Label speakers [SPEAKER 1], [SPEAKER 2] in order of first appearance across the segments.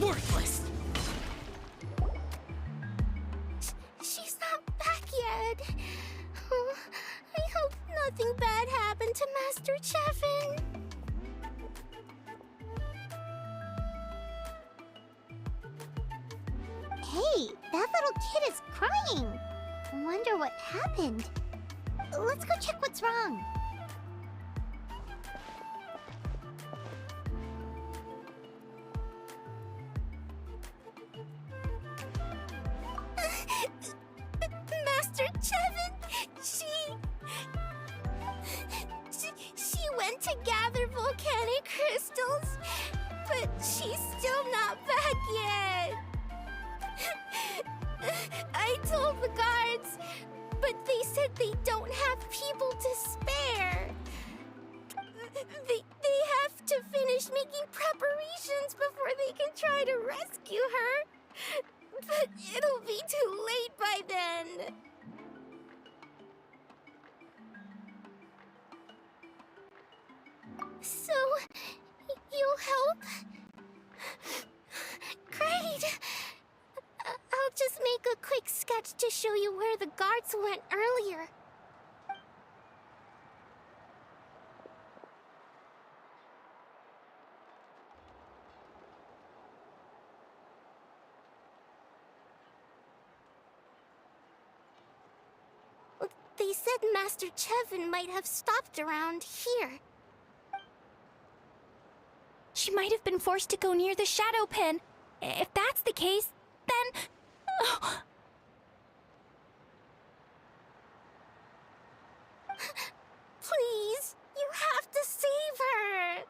[SPEAKER 1] Worthless!
[SPEAKER 2] She's not back yet. Oh, I hope nothing bad happened to Master Chevin. Hey, that little kid is crying. Wonder what happened. Let's go check what's wrong. Master Chevin, she went to gather volcanic crystals, but she's still not back yet. I told the guards, but they said they don't have people to spare. They have to finish making preparations before they can try to rescue her. But it'll be too late by then. So, you'll help? Great! I'll just make a quick sketch to show you where the guards went earlier. They said Master Chevin might have stopped around here.
[SPEAKER 3] She might have been forced to go near the shadow pin. If that's the case, then... Oh.
[SPEAKER 2] Please, you have to save her!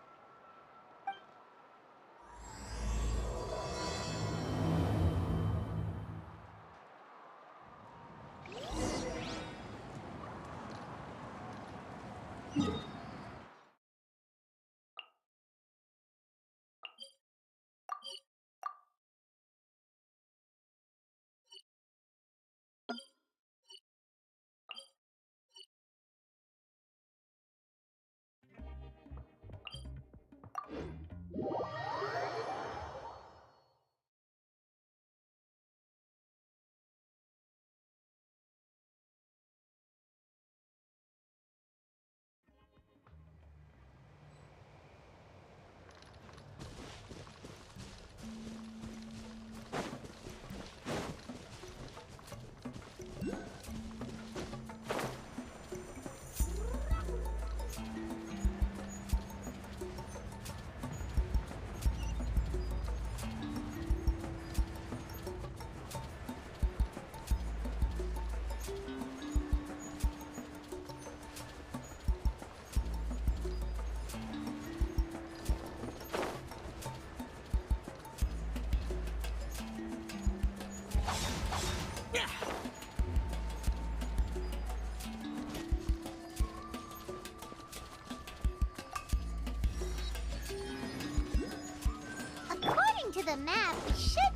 [SPEAKER 2] According to the map, we should...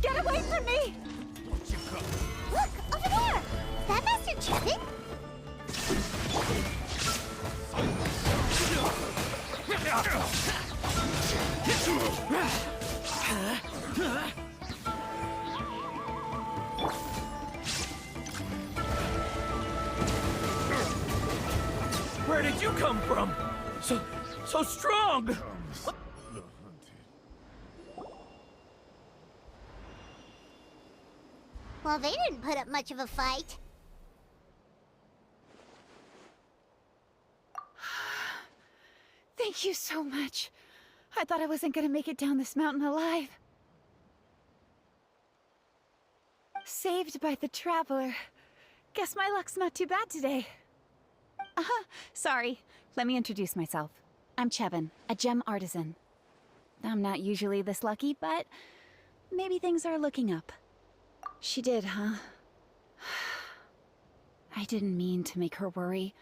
[SPEAKER 3] Get away from me!
[SPEAKER 2] Look, over there! Is that Master Chevin?
[SPEAKER 1] Where did you come from? So strong!
[SPEAKER 2] Well, they didn't put up much of a fight.
[SPEAKER 3] Thank you so much. I thought I wasn't gonna make it down this mountain alive. Saved by the Traveler. Guess my luck's not too bad today. Sorry. Let me introduce myself. I'm Chevin, a gem artisan. I'm not usually this lucky, but maybe things are looking up. She did, huh? I didn't mean to make her worry.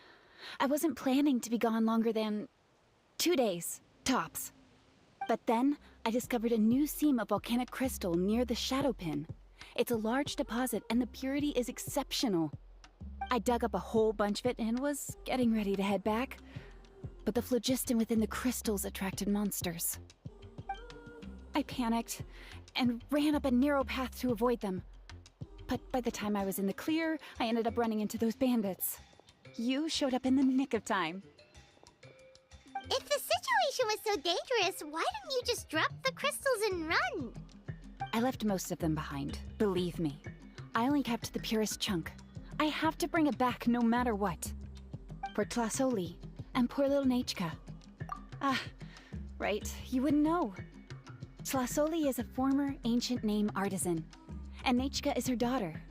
[SPEAKER 3] I wasn't planning to be gone longer than 2 days, tops. But then, I discovered a new seam of volcanic crystal near the shadow pin. It's a large deposit and the purity is exceptional. I dug up a whole bunch of it and was getting ready to head back. But the phlogiston within the crystals attracted monsters. I panicked and ran up a narrow path to avoid them. But by the time I was in the clear, I ended up running into those bandits. You showed up in the nick of time.
[SPEAKER 2] If the situation was so dangerous, why didn't you just drop the crystals and run?
[SPEAKER 3] I left most of them behind, believe me. I only kept the purest chunk. I have to bring it back no matter what. For Tlasoli and poor little Nechka. Ah, right, you wouldn't know. Tlasoli is a former ancient name artisan, and Nechka is her daughter.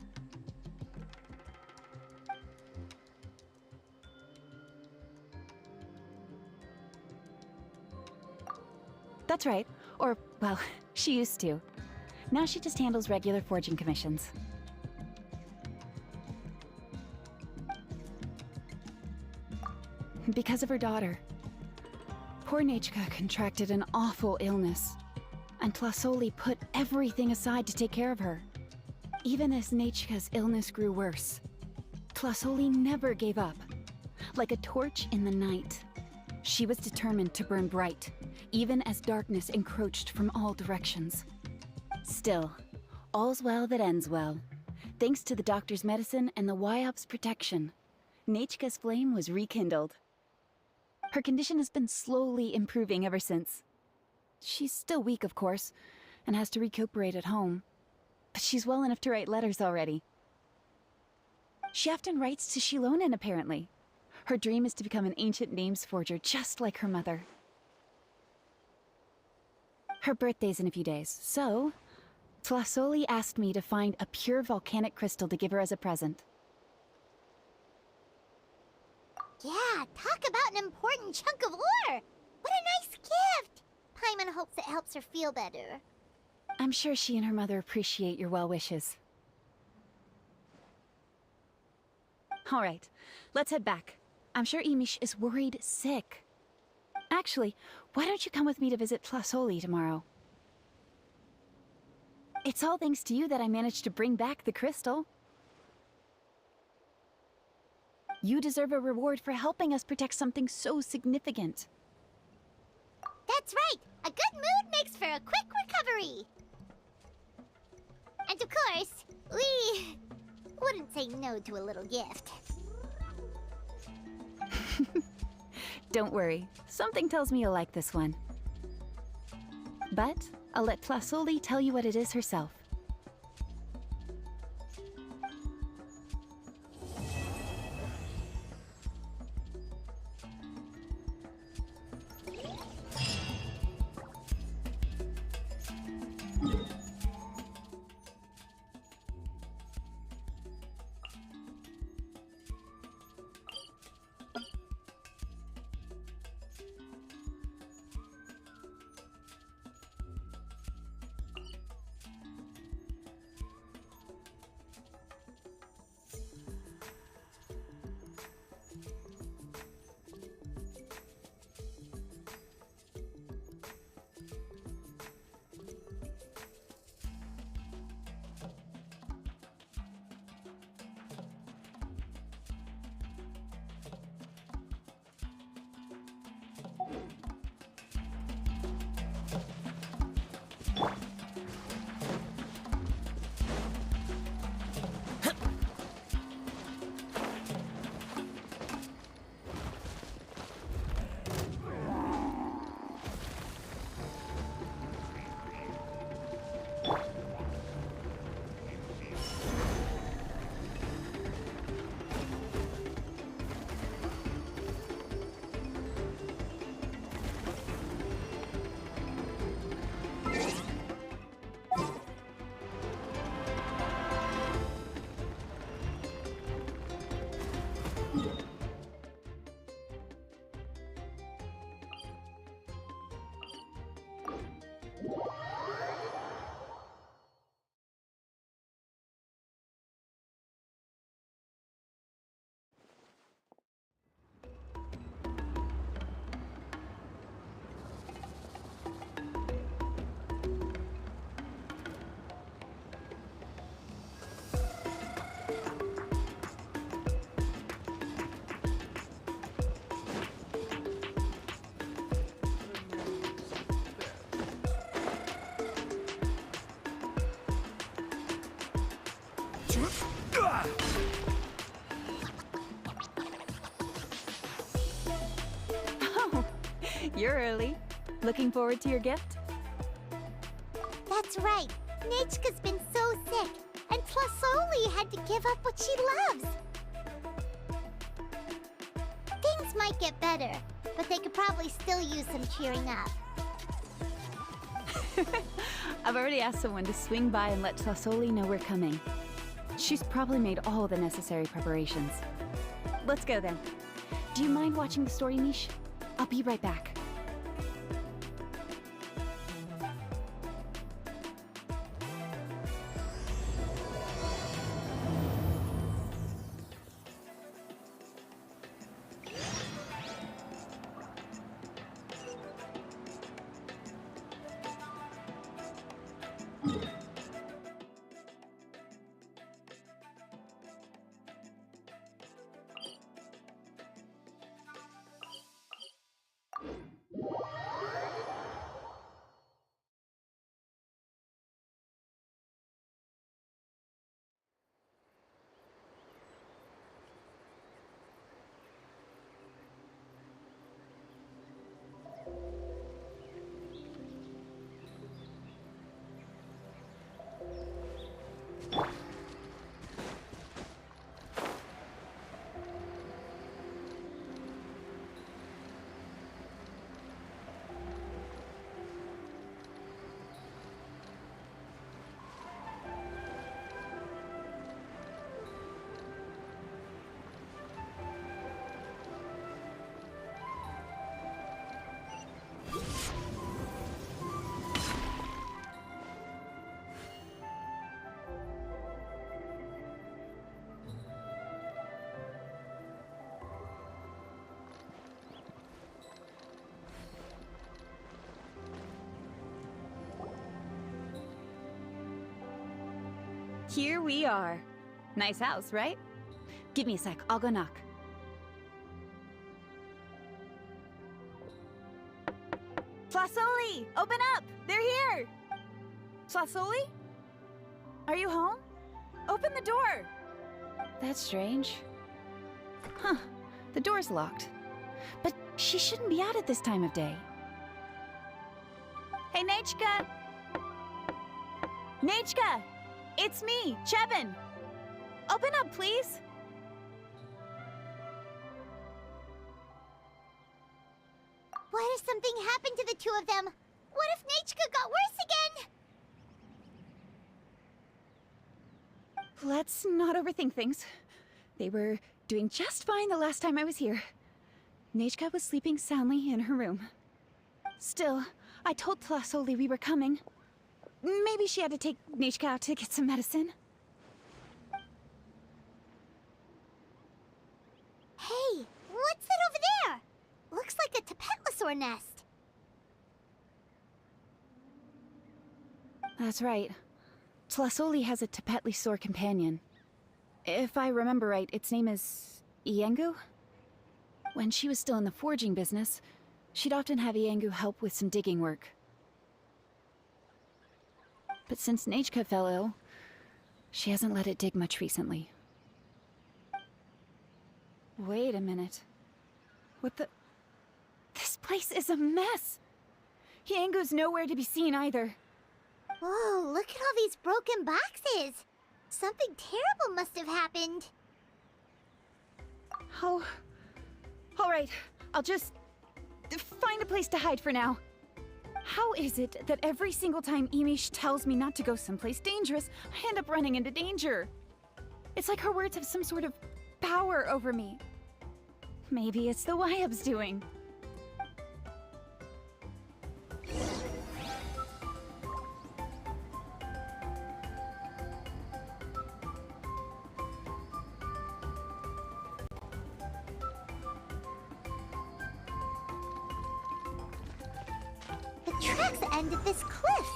[SPEAKER 3] That's right. Or, well, she used to. Now she just handles regular forging commissions. Because of her daughter. Poor Nechka contracted an awful illness, and Tlasoli put everything aside to take care of her. Even as Nechka's illness grew worse, Tlasoli never gave up. Like a torch in the night, she was determined to burn bright, even as darkness encroached from all directions. Still, all's well that ends well. Thanks to the doctor's medicine and the YOP's protection, Nechka's flame was rekindled. Her condition has been slowly improving ever since. She's still weak, of course, and has to recuperate at home. But she's well enough to write letters already. She often writes to Shilonen, apparently. Her dream is to become an ancient names forger just like her mother. Her birthday's in a few days, so Tlasoli asked me to find a pure volcanic crystal to give her as a present.
[SPEAKER 2] Yeah, talk about an important chunk of ore! What a nice gift! Paimon hopes it helps her feel better.
[SPEAKER 3] I'm sure she and her mother appreciate your well wishes. All right, let's head back. I'm sure Emish is worried sick. Actually, why don't you come with me to visit Tlasoli tomorrow? It's all thanks to you that I managed to bring back the crystal. You deserve a reward for helping us protect something so significant.
[SPEAKER 2] That's right! A good mood makes for a quick recovery! And of course, we wouldn't say no to a little gift.
[SPEAKER 3] Don't worry, something tells me you'll like this one. But I'll let Tlasoli tell you what it is herself. Oh, you're early. Looking forward to your gift?
[SPEAKER 2] That's right. Nechka's been so sick, and Tlasoli had to give up what she loves. Things might get better, but they could probably still use some cheering up.
[SPEAKER 3] I've already asked someone to swing by and let Tlasoli know we're coming. She's probably made all the necessary preparations. Let's go then. Do you mind watching the story niche? I'll be right back. Here we are. Nice house, right? Give me a sec, I'll go knock. Tlasoli! Open up! They're here! Tlasoli? Are you home? Open the door! That's strange. Huh, the door's locked. But she shouldn't be out at this time of day. Hey, Nechka! Nechka! It's me, Chevin! Open up, please!
[SPEAKER 2] What if something happened to the two of them? What if Nechka got worse again?
[SPEAKER 3] Let's not overthink things. They were doing just fine the last time I was here. Nechka was sleeping soundly in her room. Still, I told Tlasoli we were coming. Maybe she had to take Nechka out to get some medicine.
[SPEAKER 2] Hey, what's that over there? Looks like a Tapetlosaur nest.
[SPEAKER 3] That's right. Tlasoli has a Tapetlosaur companion. If I remember right, its name is Iengu? When she was still in the forging business, she'd often have Iengu help with some digging work. But since Nechka fell ill, she hasn't let it dig much recently. Wait a minute. What the... This place is a mess! Iengu's nowhere to be seen either.
[SPEAKER 2] Whoa, look at all these broken boxes! Something terrible must have happened.
[SPEAKER 3] Oh... Alright, I'll just... find a place to hide for now. How is it that every single time Emish tells me not to go someplace dangerous, I end up running into danger? It's like her words have some sort of power over me. Maybe it's the Wyab's doing.
[SPEAKER 2] The tracks end at this cliff.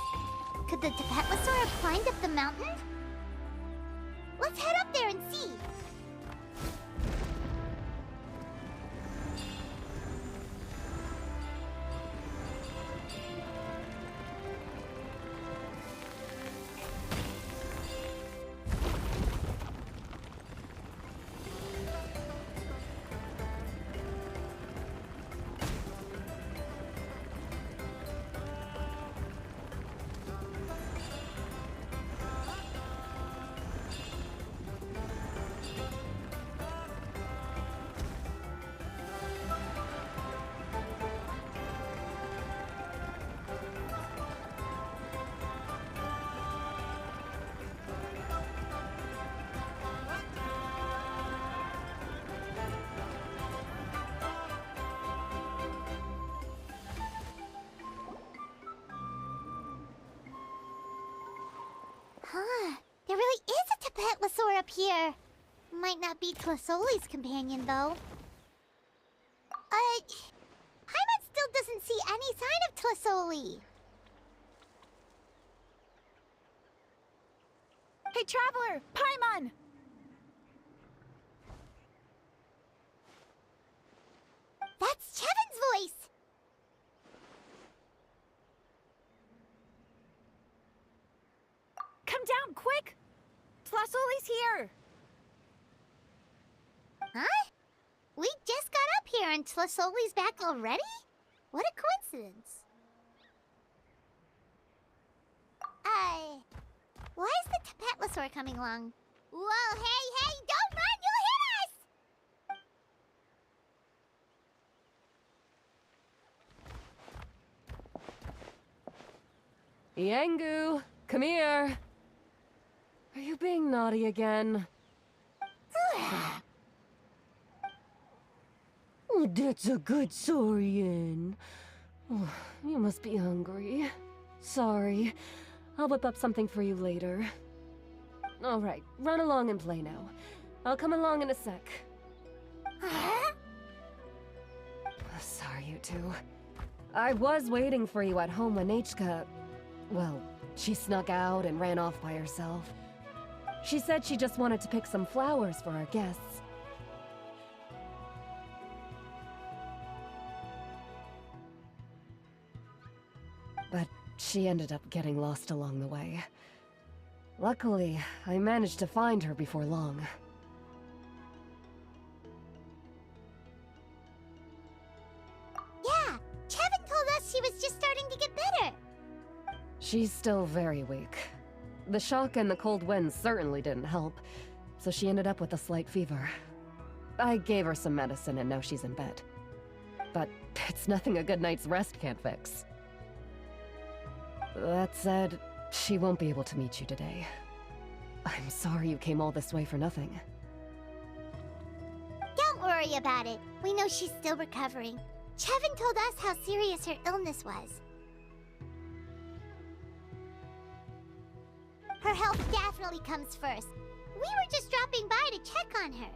[SPEAKER 2] Could the Tapetlosaur have climbed up the mountain? Let's head up there and see. Huh. There really is a Tapetlosaur up here. Might not be Tlasoli's companion, though. Paimon still doesn't see any sign of Tlasoli.
[SPEAKER 3] Hey, Traveler! Paimon!
[SPEAKER 2] That's Chevin's voice!
[SPEAKER 3] Come down, quick! Tlasoli's here!
[SPEAKER 2] Huh? We just got up here and Tlasoli's back already? What a coincidence. Why is the Tapetlosaur coming along? Whoa, hey, don't run! You'll hit us!
[SPEAKER 4] Yangu, come here. Are you being naughty again? Oh, that's a good saurian. Oh, you must be hungry. Sorry. I'll whip up something for you later. All right, run along and play now. I'll come along in a sec. Sorry, you two. I was waiting for you at home when Hka... Well, she snuck out and ran off by herself. She said she just wanted to pick some flowers for our guests. But she ended up getting lost along the way. Luckily, I managed to find her before long.
[SPEAKER 2] Yeah, Chevin told us she was just starting to get better.
[SPEAKER 4] She's still very weak. The shock and the cold winds certainly didn't help, so she ended up with a slight fever. I gave her some medicine and now she's in bed. But it's nothing a good night's rest can't fix. That said, she won't be able to meet you today. I'm sorry you came all this way for nothing.
[SPEAKER 2] Don't worry about it. We know she's still recovering. Chevin told us how serious her illness was. Her health definitely comes first. We were just dropping by to check on her.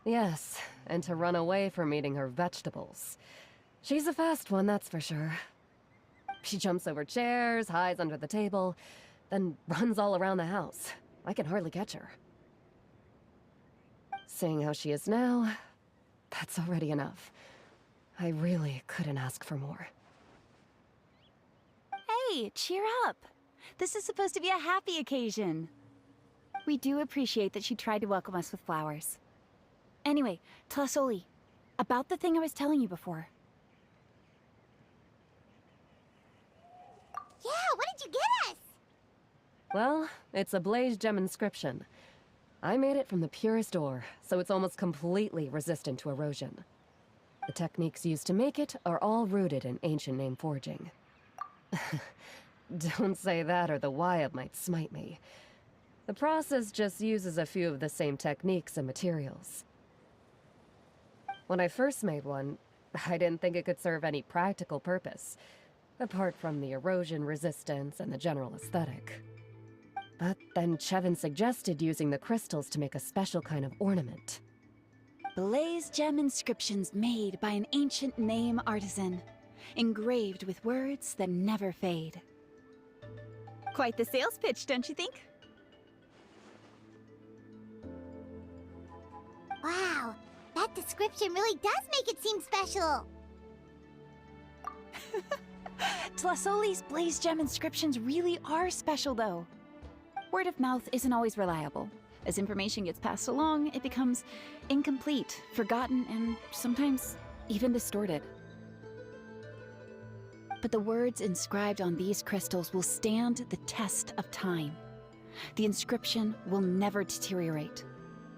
[SPEAKER 4] Yes, and to run away from eating her vegetables. She's a fast one, that's for sure. She jumps over chairs, hides under the table, then runs all around the house. I can hardly catch her. Seeing how she is now, that's already enough. I really couldn't ask for more.
[SPEAKER 3] Hey, cheer up! This is supposed to be a happy occasion. We do appreciate that she tried to welcome us with flowers. Anyway, Tlasoli, about the thing I was telling you before.
[SPEAKER 2] Yeah, what did you get us?
[SPEAKER 4] Well, it's a blaze gem inscription. I made it from the purest ore, so it's almost completely resistant to erosion. The techniques used to make it are all rooted in ancient name forging. Don't say that or the Wild might smite me. The process just uses a few of the same techniques and materials. When I first made one, I didn't think it could serve any practical purpose, apart from the erosion resistance and the general aesthetic. But then Chevin suggested using the crystals to make a special kind of ornament.
[SPEAKER 3] Blaze gem inscriptions made by an ancient name artisan, engraved with words that never fade. Quite the sales pitch, don't you think?
[SPEAKER 2] Wow, that description really does make it seem special.
[SPEAKER 3] Tlasoli's blaze gem inscriptions really are special, though. Word of mouth isn't always reliable. As information gets passed along, it becomes incomplete, forgotten, and sometimes even distorted. But the words inscribed on these crystals will stand the test of time. The inscription will never deteriorate,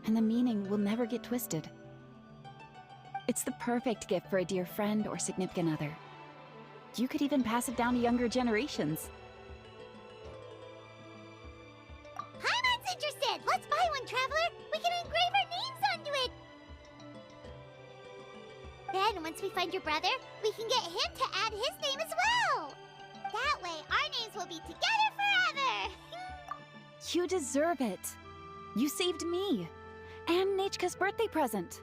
[SPEAKER 3] and the meaning will never get twisted. It's the perfect gift for a dear friend or significant other. You could even pass it down to younger generations.
[SPEAKER 2] Paimon's interested! Let's buy one, Traveler! We can engrave our names onto it! once we find your brother, we can get him to add his name as well. That way, our names will be together forever.
[SPEAKER 3] You deserve it. You saved me. And Nechka's birthday present.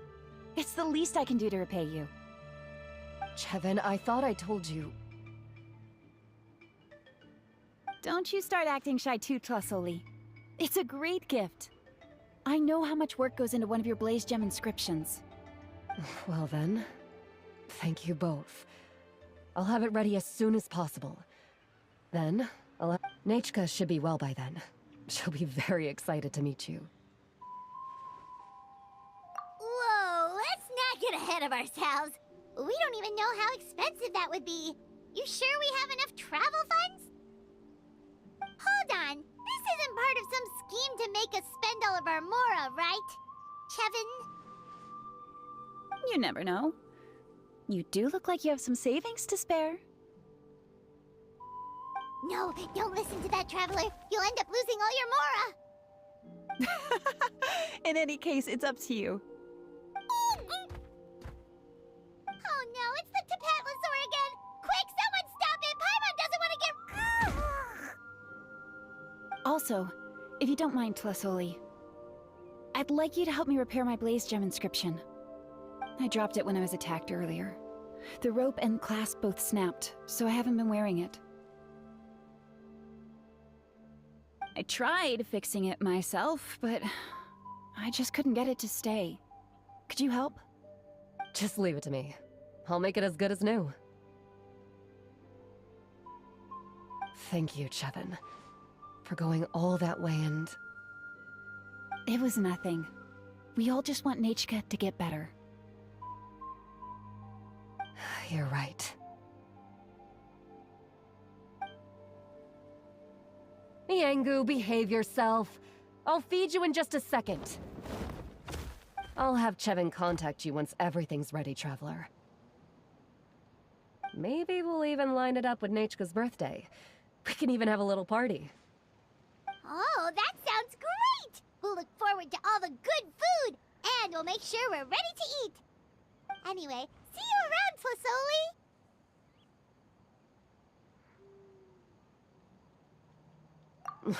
[SPEAKER 3] It's the least I can do to repay you.
[SPEAKER 4] Chevin, I thought I told you.
[SPEAKER 3] Don't you start acting shy too, Tlasoli. It's a great gift. I know how much work goes into one of your Blaze Gem inscriptions.
[SPEAKER 4] Well then, thank you both. I'll have it ready as soon as possible. Then, Nechka should be well by then. She'll be very excited to meet you.
[SPEAKER 2] Whoa, let's not get ahead of ourselves. We don't even know how expensive that would be. You sure we have enough travel funds? Hold on, this isn't part of some scheme to make us spend all of our mora, right? Chevin?
[SPEAKER 3] You never know. You do look like you have some savings to spare.
[SPEAKER 2] No, don't listen to that traveler. You'll end up losing all your mora.
[SPEAKER 3] In any case, it's up to you.
[SPEAKER 2] Oh no, it's the Tapatlosaur again! Quick, someone stop it! Paimon doesn't want to get...
[SPEAKER 3] Also, if you don't mind, Tlasoli, I'd like you to help me repair my Blaze Gem inscription. I dropped it when I was attacked earlier. The rope and clasp both snapped, so I haven't been wearing it. I tried fixing it myself, but I just couldn't get it to stay. Could you help?
[SPEAKER 4] Just leave it to me. I'll make it as good as new. Thank you, Chevin, for going all that way and...
[SPEAKER 3] It was nothing. We all just want Nechka to get better.
[SPEAKER 4] You're right. Yangu, behave yourself. I'll feed you in just a second. I'll have Chevin contact you once everything's ready, Traveler. Maybe we'll even line it up with Nechka's birthday. We can even have a little party.
[SPEAKER 2] Oh, that sounds great! We'll look forward to all the good food, and we'll make sure we're ready to eat. Anyway, see you around, Tlasoli!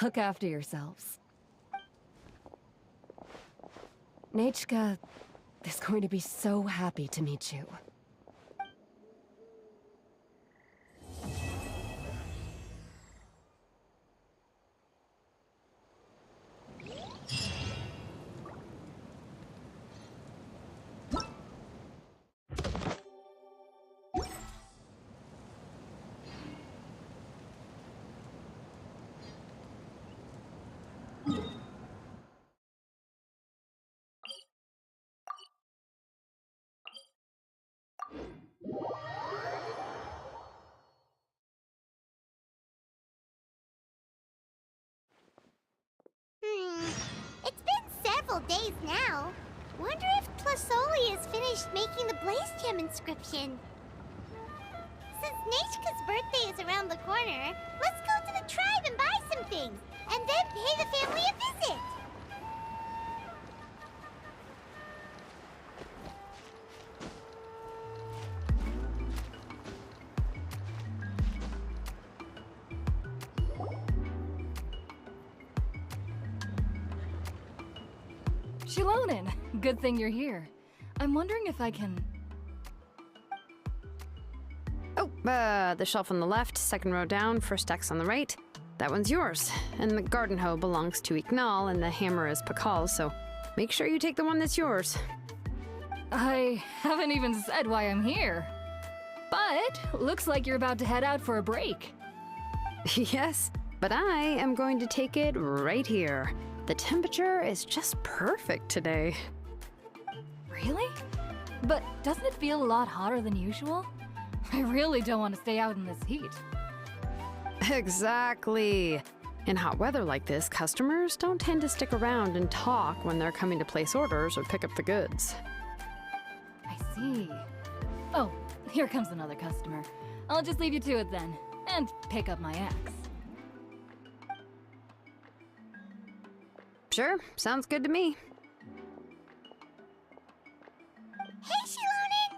[SPEAKER 4] Look after yourselves. Nechka is going to be so happy to meet you.
[SPEAKER 2] It's been several days now. Wonder if Tlasoli has finished making the Blaze Gem inscription. Since Nechka's birthday is around the corner, let's go to the tribe and buy some things, and then pay the family a visit.
[SPEAKER 5] Shilonin, good thing you're here. I'm wondering if I can...
[SPEAKER 6] Oh, the shelf on the left, second row down, first X on the right. That one's yours. And the garden hoe belongs to Ignal, and the hammer is Pakal's, so make sure you take the one that's yours.
[SPEAKER 5] I haven't even said why I'm here. But, looks like you're about to head out for a break.
[SPEAKER 6] Yes, but I am going to take it right here. The temperature is just perfect today.
[SPEAKER 5] Really? But doesn't it feel a lot hotter than usual? I really don't want to stay out in this heat.
[SPEAKER 6] Exactly. In hot weather like this, customers don't tend to stick around and talk when they're coming to place orders or pick up the goods.
[SPEAKER 5] I see. Oh, here comes another customer. I'll just leave you to it then, and pick up my axe.
[SPEAKER 6] Sure, sounds good to me.
[SPEAKER 2] Hey, Shilonin!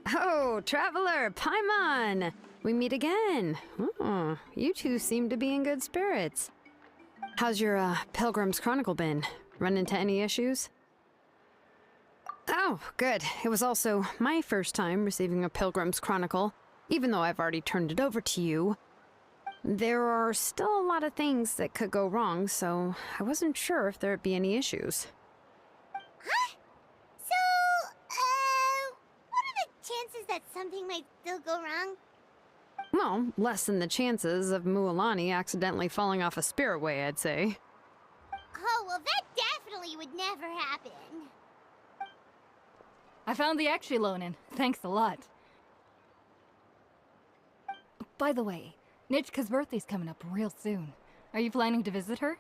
[SPEAKER 6] Oh, Traveler, Paimon! We meet again. Oh, you two seem to be in good spirits. How's your, Pilgrim's Chronicle been? Run into any issues? Oh, good. It was also my first time receiving a Pilgrim's Chronicle, even though I've already turned it over to you. There are still a lot of things that could go wrong, so I wasn't sure if there'd be any issues.
[SPEAKER 2] Huh? So, what are the chances that something might still go wrong?
[SPEAKER 6] Well, less than the chances of Mualani accidentally falling off a spiritway, I'd say.
[SPEAKER 2] Oh, well, that definitely would never happen.
[SPEAKER 5] I found the Exi-Lonin. Thanks a lot. By the way, Nichka's birthday's coming up real soon. Are you planning to visit her?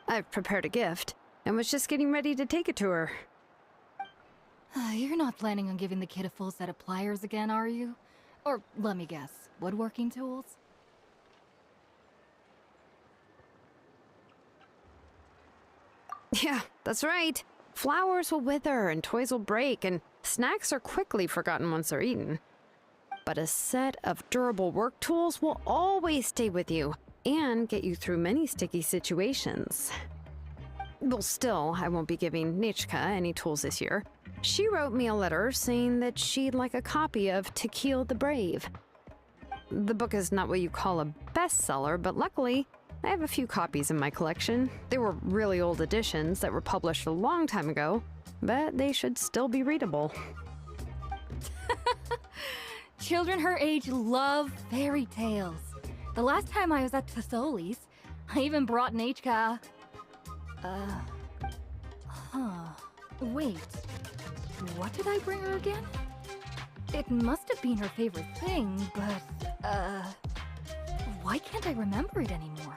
[SPEAKER 6] I've prepared a gift, and was just getting ready to take it to her.
[SPEAKER 5] You're not planning on giving the kid a full set of pliers again, are you? Or, let me guess, woodworking tools?
[SPEAKER 6] Yeah, that's right. Flowers will wither and toys will break, and snacks are quickly forgotten once they're eaten. But a set of durable work tools will always stay with you and get you through many sticky situations. Well, still, I won't be giving Nichka any tools this year. She wrote me a letter saying that she'd like a copy of To Kill the Brave. The book is not what you call a bestseller, but luckily, I have a few copies in my collection. They were really old editions that were published a long time ago, but they should still be readable.
[SPEAKER 5] Children her age love fairy tales. The last time I was at Thesoli's, I even brought Nichka. Wait. What did I bring her again? It must have been her favorite thing, but, why can't I remember it anymore?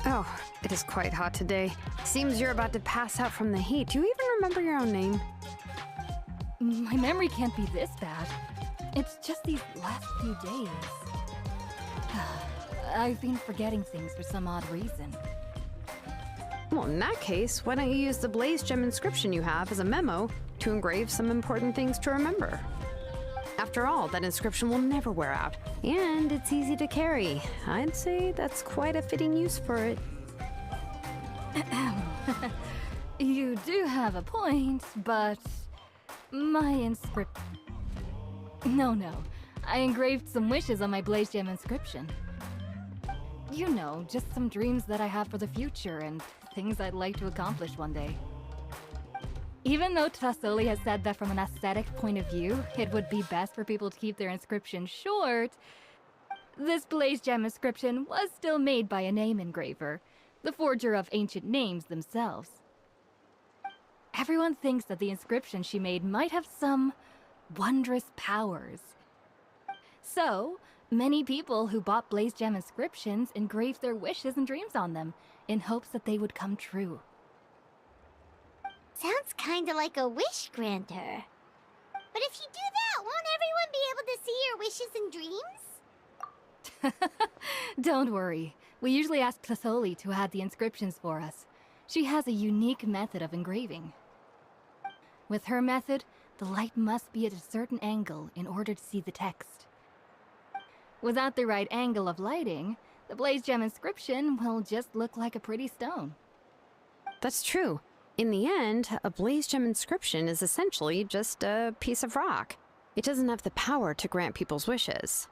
[SPEAKER 6] Oh, it is quite hot today. Seems you're about to pass out from the heat. Do you even remember your own name?
[SPEAKER 5] My memory can't be this bad. It's just these last few days. I've been forgetting things for some odd reason.
[SPEAKER 6] Well, in that case, why don't you use the Blaze Gem inscription you have as a memo to engrave some important things to remember? After all, that inscription will never wear out, and it's easy to carry. I'd say that's quite a fitting use for it.
[SPEAKER 5] You do have a point, but my No. I engraved some wishes on my Blaze Gem inscription. You know, just some dreams that I have for the future and things I'd like to accomplish one day. Even though Thesoli has said that from an aesthetic point of view, it would be best for people to keep their inscription short, this Blaze Gem inscription was still made by a name engraver, the forger of ancient names themselves. Everyone thinks that the inscription she made might have some wondrous powers. So, many people who bought Blaze Gem inscriptions engraved their wishes and dreams on them, in hopes that they would come true.
[SPEAKER 2] Sounds kinda like a wish granter. But if you do that, won't everyone be able to see your wishes and dreams?
[SPEAKER 5] Don't worry. We usually ask Thesoli to add the inscriptions for us. She has a unique method of engraving. With her method, the light must be at a certain angle in order to see the text. Without the right angle of lighting, the Blaze Gem inscription will just look like a pretty stone.
[SPEAKER 6] That's true. In the end, a Blaze Gem inscription is essentially just a piece of rock. It doesn't have the power to grant people's wishes.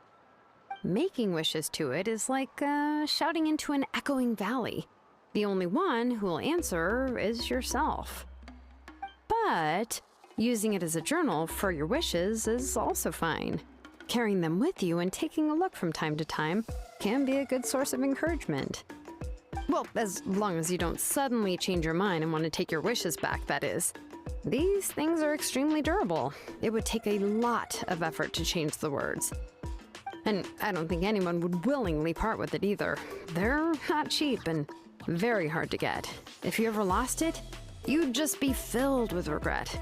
[SPEAKER 6] Making wishes to it is like shouting into an echoing valley. The only one who will answer is yourself. But using it as a journal for your wishes is also fine. Carrying them with you and taking a look from time to time can be a good source of encouragement. Well, as long as you don't suddenly change your mind and want to take your wishes back, that is. These things are extremely durable. It would take a lot of effort to change the words. And I don't think anyone would willingly part with it either. They're not cheap and very hard to get. If you ever lost it, you'd just be filled with regret.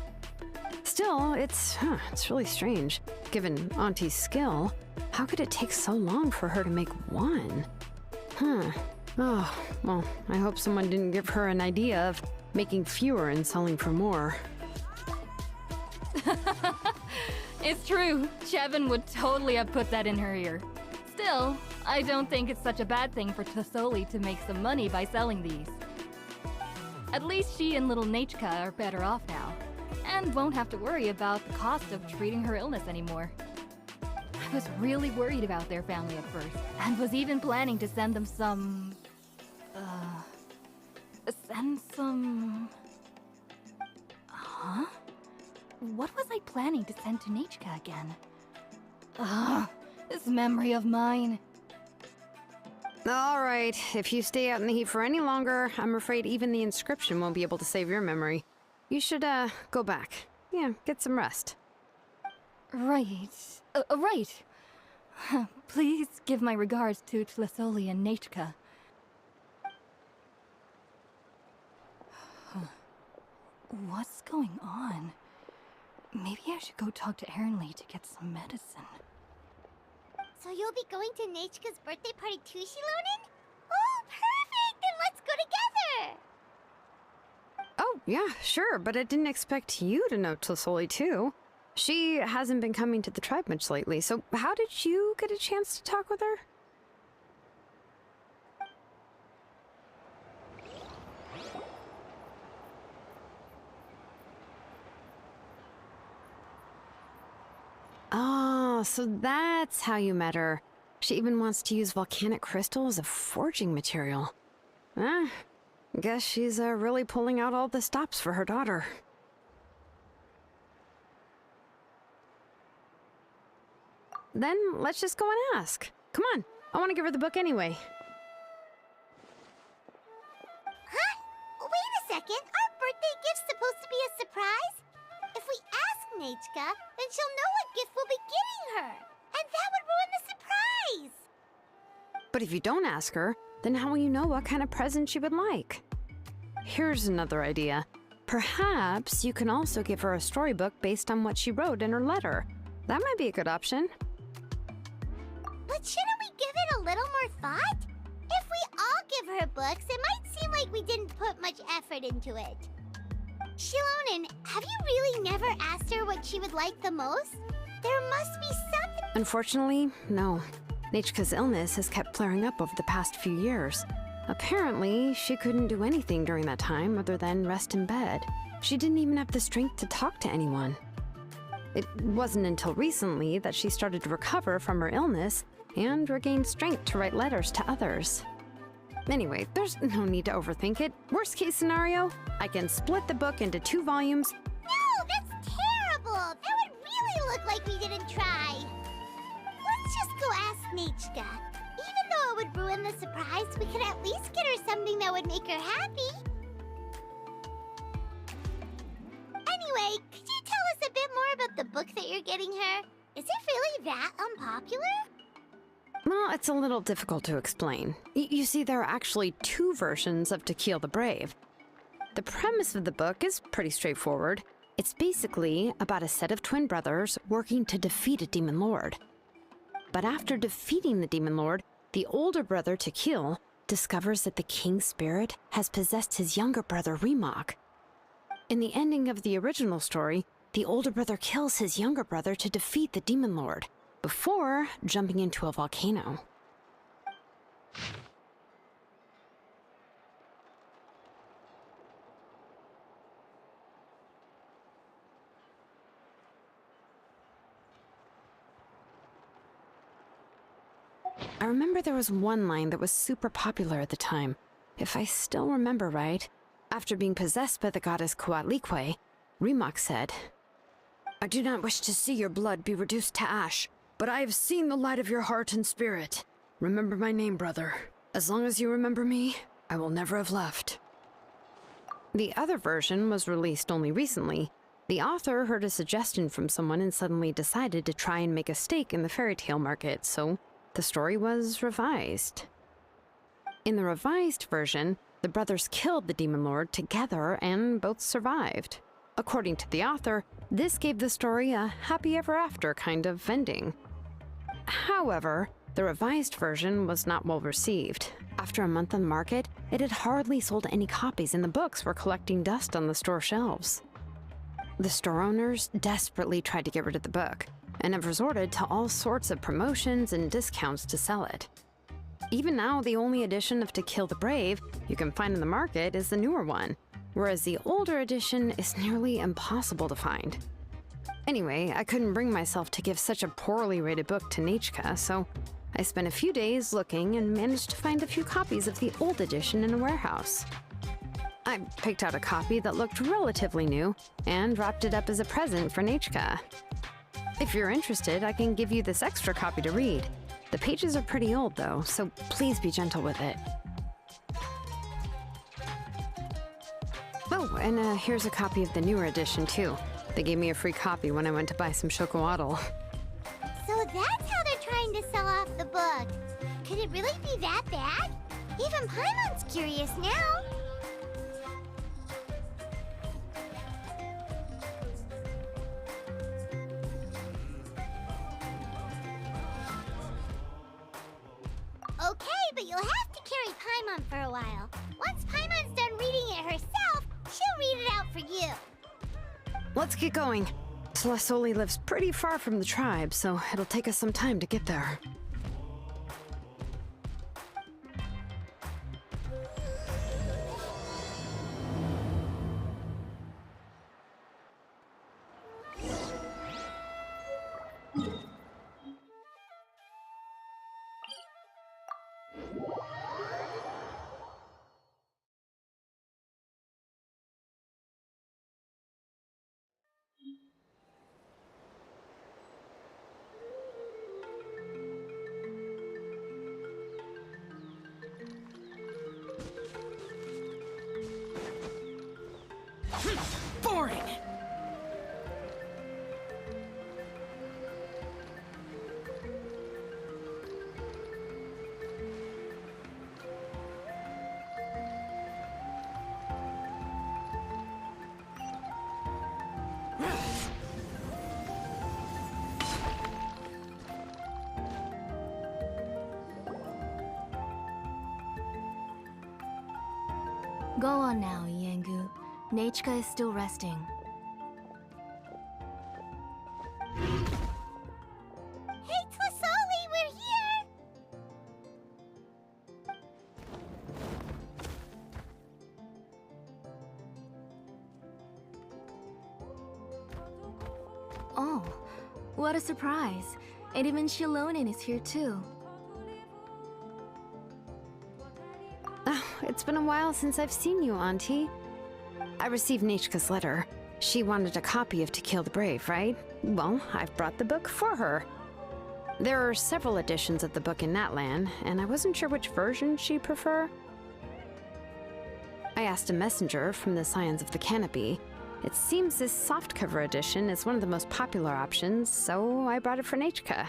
[SPEAKER 6] Still, it's really strange. Given Auntie's skill, how could it take so long for her to make one? Oh, well, I hope someone didn't give her an idea of making fewer and selling for more.
[SPEAKER 5] It's true. Chevin would totally have put that in her ear. Still, I don't think it's such a bad thing for Tlasoli to make some money by selling these. At least she and little Nachka are better off now, and won't have to worry about the cost of treating her illness anymore. I was really worried about their family at first, and was even planning to send them some... Huh? What was I planning to send to Nachka again? This memory of mine.
[SPEAKER 6] All right, if you stay out in the heat for any longer, I'm afraid even the inscription won't be able to save your memory. You should, go back. Yeah, get some rest.
[SPEAKER 5] Right. Right. Please give my regards to Tlasoli and Nachka. What's going on? Maybe I should go talk to Ernly to get some medicine.
[SPEAKER 2] So you'll be going to Nachka's birthday party too, Shilonen? Oh, perfect! Then let's go together!
[SPEAKER 6] Oh, yeah, sure, but I didn't expect you to know Tlasoli too. She hasn't been coming to the tribe much lately, so how did you get a chance to talk with her? Oh, so that's how you met her. She even wants to use volcanic crystal as a forging material. Guess she's really pulling out all the stops for her daughter. Then let's just go and ask. Come on, I want to give her the book anyway.
[SPEAKER 2] Huh? Wait a second, our birthday gift's supposed to be a surprise? If we ask Nachka, then she'll know what gift we'll be getting her. And that would ruin the surprise!
[SPEAKER 6] But if you don't ask her, then how will you know what kind of present she would like? Here's another idea. Perhaps you can also give her a storybook based on what she wrote in her letter. That might be a good option.
[SPEAKER 2] But shouldn't we give it a little more thought? If we all give her books, it might seem like we didn't put much effort into it. Shilonen, have you really never asked her what she would like the most? There must be something...
[SPEAKER 6] Unfortunately, no. Nachka's illness has kept flaring up over the past few years. Apparently, she couldn't do anything during that time other than rest in bed. She didn't even have the strength to talk to anyone. It wasn't until recently that she started to recover from her illness and regained strength to write letters to others. Anyway, there's no need to overthink it. Worst case scenario, I can split the book into 2 volumes.
[SPEAKER 2] No, that's terrible! That would really look like we didn't try. Let's just go ask Nachka. Even though it would ruin the surprise, we could at least get her something that would make her happy. Anyway, could you tell us a bit more about the book that you're getting her? Is it really that unpopular?
[SPEAKER 6] Well, it's a little difficult to explain. You see, there are actually 2 versions of To Kill the Brave. The premise of the book is pretty straightforward. It's basically about a set of twin brothers working to defeat a demon lord. But after defeating the demon lord, the older brother, To Kill, discovers that the king's spirit has possessed his younger brother, Remok. In the ending of the original story, the older brother kills his younger brother to defeat the demon lord, before jumping into a volcano. I remember there was one line that was super popular at the time. If I still remember right, after being possessed by the goddess Coatlicue, Remok said, "I do not wish to see your blood be reduced to ash, but I have seen the light of your heart and spirit. Remember my name, brother. As long as you remember me, I will never have left." The other version was released only recently. The author heard a suggestion from someone and suddenly decided to try and make a stake in the fairy tale market, so the story was revised. In the revised version, the brothers killed the demon lord together and both survived. According to the author, this gave the story a happy ever after kind of ending. However, the revised version was not well received. After a month on the market, it had hardly sold any copies and the books were collecting dust on the store shelves. The store owners desperately tried to get rid of the book, and have resorted to all sorts of promotions and discounts to sell it. Even now, the only edition of To Kill the Brave you can find in the market is the newer one, whereas the older edition is nearly impossible to find. Anyway, I couldn't bring myself to give such a poorly rated book to Nechka, so I spent a few days looking and managed to find a few copies of the old edition in a warehouse. I picked out a copy that looked relatively new and wrapped it up as a present for Nechka. If you're interested, I can give you this extra copy to read. The pages are pretty old though, so please be gentle with it. Oh, and here's a copy of the newer edition too. They gave me a free copy when I went to buy some chocolatl.
[SPEAKER 2] So that's how they're trying to sell off the book. Could it really be that bad? Even Paimon's curious now. Okay, but you'll have to carry Paimon for a while. Once Paimon's done reading it herself, she'll read it out for you.
[SPEAKER 6] Let's get going. Tlasoli lives pretty far from the tribe, so it'll take us some time to get there.
[SPEAKER 1] Boring!
[SPEAKER 5] Go on now, Yengu. Nechka is still resting.
[SPEAKER 2] Hey, Tlasoli, we're here!
[SPEAKER 5] Oh, what a surprise. And even Shilonen is here too.
[SPEAKER 6] It's been a while since I've seen you, Auntie. I received Nechka's letter. She wanted a copy of To Kill the Brave, right? Well, I've brought the book for her. There are several editions of the book in Natlan, and I wasn't sure which version she'd prefer. I asked a messenger from the Scions of the Canopy. It seems this softcover edition is one of the most popular options, so I brought it for Nechka.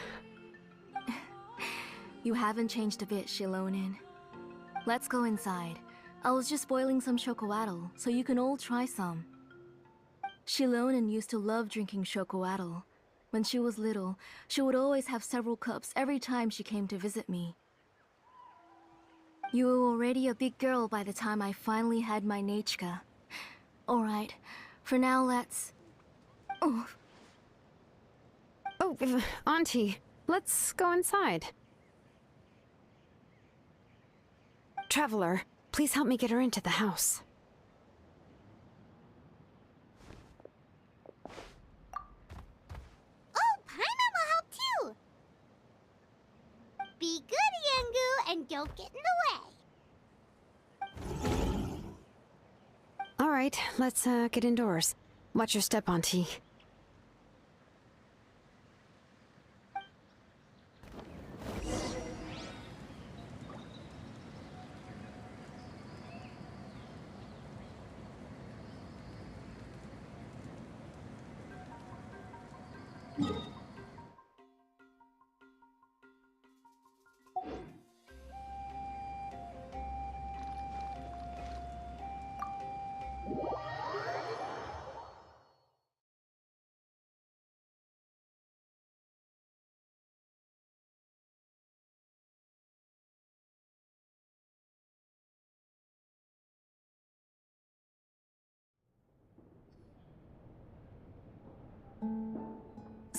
[SPEAKER 5] You haven't changed a bit, Shilonen. Let's go inside. I was just boiling some chocolatl, so you can all try some. Shilonen used to love drinking chocolatl. When she was little, she would always have several cups every time she came to visit me. You were already a big girl by the time I finally had my Nechka. Alright, for now let's... Oh,
[SPEAKER 6] Auntie, let's go inside. Traveler, please help me get her into the house.
[SPEAKER 2] Oh, Paimon will help too! Be good, Yengu, and don't get in the way.
[SPEAKER 6] All right, let's get indoors. Watch your step, Auntie.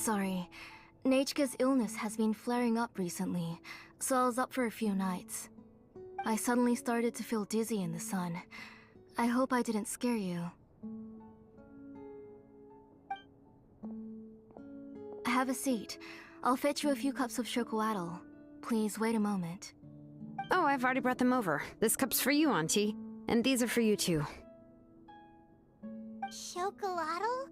[SPEAKER 5] sorry. Nechka's illness has been flaring up recently, so I was up for a few nights. I suddenly started to feel dizzy in the sun. I hope I didn't scare you. Have a seat. I'll fetch you a few cups of chocolatl. Please wait a moment.
[SPEAKER 6] Oh, I've already brought them over. This cup's for you, Auntie. And these are for you, too.
[SPEAKER 2] Chocolatl?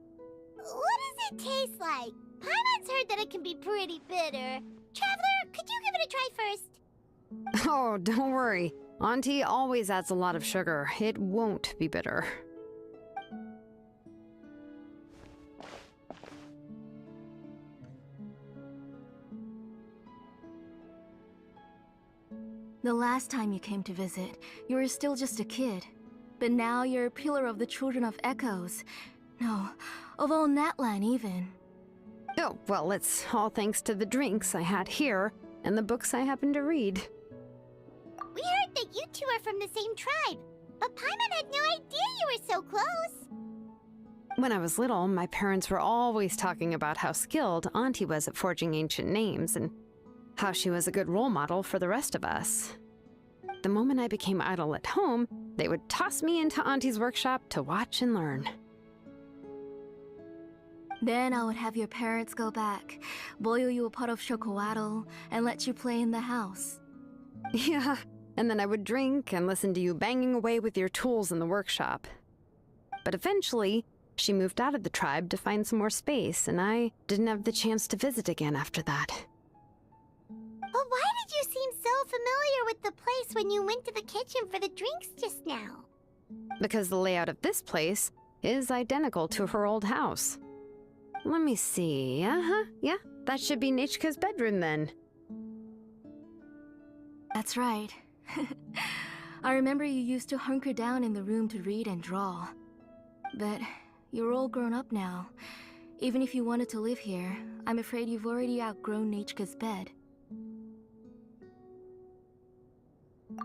[SPEAKER 2] What does it taste like? Paimon's heard that it can be pretty bitter. Traveler, could you give it a try first?
[SPEAKER 6] Oh, don't worry. Auntie always adds a lot of sugar. It won't be bitter.
[SPEAKER 5] The last time you came to visit, you were still just a kid. But now you're a pillar of the Children of Echoes. No, of all Natlan even.
[SPEAKER 6] Oh, well, it's all thanks to the drinks I had here and the books I happened to read.
[SPEAKER 2] We heard that you two are from the same tribe, but Paimon had no idea you were so close.
[SPEAKER 6] When I was little, my parents were always talking about how skilled Auntie was at forging ancient names and how she was a good role model for the rest of us. The moment I became idle at home, they would toss me into Auntie's workshop to watch and learn.
[SPEAKER 5] Then I would have your parents go back, boil you a pot of chocolatl, and let you play in the house.
[SPEAKER 6] Yeah, and then I would drink and listen to you banging away with your tools in the workshop. But eventually, she moved out of the tribe to find some more space, and I didn't have the chance to visit again after that.
[SPEAKER 2] But why did you seem so familiar with the place when you went to the kitchen for the drinks just now?
[SPEAKER 6] Because the layout of this place is identical to her old house. Let me see. Yeah, that should be Nechka's bedroom then.
[SPEAKER 5] That's right. I remember you used to hunker down in the room to read and draw. But you're all grown up now. Even if you wanted to live here, I'm afraid you've already outgrown Nechka's bed.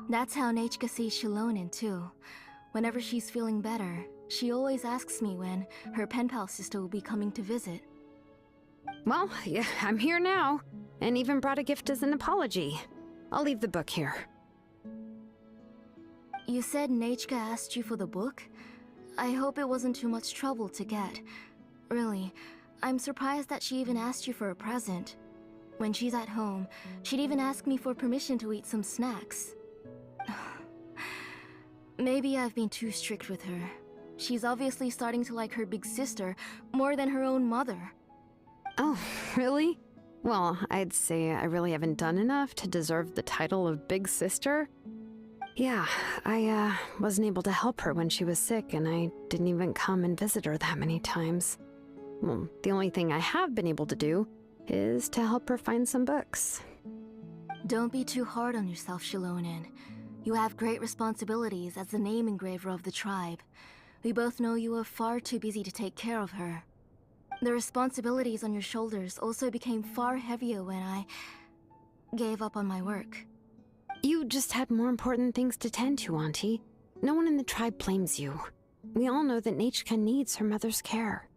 [SPEAKER 5] That's how Nechka sees Shilonen too. Whenever she's feeling better, she always asks me when her pen pal sister will be coming to visit.
[SPEAKER 6] Well, yeah, I'm here now, and even brought a gift as an apology. I'll leave the book here.
[SPEAKER 5] You said Nechka asked you for the book? I hope it wasn't too much trouble to get. Really, I'm surprised that she even asked you for a present. When she's at home, she'd even ask me for permission to eat some snacks. Maybe I've been too strict with her. She's obviously starting to like her big sister more than her own mother.
[SPEAKER 6] Oh, really? Well, I'd say I really haven't done enough to deserve the title of Big Sister. Yeah, I wasn't able to help her when she was sick, and I didn't even come and visit her that many times. Well, the only thing I have been able to do is to help her find some books.
[SPEAKER 5] Don't be too hard on yourself, Shilonen. You have great responsibilities as the name engraver of the tribe. We both know you are far too busy to take care of her. The responsibilities on your shoulders also became far heavier when I gave up on my work.
[SPEAKER 6] You just had more important things to tend to, Auntie. No one in the tribe blames you. We all know that Nechka needs her mother's care.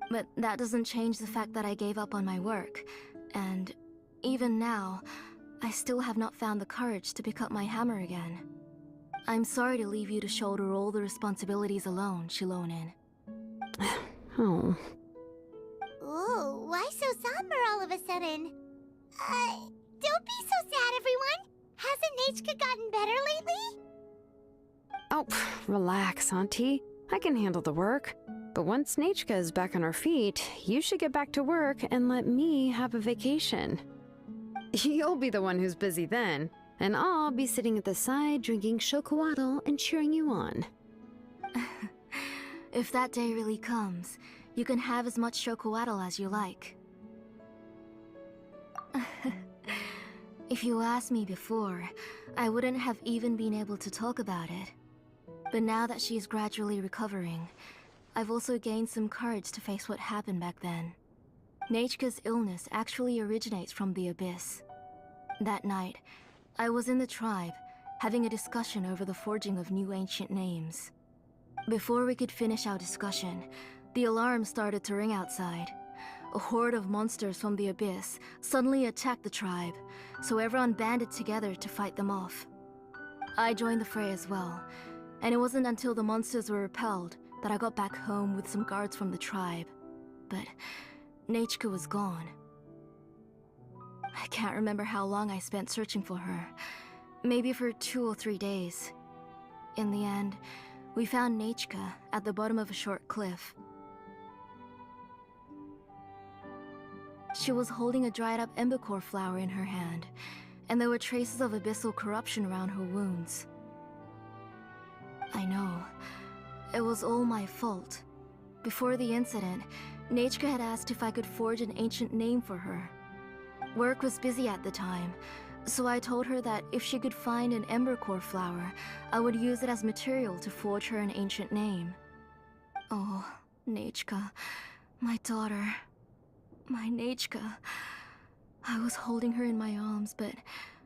[SPEAKER 5] But that doesn't change the fact that I gave up on my work. And even now, I still have not found the courage to pick up my hammer again. I'm sorry to leave you to shoulder all the responsibilities alone, Shilonen.
[SPEAKER 6] Oh.
[SPEAKER 2] Ooh, why so somber all of a sudden? Don't be so sad, everyone! Hasn't Nechka gotten better lately?
[SPEAKER 6] Oh, relax, Auntie. I can handle the work. But once Nechka is back on her feet, you should get back to work and let me have a vacation. You'll be the one who's busy then, and I'll be sitting at the side drinking chocolatl and cheering you on.
[SPEAKER 5] If that day really comes, you can have as much chocolatl as you like. If you asked me before, I wouldn't have even been able to talk about it. But now that she's gradually recovering, I've also gained some courage to face what happened back then. Nechka's illness actually originates from the Abyss. That night, I was in the tribe, having a discussion over the forging of new ancient names. Before we could finish our discussion, the alarm started to ring outside.
[SPEAKER 7] a horde of monsters from the abyss suddenly attacked the tribe, so everyone banded together to fight them off. I joined the fray as well, and it wasn't until the monsters were repelled that I got back home with some guards from the tribe. But Nahida was gone. I can't remember how long I spent searching for her. Maybe for 2 or 3 days. In the end, we found Nahida at the bottom of a short cliff. She was holding a dried-up embercore flower in her hand, and there were traces of abyssal corruption around her wounds. I know. It was all my fault. Before the incident, Nahida had asked if I could forge an ancient name for her. Work was busy at the time, so I told her that if she could find an embercore flower, I would use it as material to forge her an ancient name. Oh, Nahida, my daughter. My Nahida. I was holding her in my arms, but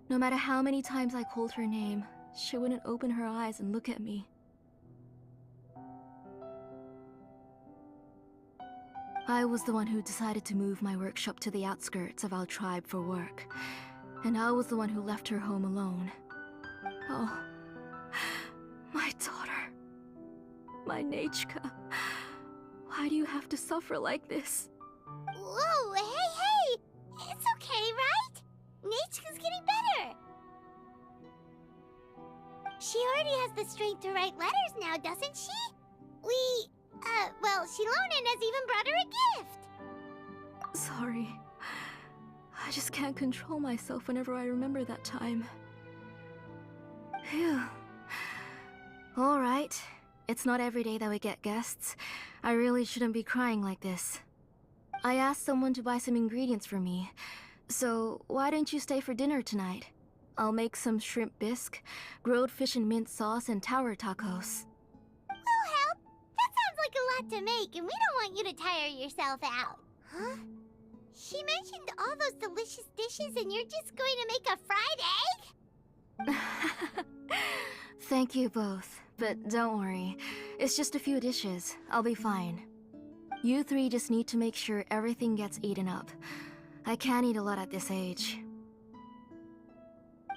[SPEAKER 7] no matter how many times I called her name, she wouldn't open her eyes and look at me. I was the one who decided to move my workshop to the outskirts of our tribe for work, and I was the one who left her home alone. Oh, my daughter. My Nahida. Why do you have to suffer like this?
[SPEAKER 2] Whoa, hey! It's okay, right? Nahida's getting better. She already has the strength to write letters now, doesn't she? Well, Shilonen has even brought her a gift.
[SPEAKER 7] Sorry. I just can't control myself whenever I remember that time. Phew. Alright. It's not every day that we get guests. I really shouldn't be crying like this. I asked someone to buy some ingredients for me. So, why don't you stay for dinner tonight? I'll make some shrimp bisque, grilled fish and mint sauce, and tower tacos.
[SPEAKER 2] We'll help. That sounds like a lot to make, and we don't want you to tire yourself out. Huh? She mentioned all those delicious dishes, and you're just going to make a fried egg?
[SPEAKER 7] Thank you both, but don't worry. It's just a few dishes. I'll be fine. You three just need to make sure everything gets eaten up. I can't eat a lot at this age.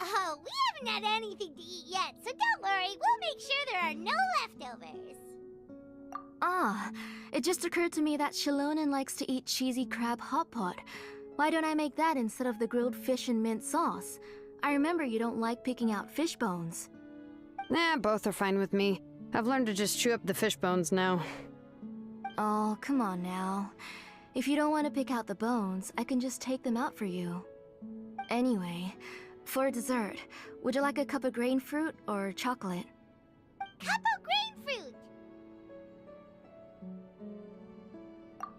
[SPEAKER 2] Oh, we haven't had anything to eat yet, so don't worry. We'll make sure there are no leftovers.
[SPEAKER 7] Ah, it just occurred to me that Shilonen likes to eat cheesy crab hot pot. Why don't I make that instead of the grilled fish and mint sauce? I remember you don't like picking out fish bones.
[SPEAKER 6] Nah, both are fine with me. I've learned to just chew up the fish bones now.
[SPEAKER 7] Oh, come on now. If you don't want to pick out the bones, I can just take them out for you. Anyway, for dessert, would you like a cup of grain fruit or chocolate?
[SPEAKER 2] Cup of grain fruit!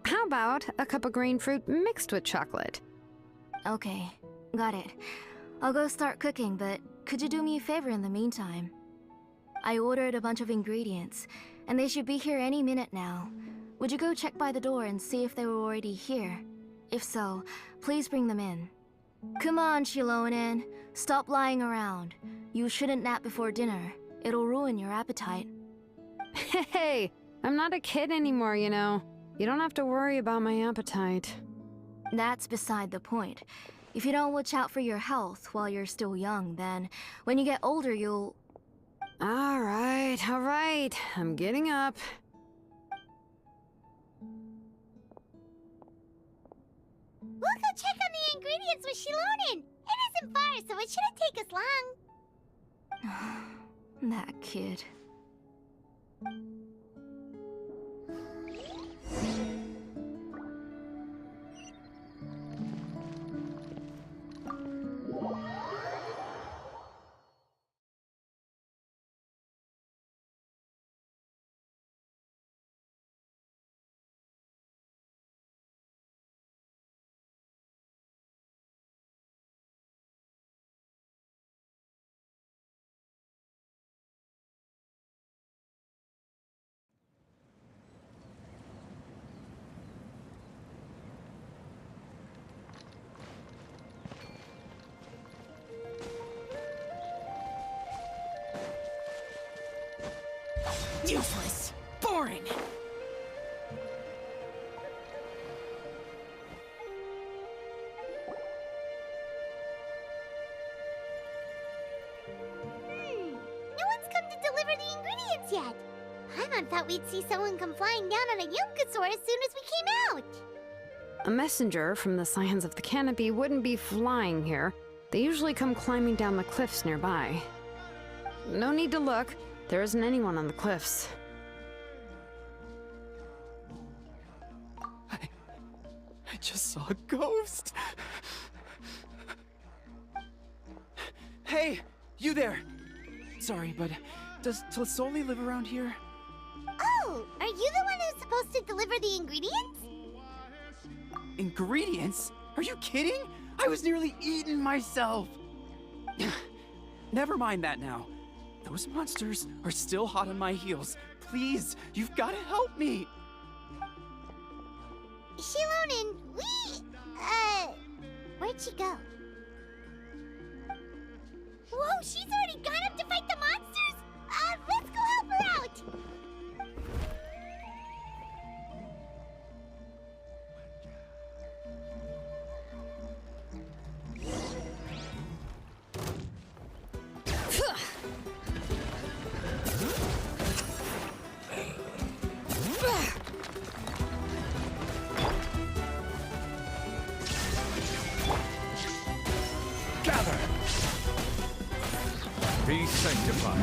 [SPEAKER 6] How about a cup of green fruit mixed with chocolate?
[SPEAKER 7] Okay, got it. I'll go start cooking, but could you do me a favor in the meantime? I ordered a bunch of ingredients, and they should be here any minute now. Would you go check by the door and see if they were already here? If so, please bring them in. Come on, Shilonen. Stop lying around. You shouldn't nap before dinner. It'll ruin your appetite.
[SPEAKER 6] Hey, I'm not a kid anymore, you know. You don't have to worry about my appetite.
[SPEAKER 7] That's beside the point. If you don't watch out for your health while you're still young, then when you get older, you'll...
[SPEAKER 6] All right. I'm getting up.
[SPEAKER 2] We'll go check on the ingredients with Shilonen. It isn't far, so it shouldn't take us long.
[SPEAKER 7] That kid.
[SPEAKER 1] Useless! Boring!
[SPEAKER 2] yet. Paimon thought we'd see someone come flying down on a Yunkasaur as soon as we came out.
[SPEAKER 6] A messenger from the Scions of the Canopy wouldn't be flying here. They usually come climbing down the cliffs nearby. No need to look. There isn't anyone on the cliffs.
[SPEAKER 8] I just saw a ghost. Hey, you there! Sorry, but does Tlasoli live around here?
[SPEAKER 2] Oh, are you the one who's supposed to deliver the ingredients?
[SPEAKER 8] Ingredients? Are you kidding? I was nearly eaten myself! Never mind that now. Those monsters are still hot on my heels. Please, you've got to help me!
[SPEAKER 2] Shilonin, where'd she go? Whoa, she's already gone up to fight the monsters? Let's go help her out!
[SPEAKER 1] Gather! Be sanctified.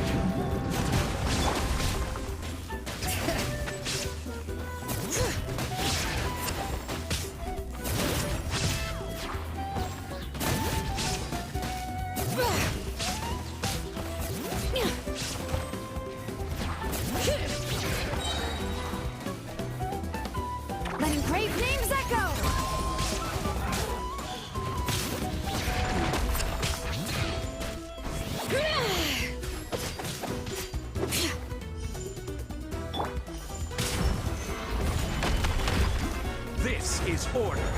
[SPEAKER 6] Let engraved names echo!
[SPEAKER 1] This is order.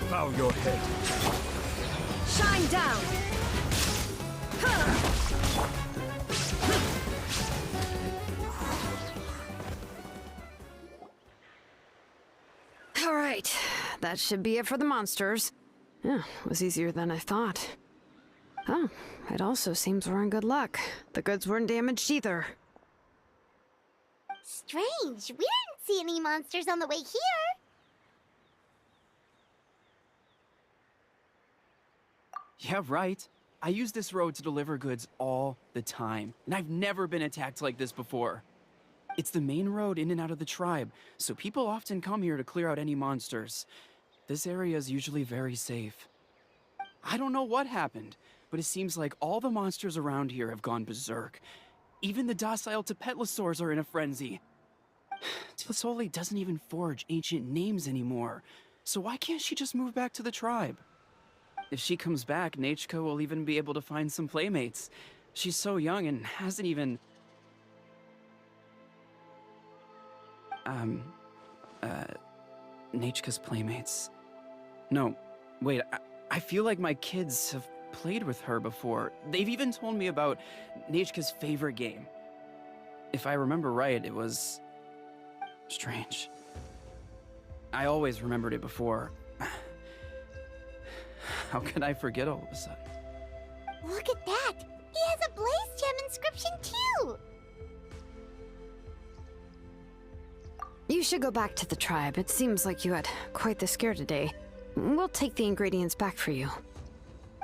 [SPEAKER 1] Bow your head.
[SPEAKER 6] Shine down! All right, that should be it for the monsters. Yeah, it was easier than I thought. Oh, it also seems we're in good luck. The goods weren't damaged either.
[SPEAKER 2] Strange, we didn't see any monsters on the way here.
[SPEAKER 8] Yeah, right. I use this road to deliver goods all the time, and I've never been attacked like this before. It's the main road in and out of the tribe, so people often come here to clear out any monsters. This area is usually very safe. I don't know what happened, but it seems like all the monsters around here have gone berserk. Even the docile Tepetlosaurs are in a frenzy. Tlasoli doesn't even forge ancient names anymore, so why can't she just move back to the tribe? If she comes back, Nachka will even be able to find some playmates. She's so young and hasn't even... Nachka's playmates. No, wait, I feel like my kids have played with her before. They've even told me about Nachka's favorite game. If I remember right, it was... strange. I always remembered it before. How could I forget all of a sudden?
[SPEAKER 2] Look at that! He has a Blaze Gem inscription too!
[SPEAKER 6] You should go back to the tribe. It seems like you had quite the scare today. We'll take the ingredients back for you.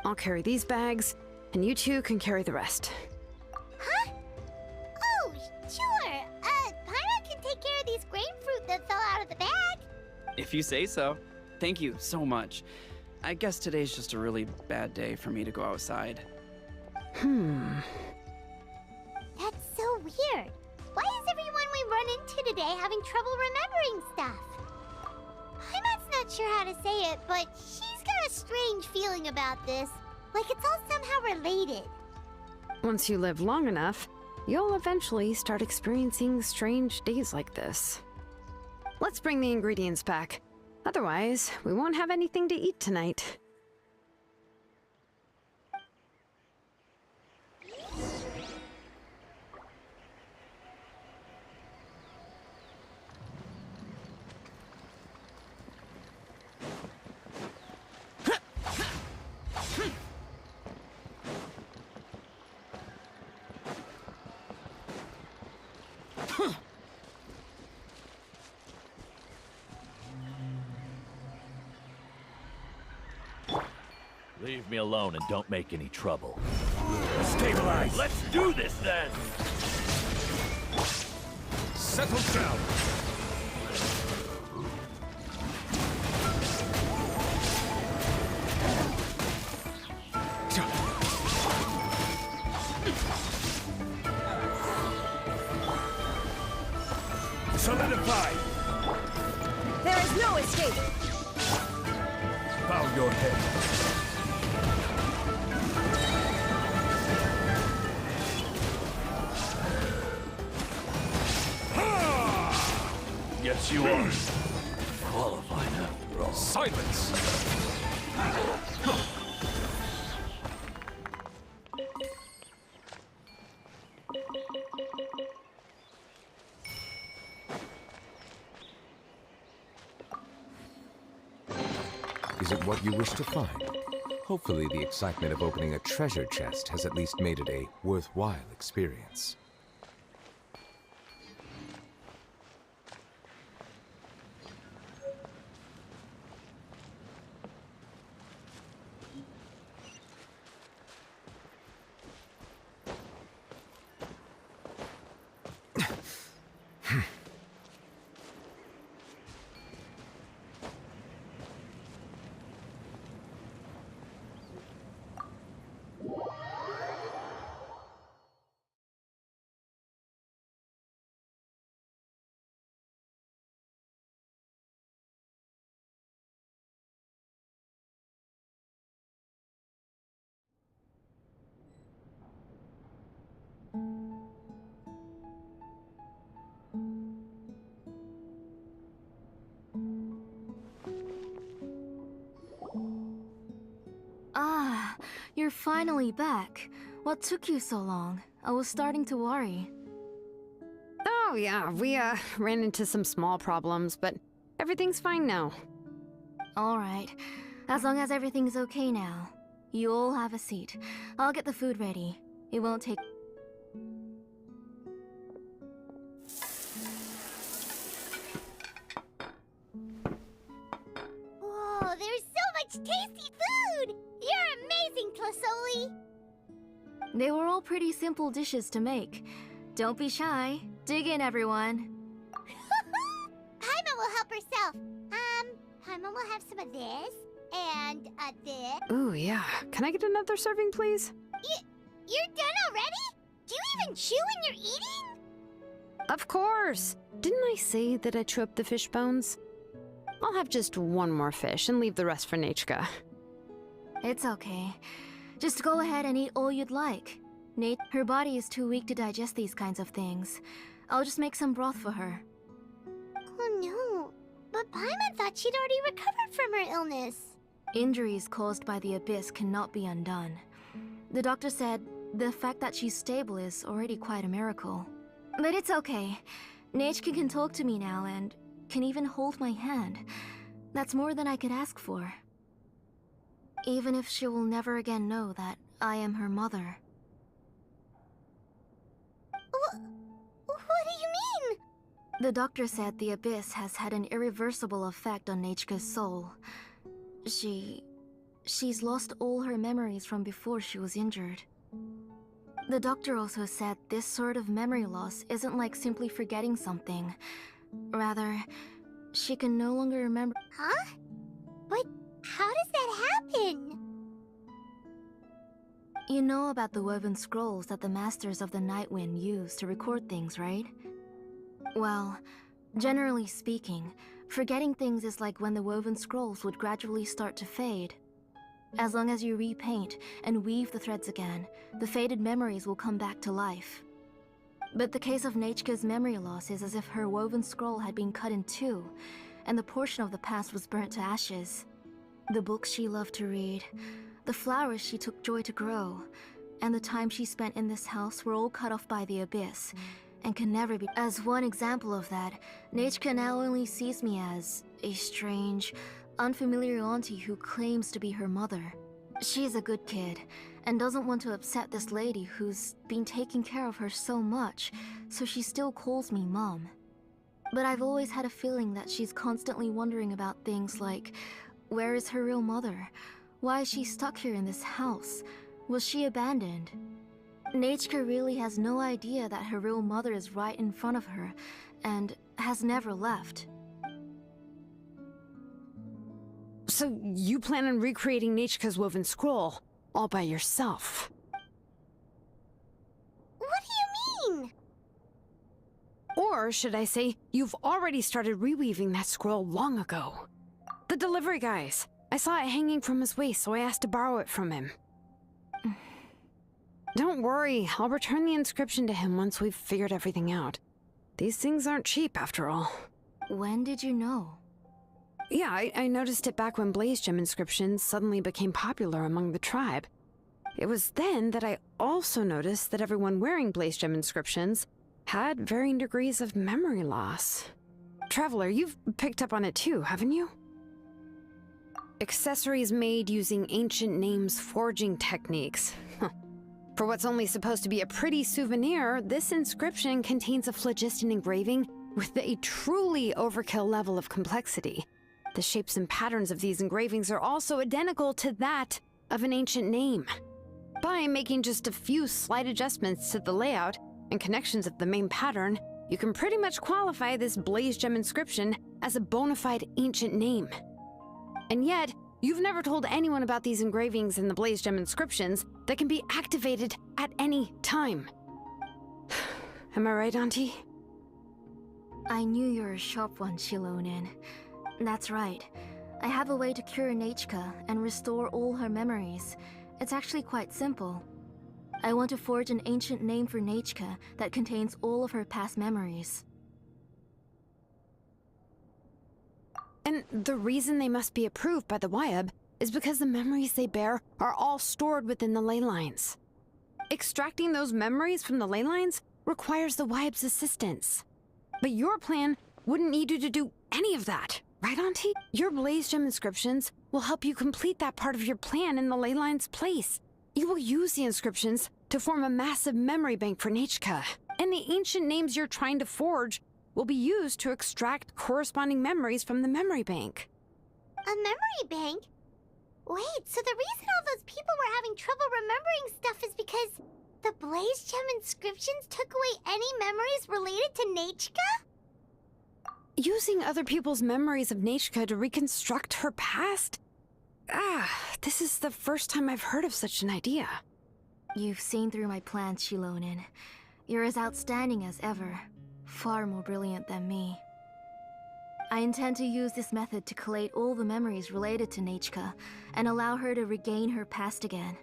[SPEAKER 6] I'll carry these bags, and you two can carry the rest.
[SPEAKER 2] Huh? Oh, sure. Paimon can take care of these grapefruit that fell out of the bag.
[SPEAKER 8] If you say so. Thank you so much. I guess today's just a really bad day for me to go outside.
[SPEAKER 2] That's so weird. Why is everyone we run into today having trouble remembering stuff? Paimon's not sure how to say it, but she's got a strange feeling about this. Like it's all somehow related.
[SPEAKER 6] Once you live long enough, you'll eventually start experiencing strange days like this. Let's bring the ingredients back. Otherwise, we won't have anything to eat tonight.
[SPEAKER 1] Leave me alone and don't make any trouble. Stabilize! Let's do this then!
[SPEAKER 9] Settle down!
[SPEAKER 1] Solidify!
[SPEAKER 10] There is no escape!
[SPEAKER 1] Bow your head. Yes, you are. Qualified after all.
[SPEAKER 9] Silence!
[SPEAKER 11] Is it what you wish to find? Hopefully the excitement of opening a treasure chest has at least made it a worthwhile experience.
[SPEAKER 7] Ah, you're finally back. What took you so long? I was starting to worry.
[SPEAKER 6] Oh, yeah, we, ran into some small problems, but everything's fine now.
[SPEAKER 7] Alright, as long as everything's okay now. You all have a seat. I'll get the food ready. It won't take...
[SPEAKER 2] Whoa, there's so much tasty food! You're amazing, Tlasoli!
[SPEAKER 7] They were all pretty simple dishes to make. Don't be shy. Dig in, everyone.
[SPEAKER 2] Paimon will help herself. Paimon will have some of this, and this.
[SPEAKER 6] Ooh, yeah. Can I get another serving, please?
[SPEAKER 2] You're done already? Do you even chew when you're eating?
[SPEAKER 6] Of course! Didn't I say that I chew up the fish bones? I'll have just one more fish and leave the rest for Nachka.
[SPEAKER 7] It's okay. Just go ahead and eat all you'd like. Nate, her body is too weak to digest these kinds of things. I'll just make some broth for her.
[SPEAKER 2] Oh no, but Paimon thought she'd already recovered from her illness.
[SPEAKER 7] Injuries caused by the Abyss cannot be undone. The doctor said the fact that she's stable is already quite a miracle. But it's okay. Nachka can talk to me now and can even hold my hand. That's more than I could ask for. Even if she will never again know that I am her mother.
[SPEAKER 2] What do you mean?
[SPEAKER 7] The doctor said the Abyss has had an irreversible effect on Nachka's soul. She's lost all her memories from before she was injured. The doctor also said this sort of memory loss isn't like simply forgetting something. Rather, she can no longer remember—
[SPEAKER 2] Huh? But how does that happen?
[SPEAKER 7] You know about the woven scrolls that the Masters of the Nightwind use to record things, right? Well, generally speaking, forgetting things is like when the woven scrolls would gradually start to fade. As long as you repaint and weave the threads again, the faded memories will come back to life. But the case of Nachka's memory loss is as if her woven scroll had been cut in two, and the portion of the past was burnt to ashes. The books she loved to read, the flowers she took joy to grow, and the time she spent in this house were all cut off by the Abyss, and can never be— As one example of that, Nachka now only sees me as a strange, unfamiliar auntie who claims to be her mother. She's a good kid, and doesn't want to upset this lady who's been taking care of her so much, so she still calls me Mom. But I've always had a feeling that she's constantly wondering about things like, where is her real mother? Why is she stuck here in this house? Was she abandoned? Nechka really has no idea that her real mother is right in front of her, and has never left.
[SPEAKER 6] So you plan on recreating Nechka's woven scroll all by yourself?
[SPEAKER 2] What do you mean?
[SPEAKER 6] Or should I say, you've already started reweaving that scroll long ago. The delivery guys. I saw it hanging from his waist, so I asked to borrow it from him. Don't worry, I'll return the inscription to him once we've figured everything out. These things aren't cheap, after all.
[SPEAKER 7] When did you know?
[SPEAKER 6] Yeah, I noticed it back when Blaze Gem inscriptions suddenly became popular among the tribe. It was then that I also noticed that everyone wearing Blaze Gem inscriptions had varying degrees of memory loss. Traveler, you've picked up on it too, haven't you? Accessories made using ancient names forging techniques. For what's only supposed to be a pretty souvenir, this inscription contains a phlogiston engraving with a truly overkill level of complexity. The shapes and patterns of these engravings are also identical to that of an ancient name. By making just a few slight adjustments to the layout and connections of the main pattern, you can pretty much qualify this Blaze Gem inscription as a bona fide ancient name. And yet, you've never told anyone about these engravings in the Blaze Gem inscriptions that can be activated at any time. Am I right, Auntie?
[SPEAKER 7] I knew you were a sharp one, Shilonin. That's right. I have a way to cure Nechka and restore all her memories. It's actually quite simple. I want to forge an ancient name for Nechka that contains all of her past memories.
[SPEAKER 6] And the reason they must be approved by the Wyab is because the memories they bear are all stored within the ley lines. Extracting those memories from the ley lines requires the Wyab's assistance. But your plan wouldn't need you to do any of that, right, Auntie? Your Blaze Gem inscriptions will help you complete that part of your plan in the ley line's place. You will use the inscriptions to form a massive memory bank for Nechka, and the ancient names you're trying to forge will be used to extract corresponding memories from the memory bank.
[SPEAKER 2] A memory bank? Wait, so the reason all those people were having trouble remembering stuff is because the Blaze Gem inscriptions took away any memories related to Nechka?
[SPEAKER 6] Using other people's memories of Nechka to reconstruct her past? This is the first time I've heard of such an idea.
[SPEAKER 7] You've seen through my plans, Shilonin. You're as outstanding as ever. Far more brilliant than me. I intend to use this method to collate all the memories related to Nechka and allow her to regain her past again.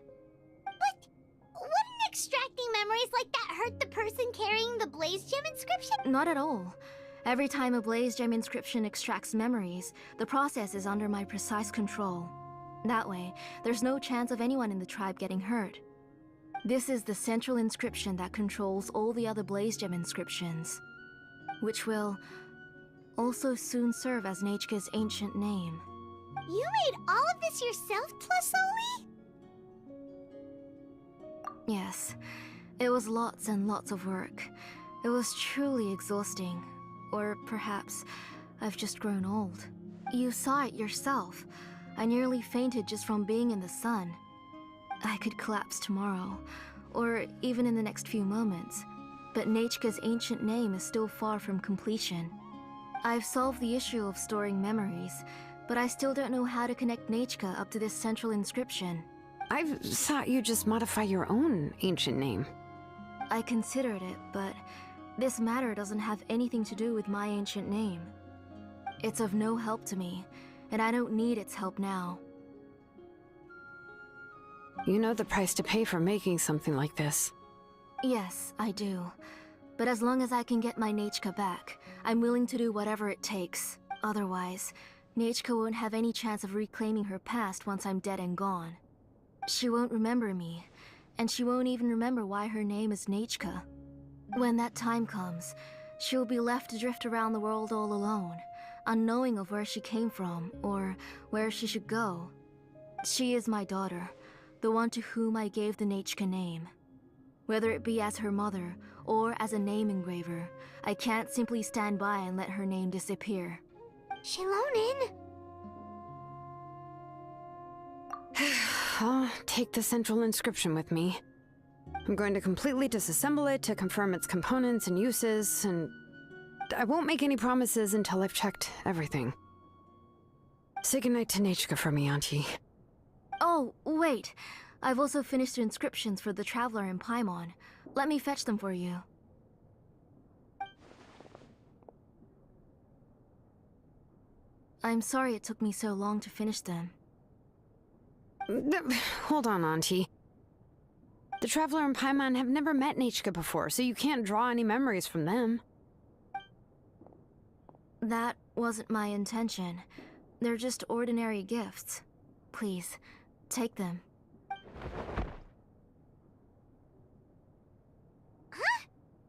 [SPEAKER 2] But wouldn't extracting memories like that hurt the person carrying the Blaze Gem inscription?
[SPEAKER 7] Not at all. Every time a Blaze Gem inscription extracts memories, the process is under my precise control. That way, there's no chance of anyone in the tribe getting hurt. This is the central inscription that controls all the other Blaze Gem inscriptions, which will also soon serve as Nechka's ancient name.
[SPEAKER 2] You made all of this yourself, Tlasoli?
[SPEAKER 7] Yes, it was lots and lots of work. It was truly exhausting. Or perhaps I've just grown old. You saw it yourself. I nearly fainted just from being in the sun. I could collapse tomorrow, or even in the next few moments. But Nechka's ancient name is still far from completion. I've solved the issue of storing memories, but I still don't know how to connect Nechka up to this central inscription.
[SPEAKER 6] I thought you just modify your own ancient name.
[SPEAKER 7] I considered it, but this matter doesn't have anything to do with my ancient name. It's of no help to me, and I don't need its help now.
[SPEAKER 6] You know the price to pay for making something like this.
[SPEAKER 7] Yes, I do. But as long as I can get my Nechka back, I'm willing to do whatever it takes. Otherwise, Nechka won't have any chance of reclaiming her past once I'm dead and gone. She won't remember me, and she won't even remember why her name is Nechka. When that time comes, she'll be left to drift around the world all alone, unknowing of where she came from or where she should go. She is my daughter, the one to whom I gave the Nechka name. Whether it be as her mother or as a name engraver, I can't simply stand by and let her name disappear.
[SPEAKER 2] Shilonin?
[SPEAKER 6] I'll take the central inscription with me. I'm going to completely disassemble it to confirm its components and uses, and I won't make any promises until I've checked everything. Say goodnight to Nechka for me, Auntie.
[SPEAKER 7] Oh, wait. I've also finished the inscriptions for the Traveler in Paimon. Let me fetch them for you. I'm sorry it took me so long to finish them.
[SPEAKER 6] Hold on, Auntie. The Traveler and Paimon have never met Nechka before, so you can't draw any memories from them.
[SPEAKER 7] That wasn't my intention. They're just ordinary gifts. Please, take them.
[SPEAKER 2] Huh?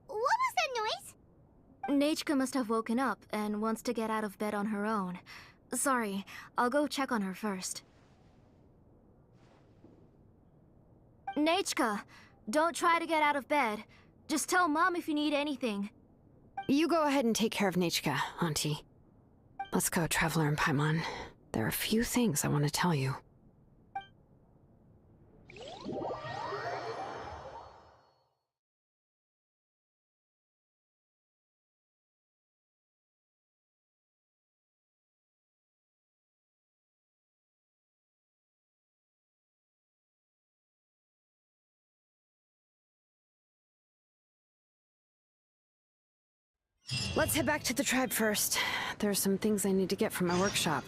[SPEAKER 2] What was that noise?
[SPEAKER 7] Nechka must have woken up and wants to get out of bed on her own. Sorry, I'll go check on her first. Nechka, don't try to get out of bed. Just tell Mom if you need anything.
[SPEAKER 6] You go ahead and take care of Nechka, Auntie. Let's go, Traveler and Paimon. There are a few things I want to tell you. Let's head back to the tribe first. There are some things I need to get from my workshop.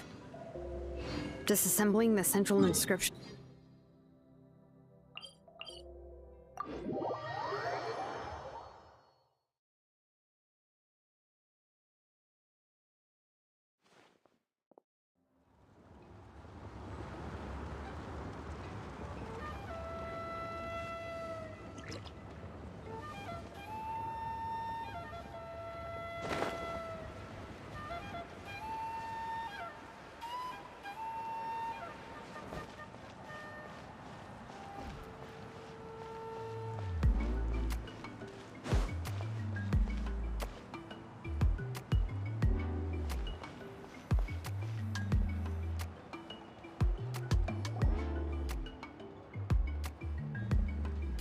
[SPEAKER 6] Disassembling the central inscription.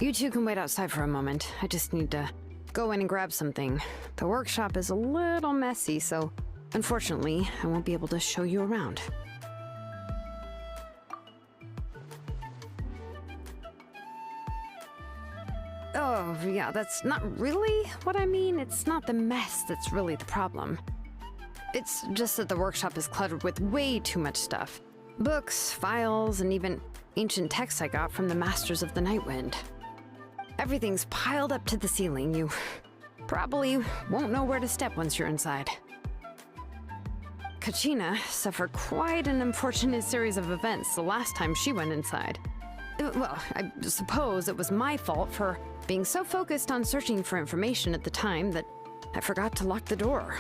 [SPEAKER 6] You two can wait outside for a moment. I just need to go in and grab something. The workshop is a little messy, so unfortunately, I won't be able to show you around. Oh, yeah, that's not really what I mean. It's not the mess that's really the problem. It's just that the workshop is cluttered with way too much stuff. Books, files, and even ancient texts I got from the Masters of the Nightwind. Everything's piled up to the ceiling. You probably won't know where to step once you're inside. Kachina suffered quite an unfortunate series of events the last time she went inside. Well, I suppose it was my fault for being so focused on searching for information at the time that I forgot to lock the door.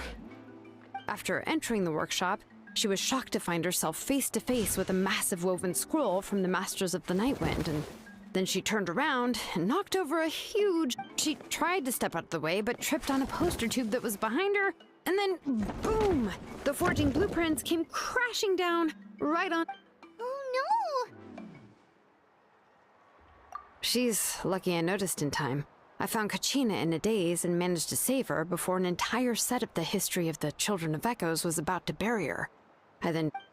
[SPEAKER 6] After entering the workshop, she was shocked to find herself face to face with a massive woven scroll from the Masters of the Nightwind, and then she turned around and knocked over a huge... She tried to step out of the way, but tripped on a poster tube that was behind her, and then, boom! The forging blueprints came crashing down right on...
[SPEAKER 2] Oh no!
[SPEAKER 6] She's lucky I noticed in time. I found Kachina in a daze and managed to save her before an entire set of the history of the Children of Echoes was about to bury her.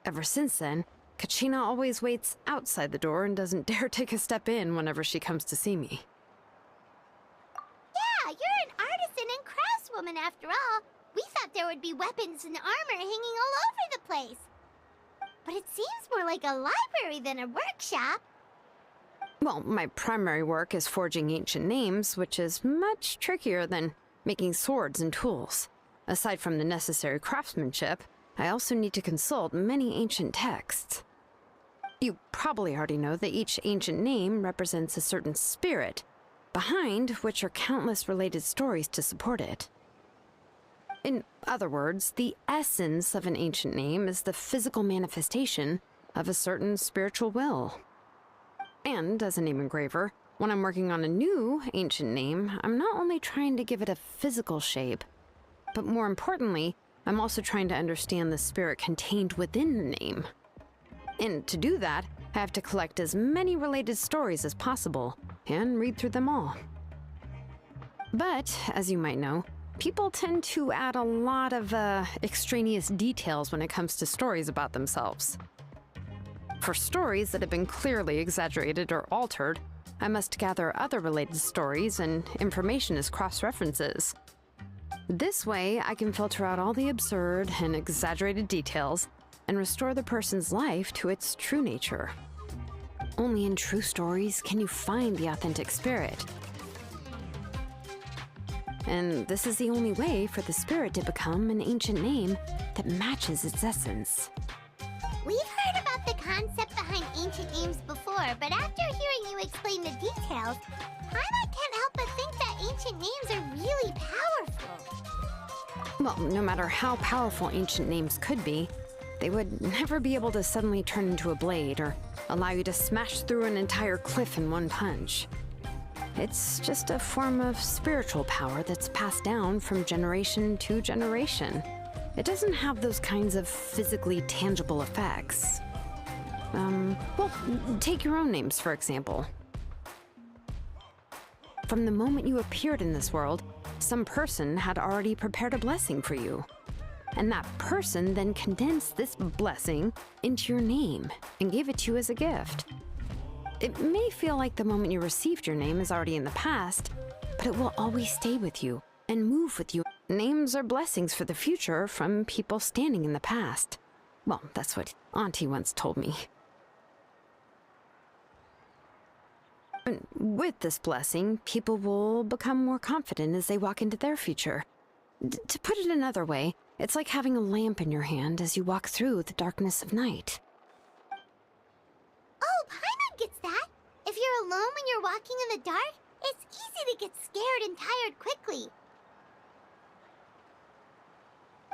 [SPEAKER 6] Ever since then, Kachina always waits outside the door and doesn't dare take a step in whenever she comes to see me.
[SPEAKER 2] Yeah, you're an artisan and craftswoman after all. We thought there would be weapons and armor hanging all over the place. But it seems more like a library than a workshop.
[SPEAKER 6] Well, my primary work is forging ancient names, which is much trickier than making swords and tools. Aside from the necessary craftsmanship, I also need to consult many ancient texts. You probably already know that each ancient name represents a certain spirit, behind which are countless related stories to support it. In other words, the essence of an ancient name is the physical manifestation of a certain spiritual will. And as a name engraver, when I'm working on a new ancient name, I'm not only trying to give it a physical shape, but more importantly, I'm also trying to understand the spirit contained within the name. And to do that, I have to collect as many related stories as possible and read through them all. But, as you might know, people tend to add a lot of extraneous details when it comes to stories about themselves. For stories that have been clearly exaggerated or altered, I must gather other related stories and information as cross-references. This way, I can filter out all the absurd and exaggerated details and restore the person's life to its true nature. Only in true stories can you find the authentic spirit. And this is the only way for the spirit to become an ancient name that matches its essence.
[SPEAKER 2] We've heard about the concept behind ancient names before, but after hearing you explain the details, I can't help but think that ancient names are really powerful.
[SPEAKER 6] Well, no matter how powerful ancient names could be, they would never be able to suddenly turn into a blade or allow you to smash through an entire cliff in one punch. It's just a form of spiritual power that's passed down from generation to generation. It doesn't have those kinds of physically tangible effects. Well, take your own names, for example. From the moment you appeared in this world, some person had already prepared a blessing for you. And that person then condensed this blessing into your name and gave it to you as a gift. It may feel like the moment you received your name is already in the past, but it will always stay with you and move with you. Names are blessings for the future from people standing in the past. Well, that's what Auntie once told me. And with this blessing, people will become more confident as they walk into their future. To put it another way, it's like having a lamp in your hand as you walk through the darkness of night.
[SPEAKER 2] Oh, Paimon gets that. If you're alone when you're walking in the dark, it's easy to get scared and tired quickly.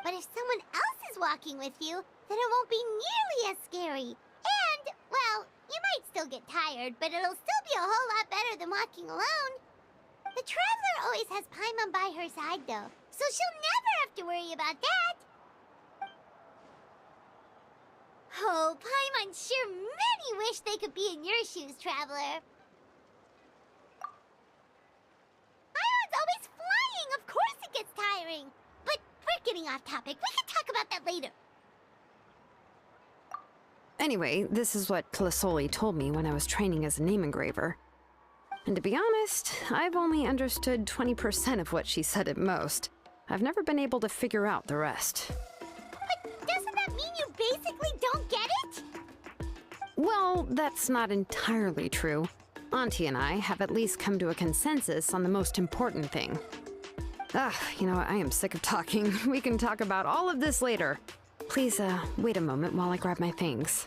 [SPEAKER 2] But if someone else is walking with you, then it won't be nearly as scary. And, well, you might still get tired, but it'll still be a whole lot better than walking alone. The Traveler always has Paimon by her side, though, so she'll never have to worry about that. Oh, Paimon sure many wish they could be in your shoes, Traveler. Paimon's always flying. Of course it gets tiring. But we're getting off topic. We can talk about that later.
[SPEAKER 6] Anyway, this is what Tlasoli told me when I was training as a name engraver. And to be honest, I've only understood 20% of what she said at most. I've never been able to figure out the rest.
[SPEAKER 2] But doesn't that mean you basically don't get it?
[SPEAKER 6] Well, that's not entirely true. Auntie and I have at least come to a consensus on the most important thing. You know, I am sick of talking. We can talk about all of this later. Please, wait a moment while I grab my things.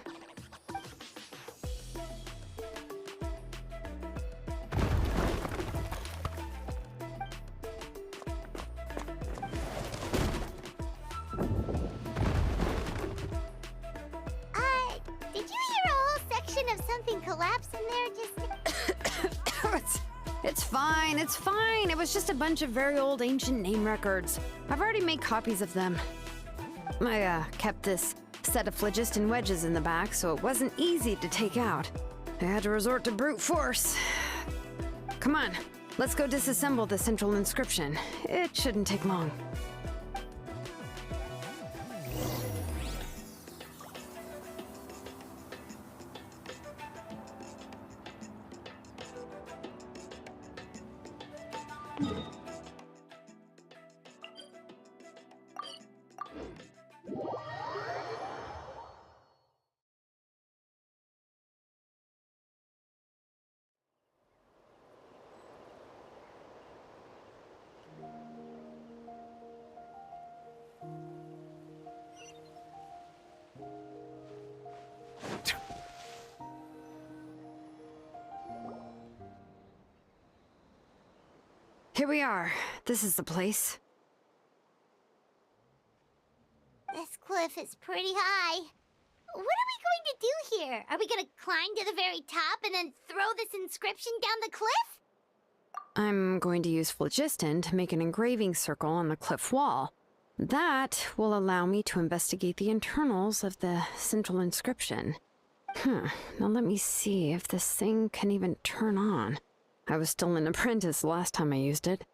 [SPEAKER 2] Did you hear a whole section of something collapse in there just...
[SPEAKER 6] It's fine, it's fine. It was just a bunch of very old ancient name records. I've already made copies of them. I, kept this set of phlogiston wedges in the back, so it wasn't easy to take out. I had to resort to brute force. Come on, let's go disassemble the central inscription. It shouldn't take long. Here we are. This is the place.
[SPEAKER 2] This cliff is pretty high. What are we going to do here? Are we going to climb to the very top and then throw this inscription down the cliff?
[SPEAKER 6] I'm going to use phlogiston to make an engraving circle on the cliff wall. That will allow me to investigate the internals of the central inscription. Now let me see if this thing can even turn on. I was still an apprentice last time I used it.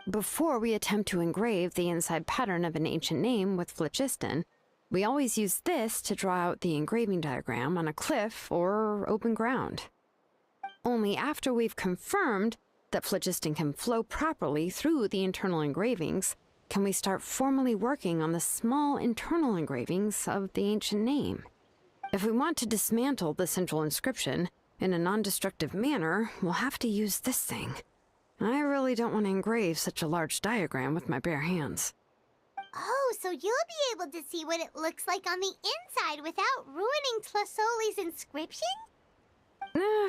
[SPEAKER 6] Before we attempt to engrave the inside pattern of an ancient name with phlogiston, we always use this to draw out the engraving diagram on a cliff or open ground. Only after we've confirmed that phlogiston can flow properly through the internal engravings can we start formally working on the small internal engravings of the ancient name. If we want to dismantle the central inscription in a non-destructive manner, we'll have to use this thing. I really don't want to engrave such a large diagram with my bare hands.
[SPEAKER 2] Oh, so you'll be able to see what it looks like on the inside without ruining Tlasoli's inscription?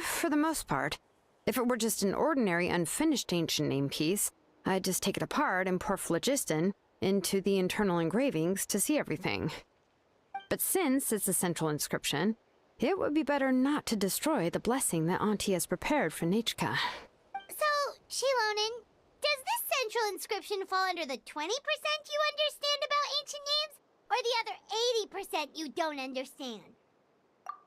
[SPEAKER 6] For the most part. If it were just an ordinary unfinished ancient name piece, I'd just take it apart and pour phlogiston into the internal engravings to see everything. But since it's a central inscription, it would be better not to destroy the blessing that Auntie has prepared for Nechka.
[SPEAKER 2] So, Shilonen, does this central inscription fall under the 20% you understand about ancient names, or the other 80% you don't understand?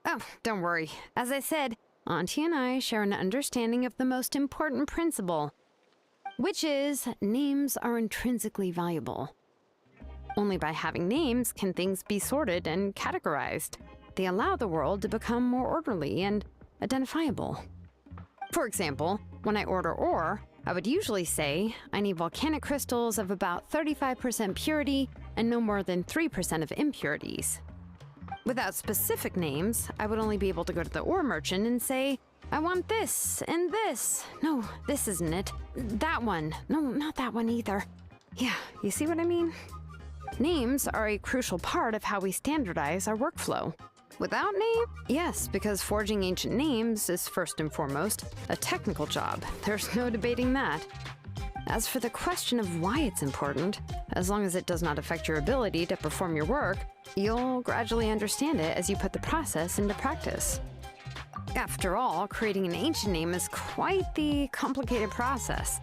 [SPEAKER 6] Oh, don't worry. As I said, Auntie and I share an understanding of the most important principle, which is names are intrinsically valuable. Only by having names can things be sorted and categorized. They allow the world to become more orderly and identifiable. For example, when I order ore, I would usually say I need volcanic crystals of about 35% purity and no more than 3% of impurities. Without specific names, I would only be able to go to the ore merchant and say, I want this and this. No, this isn't it. That one. No, not that one either. Yeah, you see what I mean? Names are a crucial part of how we standardize our workflow. Without name? Yes, because forging ancient names is first and foremost a technical job. There's no debating that. As for the question of why it's important, as long as it does not affect your ability to perform your work, you'll gradually understand it as you put the process into practice. After all, creating an ancient name is quite the complicated process.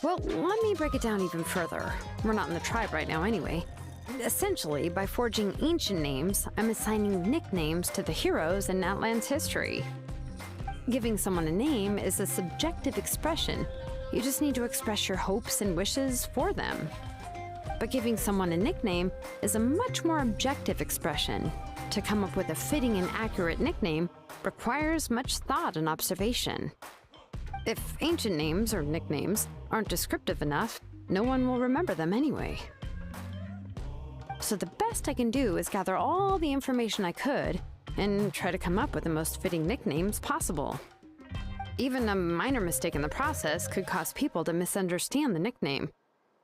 [SPEAKER 6] Well, let me break it down even further. We're not in the tribe right now anyway. Essentially, by forging ancient names, I'm assigning nicknames to the heroes in Natlan's history. Giving someone a name is a subjective expression. You just need to express your hopes and wishes for them. But giving someone a nickname is a much more objective expression. To come up with a fitting and accurate nickname requires much thought and observation. If ancient names or nicknames aren't descriptive enough, no one will remember them anyway. So the best I can do is gather all the information I could and try to come up with the most fitting nicknames possible. Even a minor mistake in the process could cause people to misunderstand the nickname.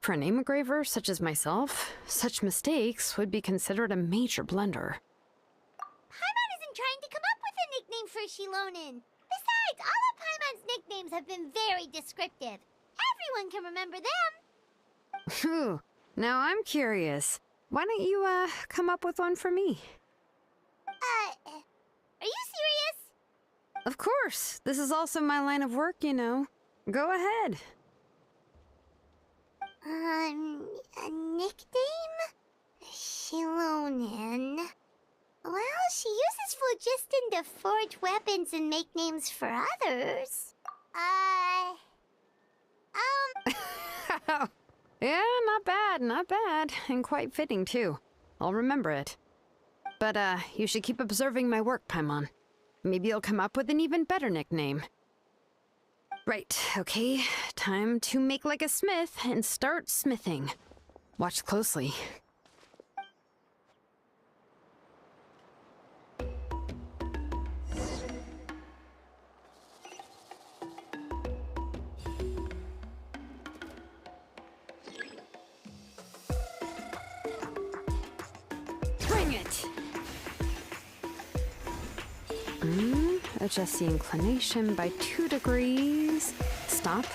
[SPEAKER 6] For a name engraver such as myself, such mistakes would be considered a major blunder.
[SPEAKER 2] Paimon isn't trying to come up with a nickname for Shilonen. Besides, all of Paimon's nicknames have been very descriptive. Everyone can remember them.
[SPEAKER 6] Phew. Now I'm curious. Why don't you, come up with one for me?
[SPEAKER 2] Are you serious?
[SPEAKER 6] Of course. This is also my line of work, you know. Go ahead.
[SPEAKER 2] A nickname? Shilonen. Well, she uses phlogiston to forge weapons and make names for others.
[SPEAKER 6] Yeah, not bad, and quite fitting too. I'll remember it. But, you should keep observing my work, Paimon. Maybe you'll come up with an even better nickname. Right, okay, time to make like a smith and start smithing. Watch closely. Bring it! Adjust the inclination by 2 degrees. Stop.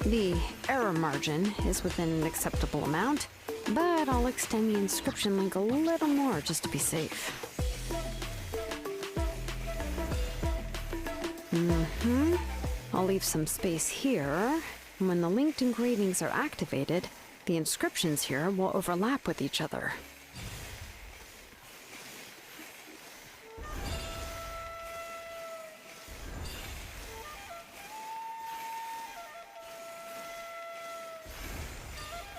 [SPEAKER 6] The error margin is within an acceptable amount, but I'll extend the inscription link a little more just to be safe. I'll leave some space here. When the linked engravings are activated, the inscriptions here will overlap with each other.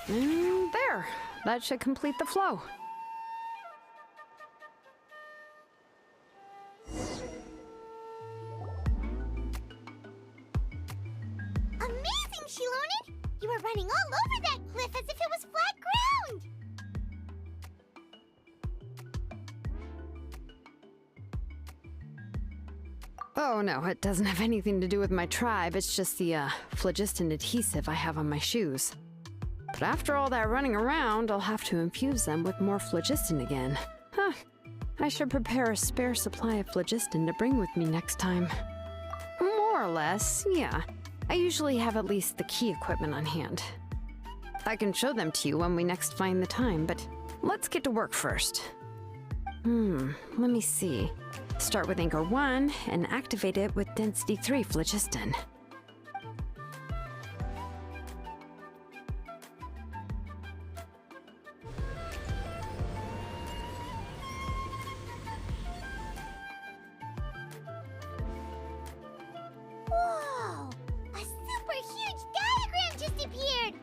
[SPEAKER 6] And there. That should complete the flow.
[SPEAKER 2] Amazing, Shilonen! You were running all over that cliff as if it was flat ground!
[SPEAKER 6] Oh no, it doesn't have anything to do with my tribe. It's just the phlogiston adhesive I have on my shoes. But after all that running around, I'll have to infuse them with more phlogiston again. Huh. I should prepare a spare supply of phlogiston to bring with me next time. More or less, yeah. I usually have at least the key equipment on hand. I can show them to you when we next find the time, but let's get to work first. Let me see. Start with Anchor 1 and activate it with Density 3 phlogiston.
[SPEAKER 2] Whoa! A super huge diagram just appeared!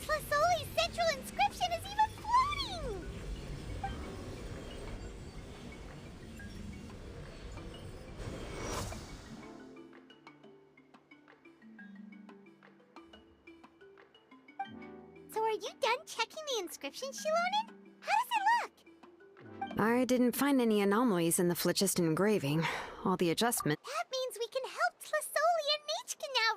[SPEAKER 2] Tlasoli's central inscription is even floating! So are you done checking the inscription, Shilonen? How does it look?
[SPEAKER 6] I didn't find any anomalies in the phlogiston engraving. All the adjustments.
[SPEAKER 2] That means we can help Tlasoli and Nichka now,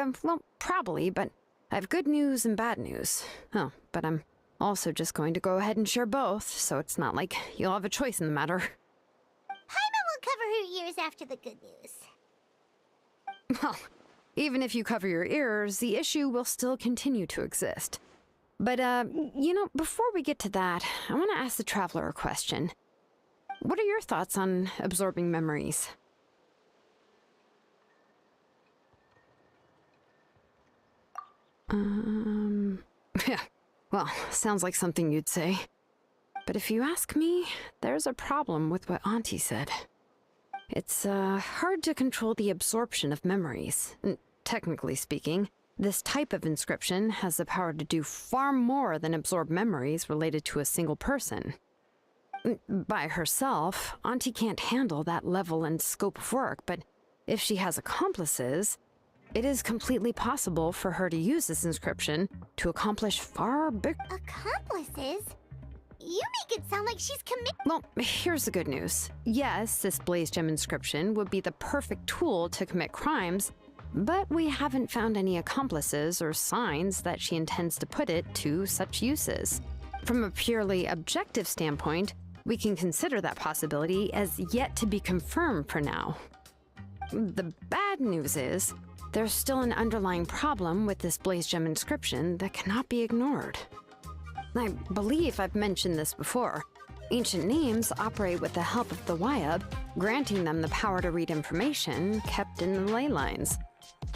[SPEAKER 2] right?
[SPEAKER 6] Well, probably, but I have good news and bad news. Oh, but I'm also just going to go ahead and share both, so it's not like you'll have a choice in the matter.
[SPEAKER 2] Paimon will cover her ears after the good news.
[SPEAKER 6] Well, even if you cover your ears, the issue will still continue to exist. But, before we get to that, I want to ask the Traveler a question. What are your thoughts on absorbing memories? Yeah, well, sounds like something you'd say. But if you ask me, there's a problem with what Auntie said. It's, hard to control the absorption of memories. Technically speaking, this type of inscription has the power to do far more than absorb memories related to a single person. By herself, Auntie can't handle that level and scope of work, but if she has accomplices, it is completely possible for her to use this inscription to accomplish far bigger—
[SPEAKER 2] Accomplices? You make it sound like she's committed.
[SPEAKER 6] Well, here's the good news. Yes, this Blaze Gem inscription would be the perfect tool to commit crimes, but we haven't found any accomplices or signs that she intends to put it to such uses. From a purely objective standpoint, we can consider that possibility as yet to be confirmed for now. The bad news is, there's still an underlying problem with this Blaze Gem inscription that cannot be ignored. I believe I've mentioned this before. Ancient names operate with the help of the Wyab, granting them the power to read information kept in the ley lines.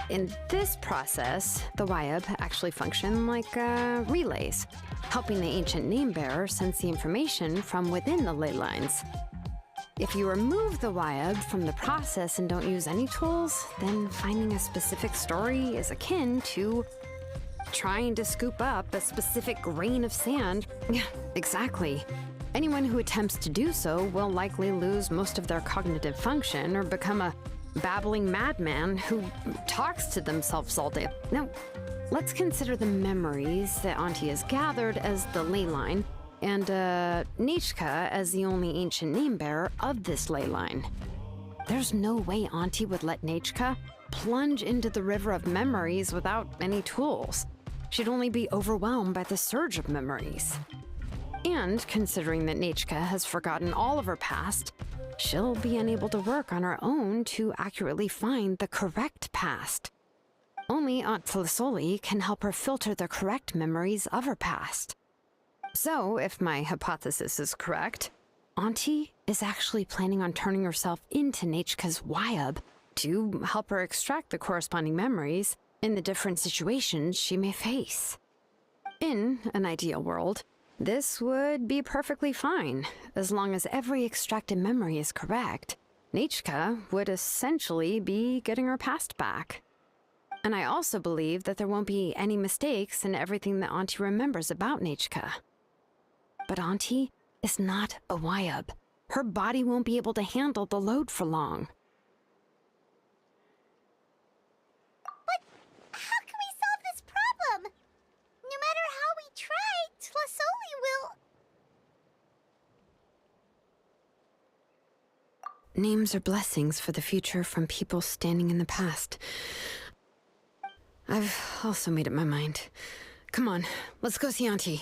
[SPEAKER 6] In this process, the Wyab actually function like relays, helping the ancient name bearer sense the information from within the ley lines. If you remove the Wyab from the process and don't use any tools, then finding a specific story is akin to trying to scoop up a specific grain of sand. Yeah, exactly. Anyone who attempts to do so will likely lose most of their cognitive function or become a babbling madman who talks to themselves all day. Now, let's consider the memories that Auntie has gathered as the ley line, and Nichka as the only ancient name bearer of this ley line. There's no way Auntie would let Nichka plunge into the river of memories without any tools. She'd only be overwhelmed by the surge of memories. And considering that Nichka has forgotten all of her past, she'll be unable to work on her own to accurately find the correct past. Only Aunt Tlasoli can help her filter the correct memories of her past. So, if my hypothesis is correct, Auntie is actually planning on turning herself into Nichka's Wyab to help her extract the corresponding memories in the different situations she may face. In an ideal world, this would be perfectly fine, as long as every extracted memory is correct. Nichka would essentially be getting her past back. And I also believe that there won't be any mistakes in everything that Auntie remembers about Nechka. But Auntie is not a Wyab. Her body won't be able to handle the load for long.
[SPEAKER 2] But how can we solve this problem? No matter how we try, Tlasoli will...
[SPEAKER 6] Names are blessings for the future from people standing in the past. I've also made up my mind. Come on, let's go see Auntie.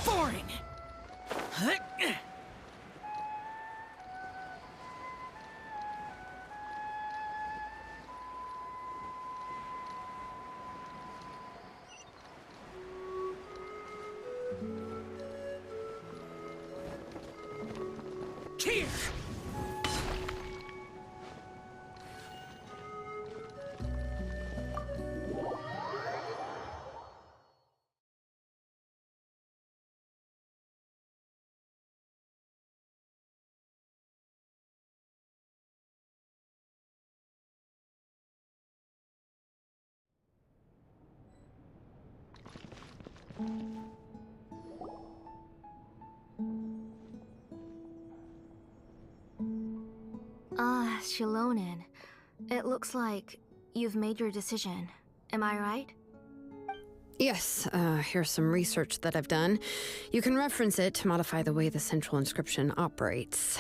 [SPEAKER 1] Boring! Here!
[SPEAKER 7] Ah, Shilonen. It looks like you've made your decision. Am I right?
[SPEAKER 6] Yes, here's some research that I've done. You can reference it to modify the way the central inscription operates.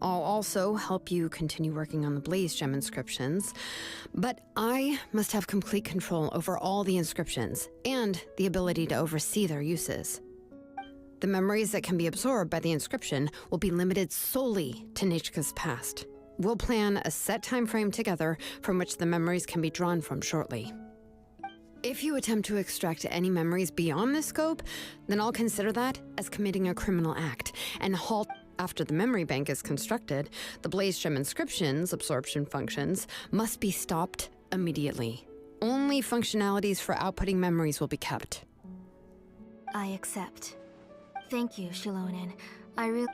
[SPEAKER 6] I'll also help you continue working on the Blaze Gem inscriptions, but I must have complete control over all the inscriptions and the ability to oversee their uses. The memories that can be absorbed by the inscription will be limited solely to Nechka's past. We'll plan a set time frame together from which the memories can be drawn from shortly. If you attempt to extract any memories beyond this scope, then I'll consider that as committing a criminal act and halt. After the memory bank is constructed, the Blaze Gem inscription's absorption functions must be stopped immediately. Only functionalities for outputting memories will be kept.
[SPEAKER 7] I accept. Thank you, Shilonen. I really...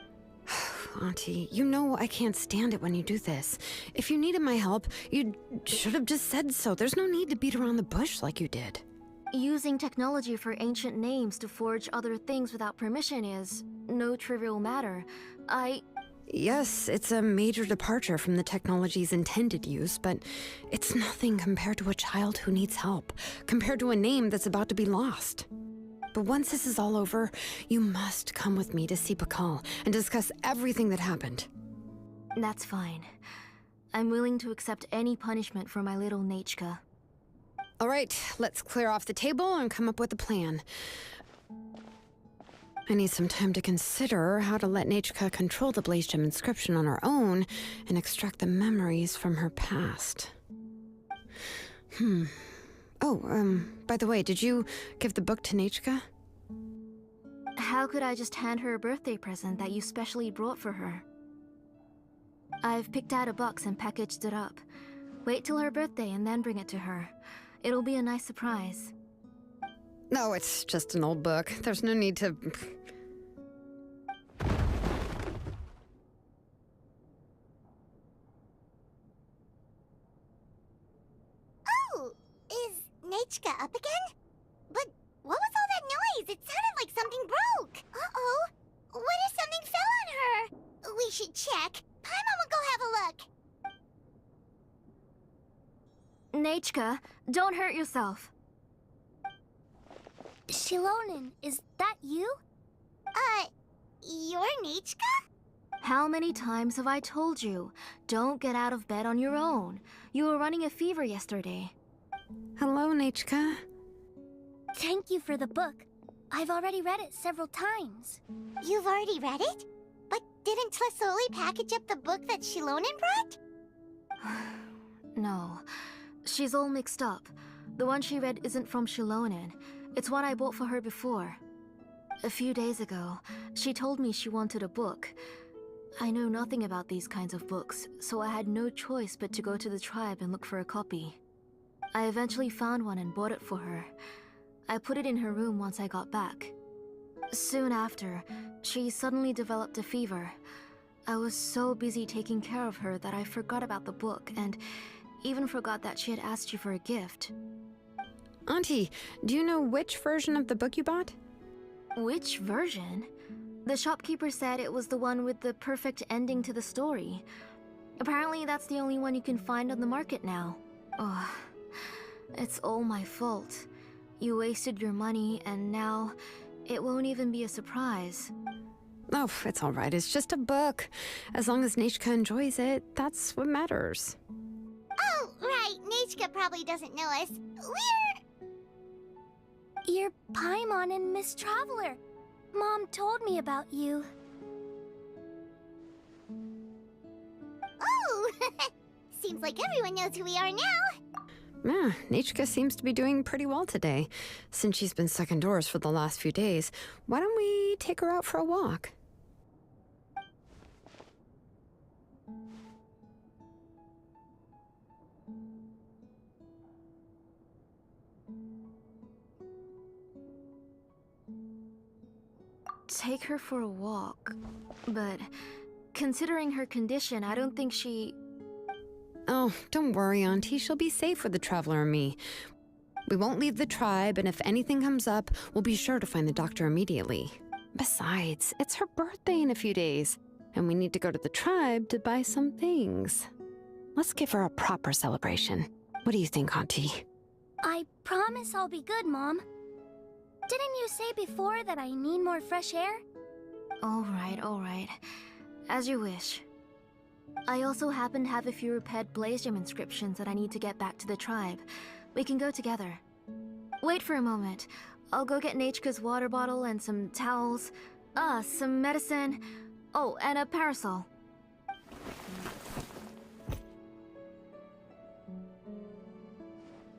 [SPEAKER 6] Auntie, you know I can't stand it when you do this. If you needed my help, you should have just said so. There's no need to beat around the bush like you did.
[SPEAKER 7] Using technology for ancient names to forge other things without permission is no trivial matter.
[SPEAKER 6] Yes, it's a major departure from the technology's intended use, but it's nothing compared to a child who needs help, compared to a name that's about to be lost. But once this is all over, you must come with me to see Pakal and discuss everything that happened.
[SPEAKER 7] That's fine. I'm willing to accept any punishment for my little Nechka.
[SPEAKER 6] All right, let's clear off the table and come up with a plan. I need some time to consider how to let Nechka control the Blaze Gem inscription on her own and extract the memories from her past. Oh, by the way, did you give the book to Nechka?
[SPEAKER 7] How could I just hand her a birthday present that you specially brought for her? I've picked out a box and packaged it up. Wait till her birthday and then bring it to her. It'll be a nice surprise.
[SPEAKER 6] No, it's just an old book. There's no need to...
[SPEAKER 2] Oh! Is Nechka up again? But what was all that noise? It sounded like something broke. Uh-oh. What if something fell on her? We should check. Paimon will go have a look.
[SPEAKER 7] Nechka, don't hurt yourself.
[SPEAKER 2] Shilonen, is that you? You're Nechka?
[SPEAKER 7] How many times have I told you? Don't get out of bed on your own. You were running a fever yesterday.
[SPEAKER 6] Hello, Nechka.
[SPEAKER 2] Thank you for the book. I've already read it several times. You've already read it? But didn't Tlasoli package up the book that Shilonen brought?
[SPEAKER 7] No. She's all mixed up. The one she read isn't from Shilonen. It's one I bought for her before. A few days ago, she told me she wanted a book. I know nothing about these kinds of books, so I had no choice but to go to the tribe and look for a copy. I eventually found one and bought it for her. I put it in her room once I got back. Soon after, she suddenly developed a fever. I was so busy taking care of her that I forgot about the book and even forgot that she had asked you for a gift.
[SPEAKER 6] Auntie, do you know which version of the book you bought?
[SPEAKER 7] Which version? The shopkeeper said it was the one with the perfect ending to the story. Apparently that's the only one you can find on the market now. Ugh. It's all my fault. You wasted your money, and now it won't even be a surprise.
[SPEAKER 6] Oh, it's all right. It's just a book. As long as Nechka enjoys it, that's what matters.
[SPEAKER 2] Oh, right. Nechka probably doesn't know us. You're Paimon and Miss Traveler. Mom told me about you. Oh! Seems like everyone knows who we are now.
[SPEAKER 6] Yeah, Nechka seems to be doing pretty well today. Since she's been stuck indoors for the last few days, why don't we take her out for a walk?
[SPEAKER 7] Take her for a walk. But considering her condition, I don't think she...
[SPEAKER 6] Oh, don't worry, Auntie. She'll be safe with the Traveler and me. We won't leave the tribe, and if anything comes up, we'll be sure to find the doctor immediately. Besides, it's her birthday in a few days, and we need to go to the tribe to buy some things. Let's give her a proper celebration. What do you think, Auntie?
[SPEAKER 2] I promise I'll be good, Mom. Didn't you say before that I need more fresh air?
[SPEAKER 7] All right. As you wish. I also happen to have a few repaired Blaze Gem inscriptions that I need to get back to the tribe. We can go together. Wait for a moment. I'll go get Nechka's water bottle and some towels. Some medicine. Oh, and a parasol.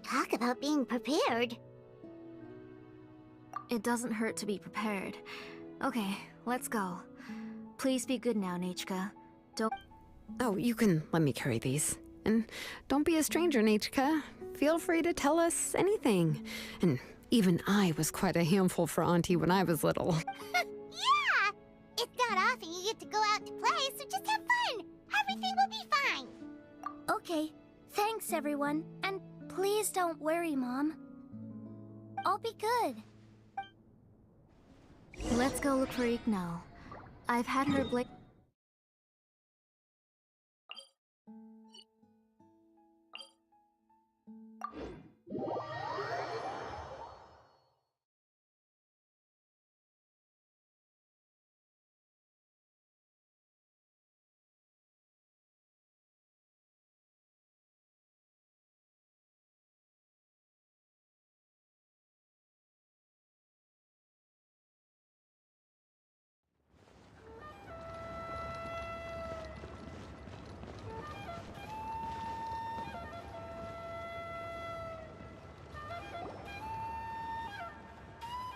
[SPEAKER 2] Talk about being prepared.
[SPEAKER 7] It doesn't hurt to be prepared. Okay, let's go. Please be good now, Nechka. Don't...
[SPEAKER 6] Oh, you can let me carry these. And don't be a stranger, Nechka. Feel free to tell us anything. And even I was quite a handful for Auntie when I was little.
[SPEAKER 2] Yeah! It's not often you get to go out to play, so just have fun. Everything will be fine. Okay, thanks everyone. And please don't worry, Mom. I'll be good.
[SPEAKER 7] Let's go look for Ignal. I've had her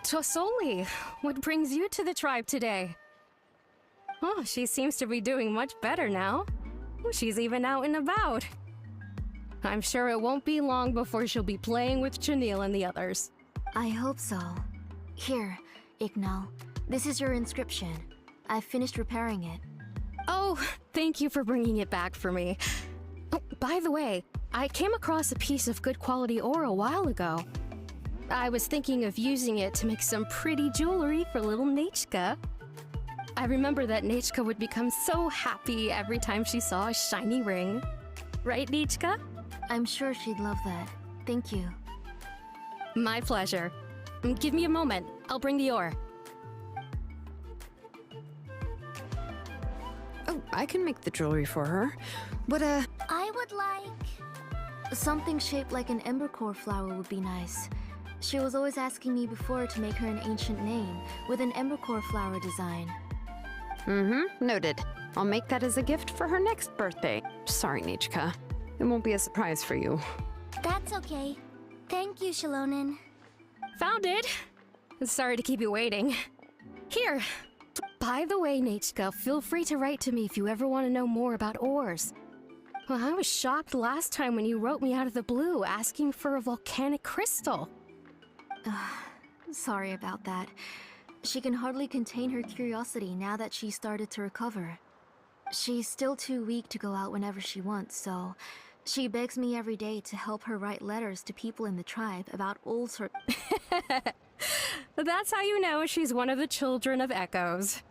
[SPEAKER 12] Tlasoli, what brings you to the tribe today? Oh, she seems to be doing much better now. She's even out and about. I'm sure it won't be long before she'll be playing with Janelle and the others.
[SPEAKER 7] I hope so. Here, Ignal. This is your inscription. I've finished repairing it.
[SPEAKER 12] Oh, thank you for bringing it back for me. Oh, by the way, I came across a piece of good quality ore a while ago. I was thinking of using it to make some pretty jewelry for little Nechka. I remember that Nechka would become so happy every time she saw a shiny ring. Right, Nechka?
[SPEAKER 7] I'm sure she'd love that. Thank you.
[SPEAKER 12] My pleasure. Give me a moment. I'll bring the ore.
[SPEAKER 6] Oh, I can make the jewelry for her. But,
[SPEAKER 2] I would like...
[SPEAKER 7] Something shaped like an embercore flower would be nice. She was always asking me before to make her an ancient name with an embercore flower design.
[SPEAKER 6] Noted. I'll make that as a gift for her next birthday. Sorry, Nichka. It won't be a surprise for you.
[SPEAKER 2] That's okay. Thank you, Shalonen.
[SPEAKER 12] Found it! Sorry to keep you waiting. Here. By the way, Nachka, feel free to write to me if you ever want to know more about ores. Well, I was shocked last time when you wrote me out of the blue asking for a volcanic crystal.
[SPEAKER 7] Sorry about that. She can hardly contain her curiosity now that she started to recover. She's still too weak to go out whenever she wants, so she begs me every day to help her write letters to people in the tribe about all sorts.
[SPEAKER 12] That's how you know she's one of the children of echoes.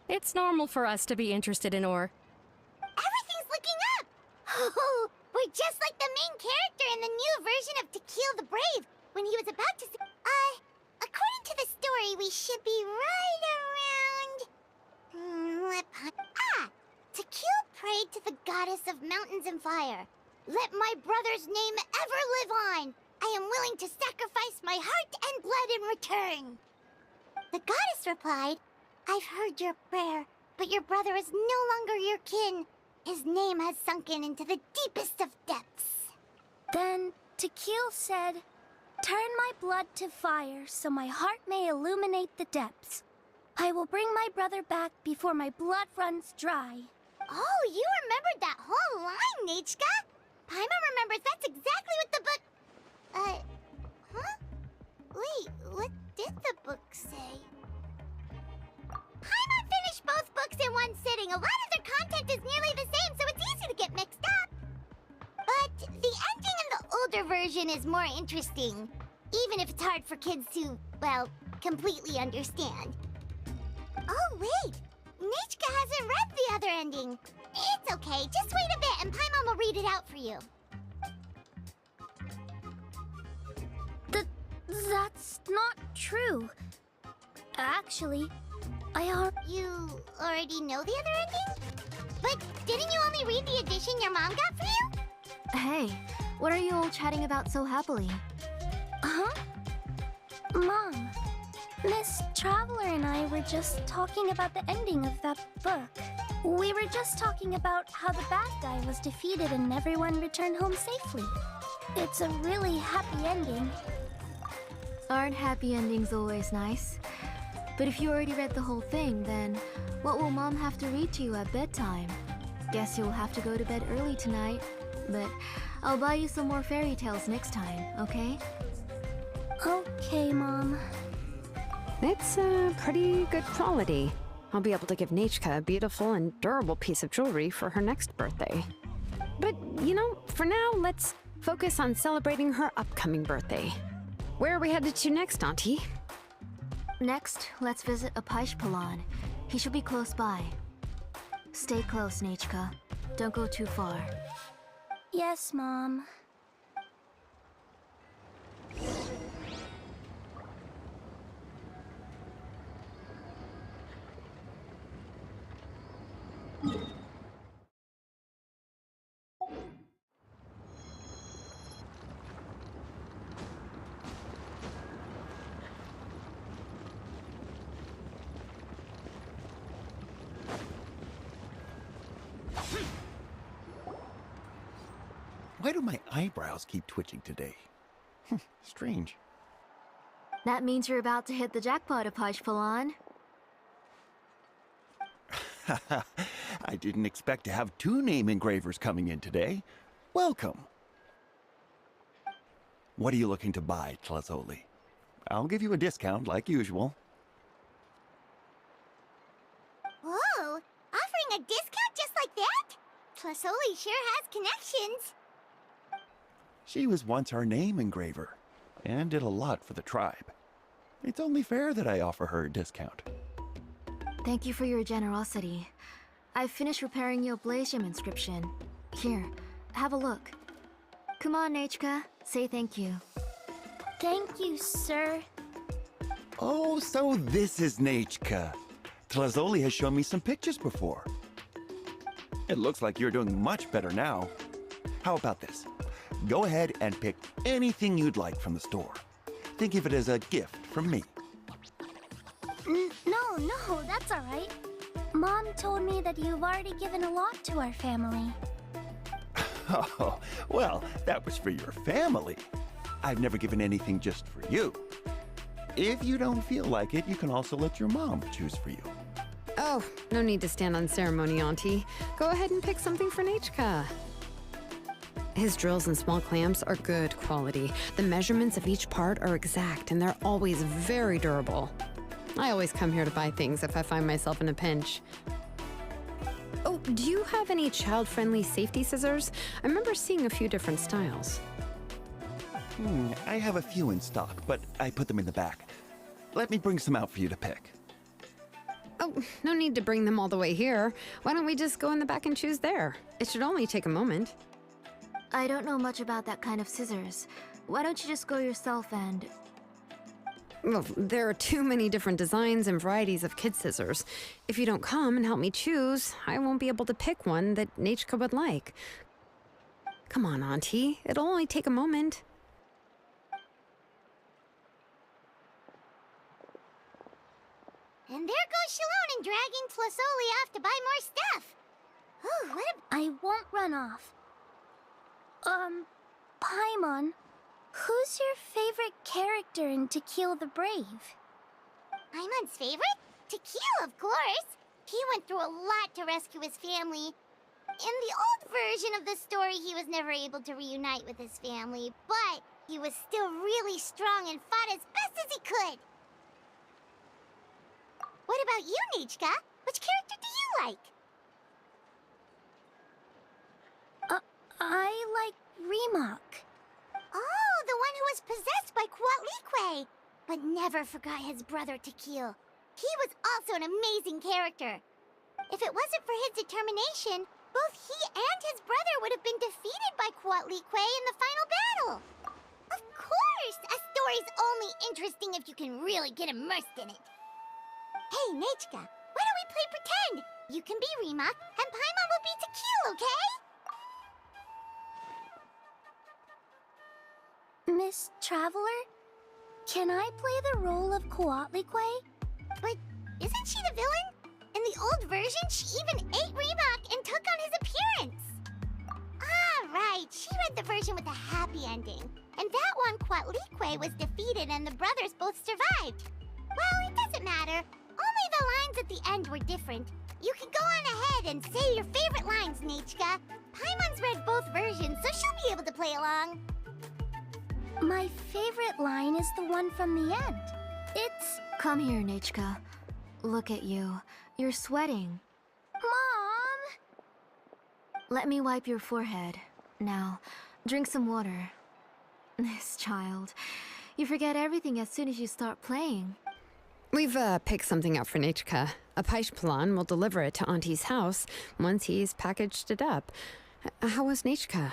[SPEAKER 12] It's normal for us to be interested in ore.
[SPEAKER 2] Everything's looking up! Oh, we're just like the main character in the new version of To Kill the Brave, when he was about to according to the story, we should be right around... To Kill prayed to the goddess of mountains and fire. Let my brother's name ever live on! I am willing to sacrifice my heart and blood in return! The goddess replied, I've heard your prayer, but your brother is no longer your kin. His name has sunken into the deepest of depths. Then To Kill said, turn my blood to fire so my heart may illuminate the depths. I will bring my brother back before my blood runs dry. Oh, you remembered that whole line, Nachka! Paimon remembers that's exactly what the book... huh? Wait, what did the book say? Paimon finished both books in one sitting. A lot of their content is nearly the same, so it's easy to get mixed up. But the ending in the older version is more interesting, even if it's hard for kids to, well, completely understand. Oh, wait! Nichka hasn't read the other ending. It's okay, just wait a bit and Paimon will read it out for you. That's not true. Actually, You already know the other ending? But didn't you only read the edition your mom got for you?
[SPEAKER 7] Hey, what are you all chatting about so happily?
[SPEAKER 2] Huh? Mom, Miss Traveler and I were just talking about the ending of that book. We were just talking about how the bad guy was defeated and everyone returned home safely. It's a really happy ending.
[SPEAKER 7] Aren't happy endings always nice? But if you already read the whole thing, then what will Mom have to read to you at bedtime? Guess you'll have to go to bed early tonight. But I'll buy you some more fairy tales next time, okay?
[SPEAKER 2] Okay, Mom.
[SPEAKER 6] It's a pretty good quality. I'll be able to give Nachka a beautiful and durable piece of jewelry for her next birthday. But, you know, for now, let's focus on celebrating her upcoming birthday. Where are we headed to next, Auntie?
[SPEAKER 7] Next, let's visit Apaish Palan. He should be close by. Stay close, Nachka. Don't go too far.
[SPEAKER 2] Yes, Mom.
[SPEAKER 13] Why do my eyebrows keep twitching today? Strange.
[SPEAKER 7] That means you're about to hit the jackpot, Apaish Palan.
[SPEAKER 13] I didn't expect to have 2 name engravers coming in today. Welcome. What are you looking to buy, Tlazoli? I'll give you a discount like usual.
[SPEAKER 2] Whoa! Offering a discount just like that? Tlasoli sure has connections.
[SPEAKER 13] She was once our name engraver, and did a lot for the tribe. It's only fair that I offer her a discount.
[SPEAKER 7] Thank you for your generosity. I've finished repairing your Blaze Gem inscription. Here, have a look. Come on, Nachka, say thank you.
[SPEAKER 2] Thank you, sir.
[SPEAKER 13] Oh, so this is Nachka. Tlazoli has shown me some pictures before. It looks like you're doing much better now. How about this? Go ahead and pick anything you'd like from the store. Think of it as a gift from me.
[SPEAKER 2] No, that's all right. Mom told me that you've already given a lot to our family.
[SPEAKER 13] Oh, well, that was for your family. I've never given anything just for you. If you don't feel like it, you can also let your mom choose for you.
[SPEAKER 6] Oh, no need to stand on ceremony, Auntie. Go ahead and pick something for Nechka. His drills and small clamps are good quality. The measurements of each part are exact, and they're always very durable. I always come here to buy things if I find myself in a pinch. Oh, do you have any child-friendly safety scissors? I remember seeing a few different styles.
[SPEAKER 13] I have a few in stock, but I put them in the back. Let me bring some out for you to pick.
[SPEAKER 6] Oh, no need to bring them all the way here. Why don't we just go in the back and choose there? It should only take a moment.
[SPEAKER 7] I don't know much about that kind of scissors. Why don't you just go yourself and...
[SPEAKER 6] Well, there are too many different designs and varieties of kid scissors. If you don't come and help me choose, I won't be able to pick one that Nechka would like. Come on, Auntie. It'll only take a moment.
[SPEAKER 2] And there goes Shalone and dragging Tlasoli off to buy more stuff. Ooh, I won't run off. Paimon, who's your favorite character in To Kill the Brave? Paimon's favorite? To Kill, of course. He went through a lot to rescue his family. In the old version of the story, he was never able to reunite with his family, but he was still really strong and fought as best as he could. What about you, Nechka? Which character do you like? I like Remak. Oh, the one who was possessed by Quatlique, but never forgot his brother Tequil. He was also an amazing character. If it wasn't for his determination, both he and his brother would have been defeated by Quatlique in the final battle. Of course! A story's only interesting if you can really get immersed in it. Hey, Nechka, why don't we play pretend? You can be Remak, and Paimon will be Tequil, okay? Miss Traveler, can I play the role of Quatlique? But isn't she the villain? In the old version, she even ate Remak and took on his appearance. Ah, right. She read the version with a happy ending. And that one, Quatlique was defeated and the brothers both survived. Well, it doesn't matter. Only the lines at the end were different. You can go on ahead and say your favorite lines, Nechka. Paimon's read both versions, so she'll be able to play along. My favorite line is the one from the end. It's...
[SPEAKER 7] Come here, Nechka. Look at you. You're sweating.
[SPEAKER 2] Mom!
[SPEAKER 7] Let me wipe your forehead. Now, drink some water. This child. You forget everything as soon as you start playing.
[SPEAKER 6] We've picked something up for Nechka. A Paishpalan will deliver it to Auntie's house once he's packaged it up. How was Nechka?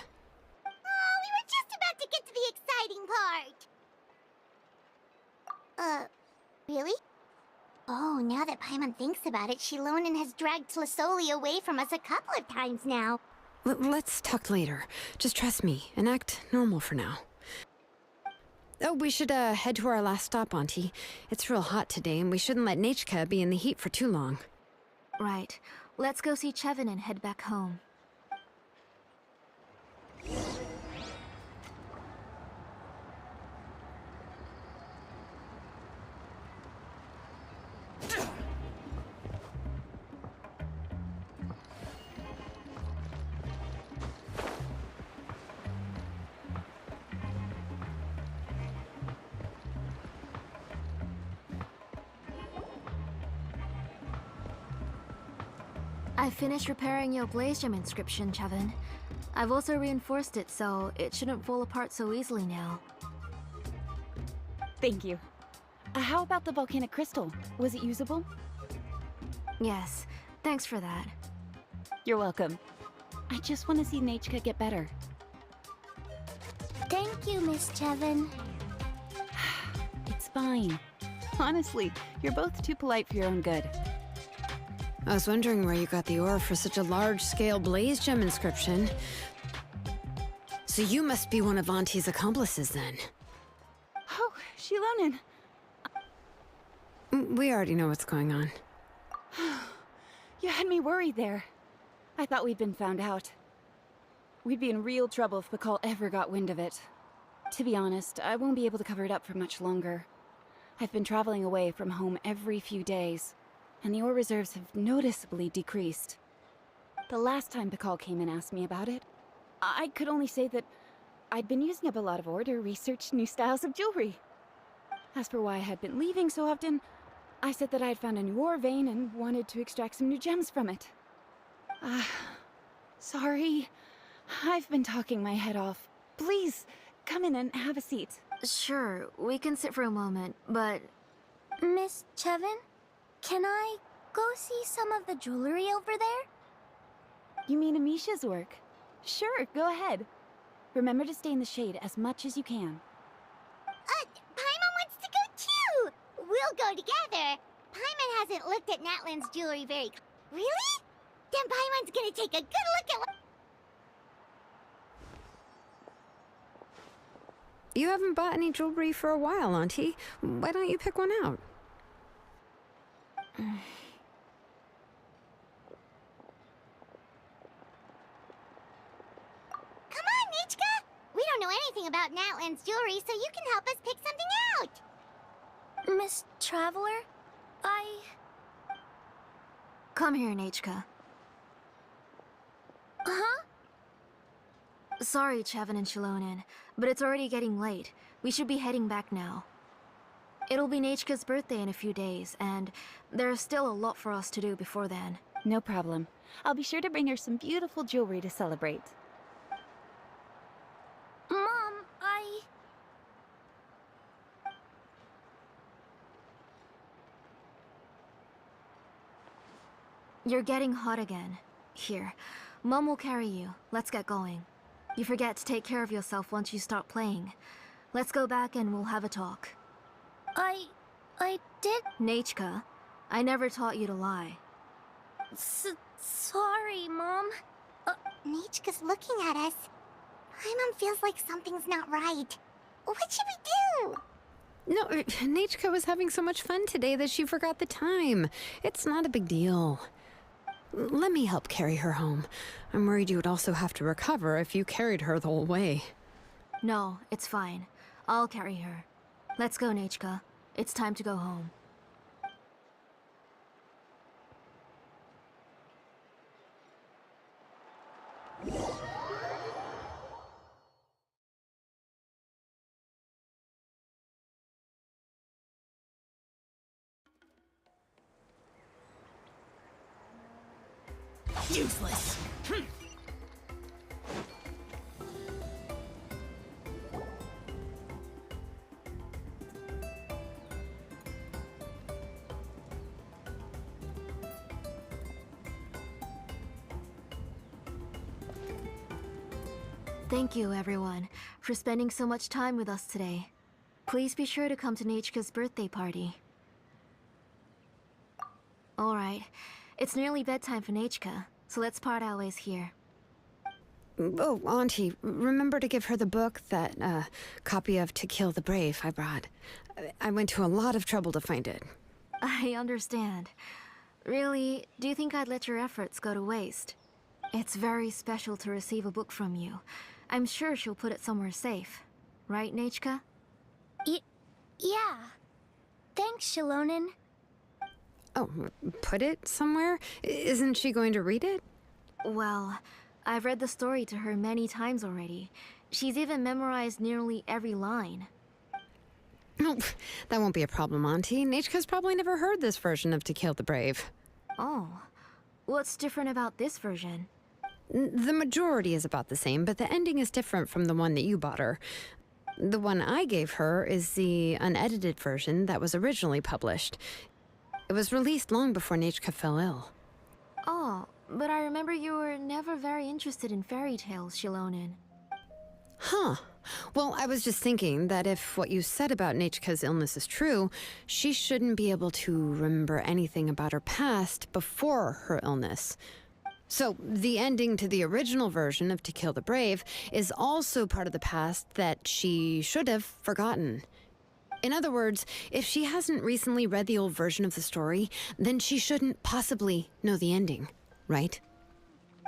[SPEAKER 2] Oh, we were just about to get to the exciting part. Really? Oh, now that Paimon thinks about it, Shilonen has dragged Tlasoli away from us a couple of times now.
[SPEAKER 6] Let's talk later. Just trust me and act normal for now. Oh, we should head to our last stop, Auntie. It's real hot today, and we shouldn't let Nechka be in the heat for too long.
[SPEAKER 7] Right. Let's go see Chevin and head back home. I finished repairing your Blaze Gem inscription, Chevin. I've also reinforced it, so it shouldn't fall apart so easily now.
[SPEAKER 3] Thank you. How about the volcanic crystal? Was it usable?
[SPEAKER 7] Yes, thanks for that.
[SPEAKER 3] You're welcome. I just want to see Nechka get better.
[SPEAKER 2] Thank you, Miss Chevin.
[SPEAKER 3] It's fine. Honestly, you're both too polite for your own good.
[SPEAKER 6] I was wondering where you got the ore for such a large-scale Blaze Gem inscription. So you must be one of Auntie's accomplices, then.
[SPEAKER 3] Oh, Shilonen.
[SPEAKER 6] We already know what's going on.
[SPEAKER 3] You had me worried there. I thought we'd been found out. We'd be in real trouble if Bakal ever got wind of it. To be honest, I won't be able to cover it up for much longer. I've been traveling away from home every few days, and the ore reserves have noticeably decreased. The last time Bakal came and asked me about it, I could only say that I'd been using up a lot of ore to research new styles of jewelry. As for why I had been leaving so often, I said that I had found a new ore vein and wanted to extract some new gems from it. Sorry. I've been talking my head off. Please, come in and have a seat.
[SPEAKER 7] Sure, we can sit for a moment, but...
[SPEAKER 2] Miss Chevin, can I go see some of the jewelry over there?
[SPEAKER 3] You mean Amisha's work? Sure, go ahead. Remember to stay in the shade as much as you can.
[SPEAKER 2] Paimon wants to go too! We'll go together. Paimon hasn't looked at Natlan's jewelry very... Really? Then Paimon's gonna take a good look at what...
[SPEAKER 6] You haven't bought any jewelry for a while, Auntie. Why don't you pick one out?
[SPEAKER 2] Come on, Nichka! We don't know anything about Natlan's jewelry, so you can help us pick something out!
[SPEAKER 7] Miss Traveler, Come here, Nachka.
[SPEAKER 2] Huh?
[SPEAKER 7] Sorry, Chevin and Shilonen, but it's already getting late. We should be heading back now. It'll be Nachka's birthday in a few days, and there's still a lot for us to do before then.
[SPEAKER 3] No problem. I'll be sure to bring her some beautiful jewelry to celebrate.
[SPEAKER 2] Mom,
[SPEAKER 7] You're getting hot again. Here, Mom will carry you. Let's get going. You forget to take care of yourself once you start playing. Let's go back and we'll have a talk.
[SPEAKER 2] I did...
[SPEAKER 7] Nachka, I never taught you to lie.
[SPEAKER 2] Sorry, Mom. Nichka's looking at us. Paimon feels like something's not right. What should we do?
[SPEAKER 6] No, Nachka was having so much fun today that she forgot the time. It's not a big deal. Let me help carry her home. I'm worried you would also have to recover if you carried her the whole way.
[SPEAKER 7] No, it's fine. I'll carry her. Let's go, Nachka. It's time to go home.
[SPEAKER 1] Useless.
[SPEAKER 7] Thank you, everyone, for spending so much time with us today. Please be sure to come to Nachka's birthday party. Alright, it's nearly bedtime for Nachka, so let's part our ways here.
[SPEAKER 6] Oh, Auntie, remember to give her the book, that copy of To Kill the Brave I brought. I went to a lot of trouble to find it.
[SPEAKER 7] I understand. Really, do you think I'd let your efforts go to waste? It's very special to receive a book from you. I'm sure she'll put it somewhere safe. Right, Nachka?
[SPEAKER 2] Yeah. Thanks, Shilonen.
[SPEAKER 6] Oh, put it somewhere? Isn't she going to read it?
[SPEAKER 7] Well, I've read the story to her many times already. She's even memorized nearly every line.
[SPEAKER 6] Oh, that won't be a problem, Auntie. Nachka's probably never heard this version of To Kill the Brave.
[SPEAKER 7] Oh. What's different about this version?
[SPEAKER 6] The majority is about the same, but the ending is different from the one that you bought her. The one I gave her is the unedited version that was originally published. It was released long before Nachka fell ill.
[SPEAKER 7] Oh, but I remember you were never very interested in fairy tales, Shilonen.
[SPEAKER 6] Huh. Well, I was just thinking that if what you said about Nachka's illness is true, she shouldn't be able to remember anything about her past before her illness. So, the ending to the original version of To Kill the Brave is also part of the past that she should have forgotten. In other words, if she hasn't recently read the old version of the story, then she shouldn't possibly know the ending, right?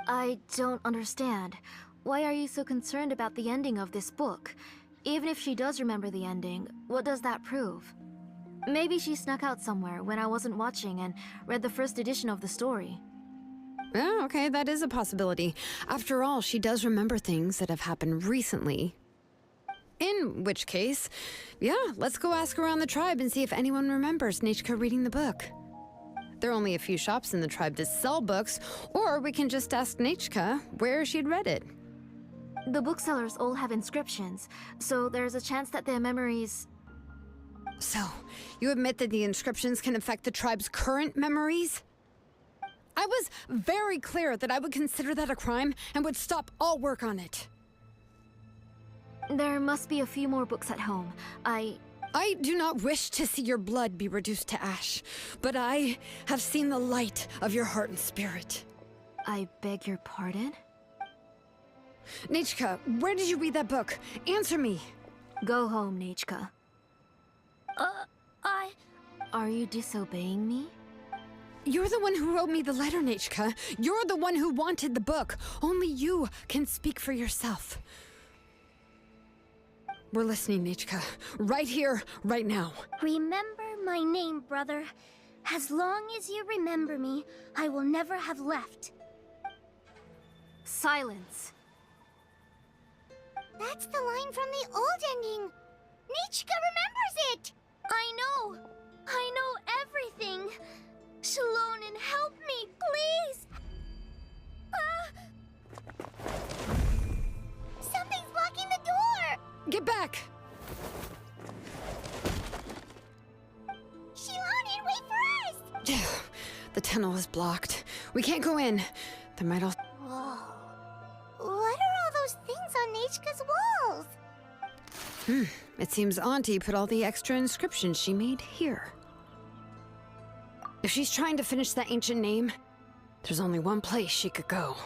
[SPEAKER 7] I don't understand. Why are you so concerned about the ending of this book? Even if she does remember the ending, what does that prove? Maybe she snuck out somewhere when I wasn't watching and read the first edition of the story.
[SPEAKER 6] Oh, okay, that is a possibility. After all, she does remember things that have happened recently. In which case, yeah, let's go ask around the tribe and see if anyone remembers Nechka reading the book. There are only a few shops in the tribe that sell books, or we can just ask Nechka where she'd read it.
[SPEAKER 7] The booksellers all have inscriptions, so there's a chance that their memories...
[SPEAKER 6] So, you admit that the inscriptions can affect the tribe's current memories? I was very clear that I would consider that a crime and would stop all work on it.
[SPEAKER 7] There must be a few more books at home. I
[SPEAKER 6] do not wish to see your blood be reduced to ash, but I have seen the light of your heart and spirit.
[SPEAKER 7] I beg your pardon?
[SPEAKER 6] Nechka, where did you read that book? Answer me.
[SPEAKER 7] Go home, Nechka. Are you disobeying me?
[SPEAKER 6] You're the one who wrote me the letter, Nechka. You're the one who wanted the book. Only you can speak for yourself. We're listening, Nechka. Right here, right now.
[SPEAKER 2] Remember my name, brother. As long as you remember me, I will never have left.
[SPEAKER 7] Silence.
[SPEAKER 2] That's the line from the old ending. Nechka remembers it. I know everything. Shalonen, help me, please. Something's blocking the door.
[SPEAKER 6] Get back!
[SPEAKER 2] Shalonen, wait for us!
[SPEAKER 6] The tunnel is blocked. We can't go in. There might also...
[SPEAKER 2] Whoa. What are all those things on Nechka's walls?
[SPEAKER 6] It seems Auntie put all the extra inscriptions she made here. If she's trying to finish that ancient name, there's only one place she could go.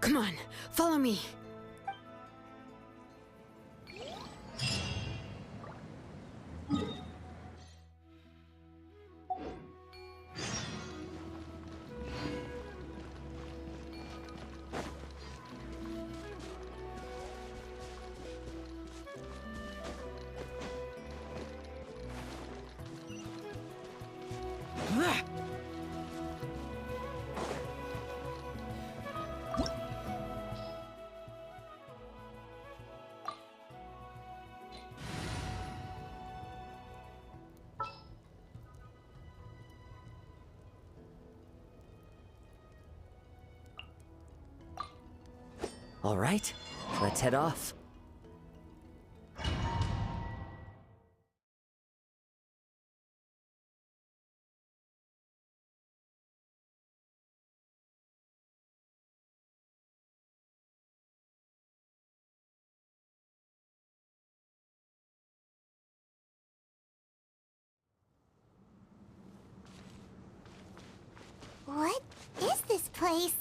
[SPEAKER 6] Come on, follow me.
[SPEAKER 14] All right, let's head off.
[SPEAKER 2] What is this place?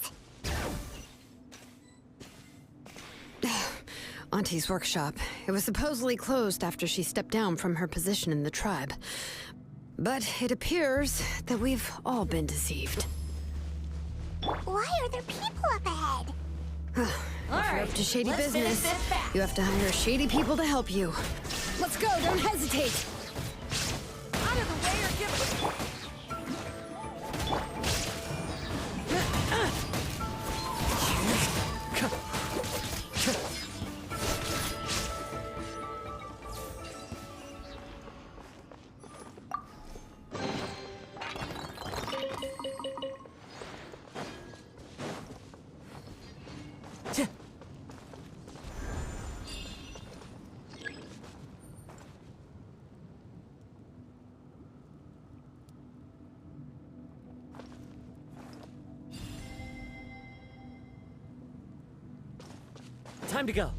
[SPEAKER 6] Auntie's workshop. It was supposedly closed after she stepped down from her position in the tribe. But it appears that we've all been deceived.
[SPEAKER 2] Why are there people up ahead?
[SPEAKER 6] If you're up to shady business, you have to hire shady people to help you. Let's go, don't hesitate!
[SPEAKER 1] Out of the way or give Time to go.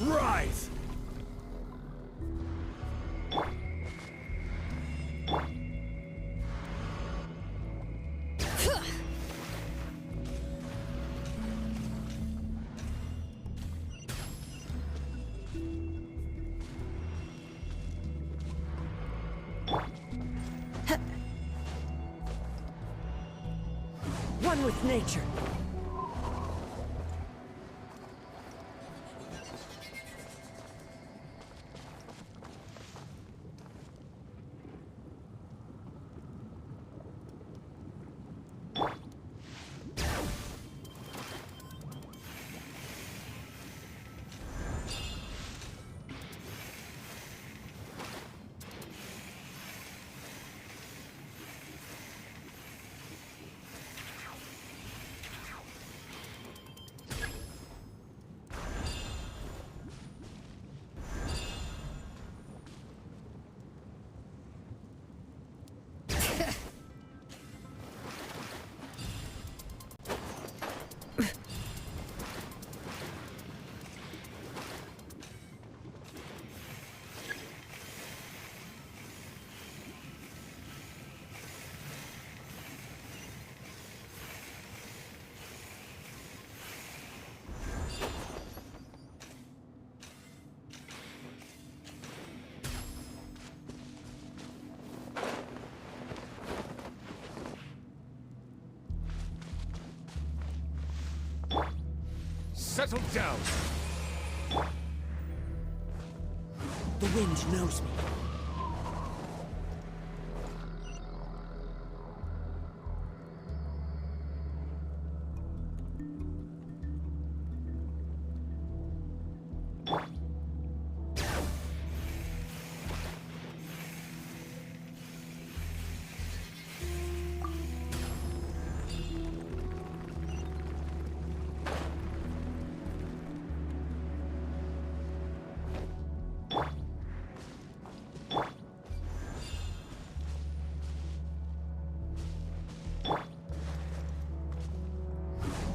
[SPEAKER 9] Rise!
[SPEAKER 10] One with nature.
[SPEAKER 9] Settle down!
[SPEAKER 10] The wind knows me.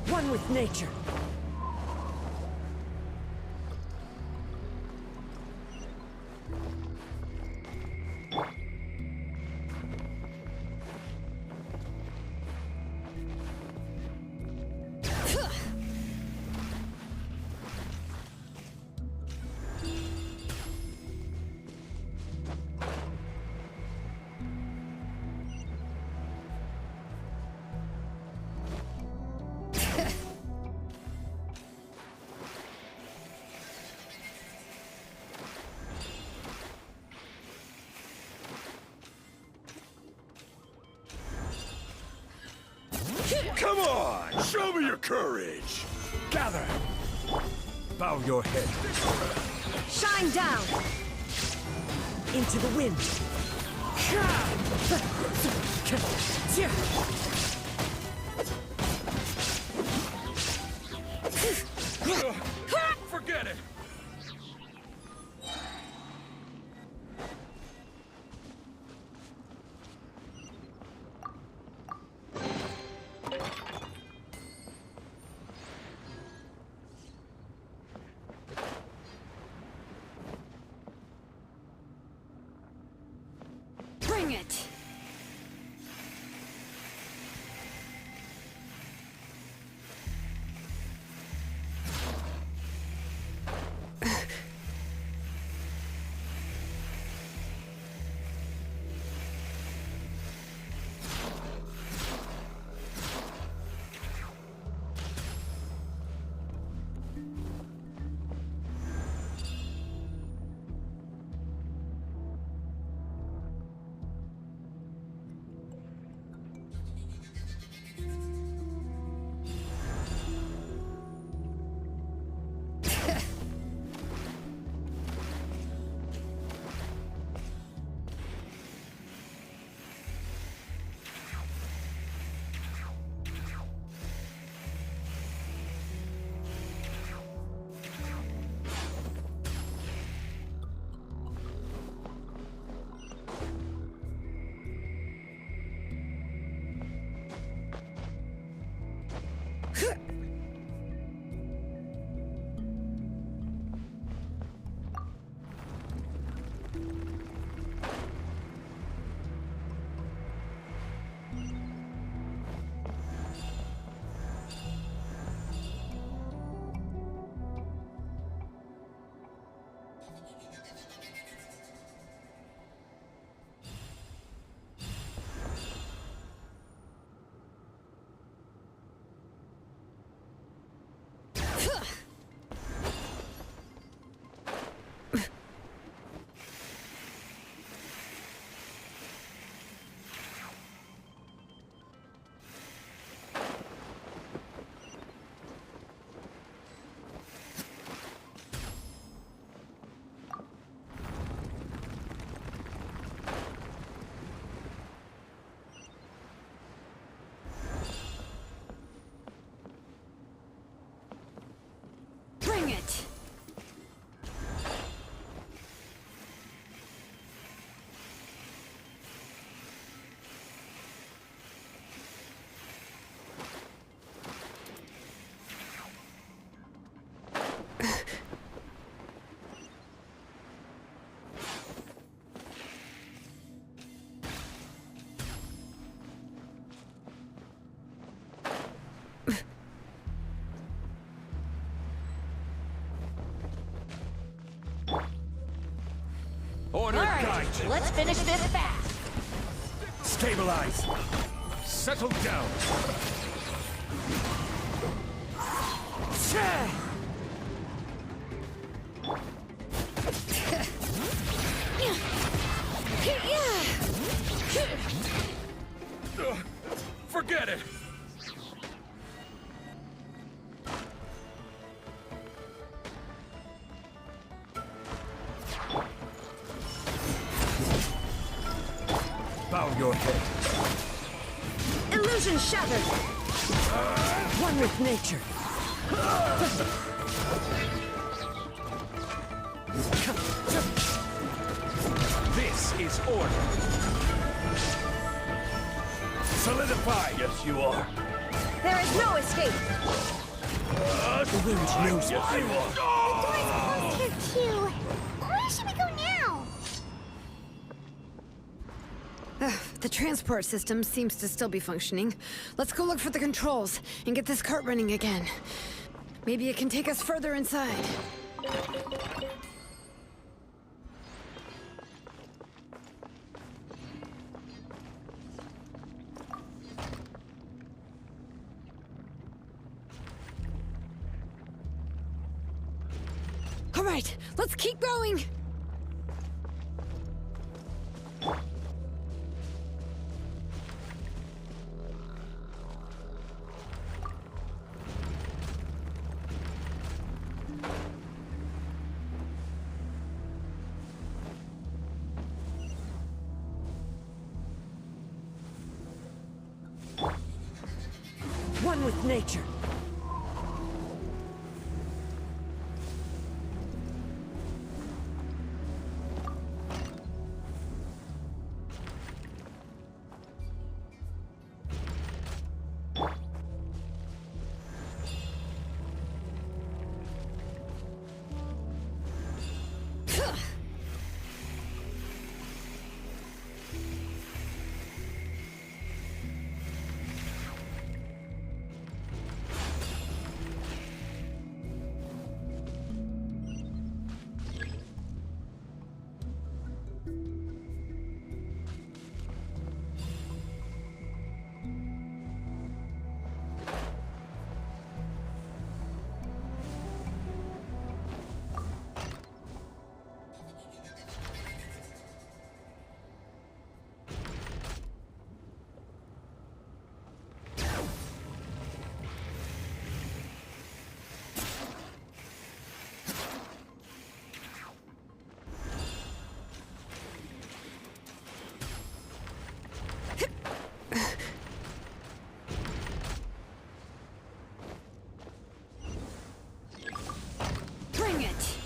[SPEAKER 10] One with nature.
[SPEAKER 9] Come on! Show me your courage! Gather! Bow your head.
[SPEAKER 10] Shine down! Into the wind!
[SPEAKER 9] Forget it!
[SPEAKER 6] Bring it!
[SPEAKER 15] Let's finish this fast.
[SPEAKER 9] Stabilize. Settle down. Forget it. Bow your head.
[SPEAKER 10] Illusion shattered! One with nature.
[SPEAKER 9] This is order. Solidify. Yes, you are.
[SPEAKER 10] There is no escape! The wind knows
[SPEAKER 9] yes,
[SPEAKER 10] me.
[SPEAKER 9] you are.
[SPEAKER 2] The door's closed here too. Where should we go now?
[SPEAKER 6] The transport system seems to still be functioning. Let's go look for the controls and get this cart running again. Maybe it can take us further inside. All right, let's keep going!
[SPEAKER 10] One with nature.
[SPEAKER 6] Bring it!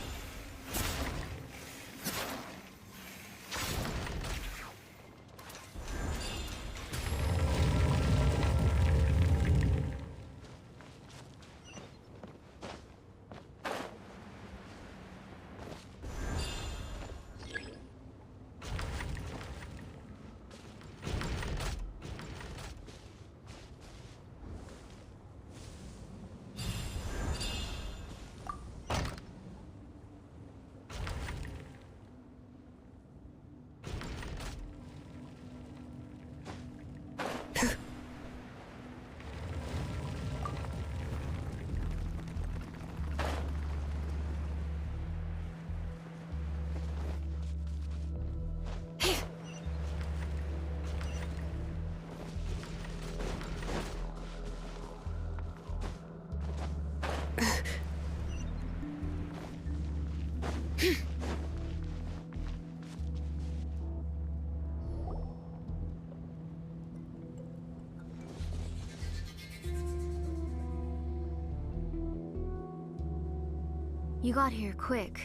[SPEAKER 7] You got here quick.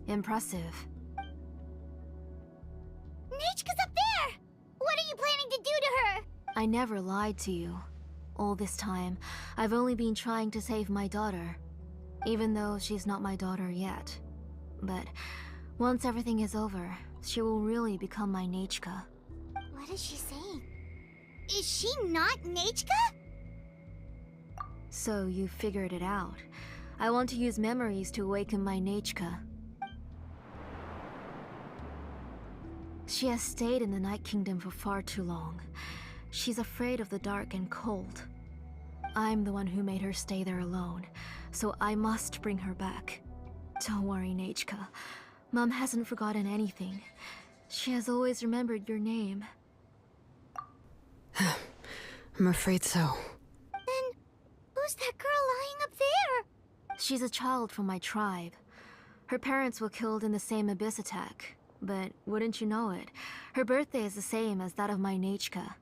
[SPEAKER 7] Impressive.
[SPEAKER 2] Nechka's up there! What are you planning to do to her?
[SPEAKER 7] I never lied to you. All this time, I've only been trying to save my daughter. Even though she's not my daughter yet. But once everything is over, she will really become my Nechka.
[SPEAKER 2] What is she saying? Is she not Nechka?
[SPEAKER 7] So you figured it out. I want to use memories to awaken my Nechka. She has stayed in the Night Kingdom for far too long. She's afraid of the dark and cold. I'm the one who made her stay there alone, so I must bring her back. Don't worry, Nahida. Mom hasn't forgotten anything. She has always remembered your name.
[SPEAKER 6] I'm afraid so.
[SPEAKER 2] Then, who's that girl lying up there?
[SPEAKER 7] She's a child from my tribe. Her parents were killed in the same abyss attack. But wouldn't you know it, her birthday is the same as that of my Nahida.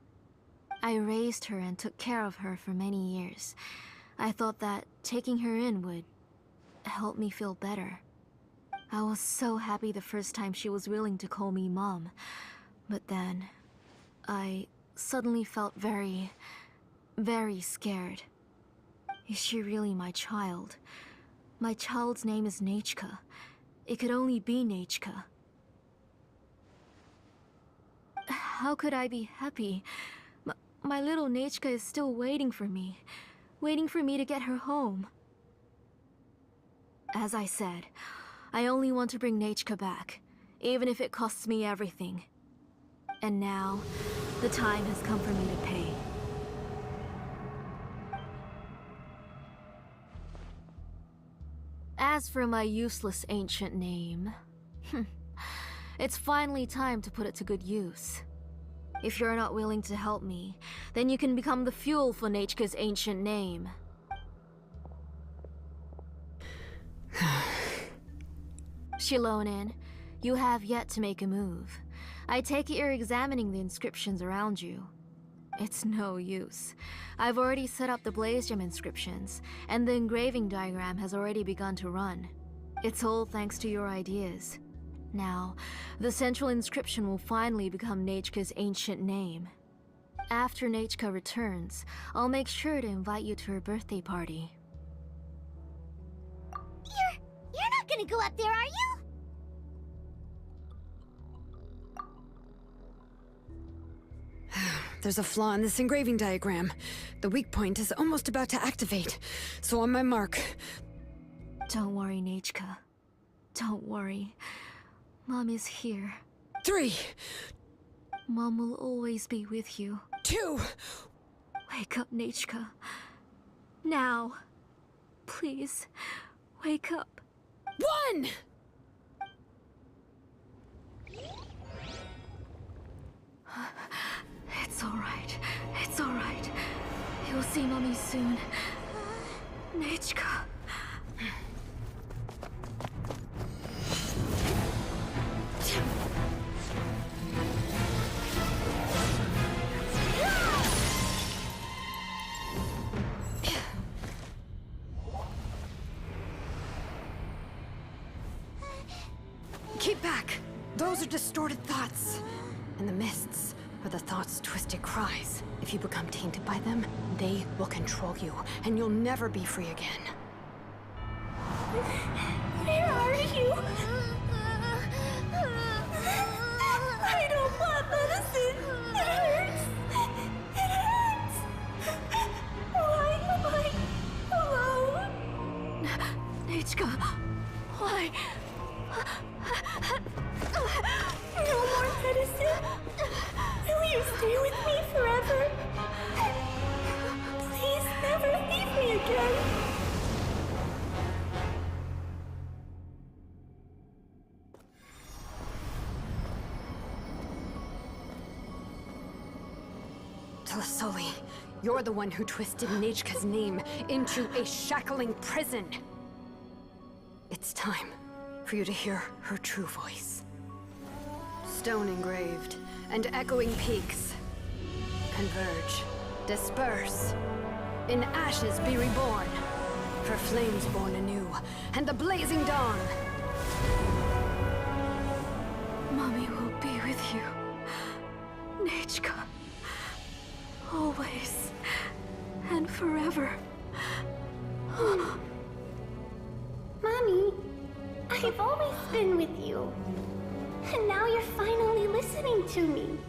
[SPEAKER 7] I raised her and took care of her for many years. I thought that taking her in would help me feel better. I was so happy the first time she was willing to call me Mom. But then, I suddenly felt very, very scared. Is she really my child? My child's name is Nahida. It could only be Nahida. How could I be happy? My little Nahida is still waiting for me to get her home. As I said, I only want to bring Nahida back, even if it costs me everything. And now, the time has come for me to pay. As for my useless ancient name, it's finally time to put it to good use. If you're not willing to help me, then you can become the fuel for Nahida's ancient name. Shilonin, you have yet to make a move. I take it you're examining the inscriptions around you. It's no use. I've already set up the blaze gem inscriptions, and the engraving diagram has already begun to run. It's all thanks to your ideas. Now, the central inscription will finally become Nahida's ancient name. After Nahida returns, I'll make sure to invite you to her birthday party.
[SPEAKER 2] You're not gonna go up there, are you?
[SPEAKER 6] There's a flaw in this engraving diagram. The weak point is almost about to activate. So on my mark.
[SPEAKER 7] Don't worry, Nahida. Don't worry. Mom is here.
[SPEAKER 6] 3.
[SPEAKER 7] Mom will always be with you.
[SPEAKER 6] 2.
[SPEAKER 7] Wake up, Nahida. Now. Please, wake up.
[SPEAKER 6] 1!
[SPEAKER 7] It's alright. It's alright. You'll see Mommy soon. Nahida.
[SPEAKER 6] Keep back! Those are distorted thoughts. And the mists are the thoughts' twisted cries. If you become tainted by them, they will control you, and you'll never be free again.
[SPEAKER 2] Where are you? I don't want medicine. It hurts. It hurts. Why am I alone?
[SPEAKER 7] Nahida, why?
[SPEAKER 2] No more medicine. Will you stay with me forever? Please never leave me again.
[SPEAKER 6] Tlasoli, you're the one who twisted Nahida's name into a shackling prison. It's time for you to hear her true voice. Stone engraved and echoing peaks converge, disperse, in ashes be reborn, for flames born anew, and the blazing dawn.
[SPEAKER 7] Mommy will be with you, Nahida. Always and forever.
[SPEAKER 2] Mommy, I've always been with you. And now you're finally listening to me.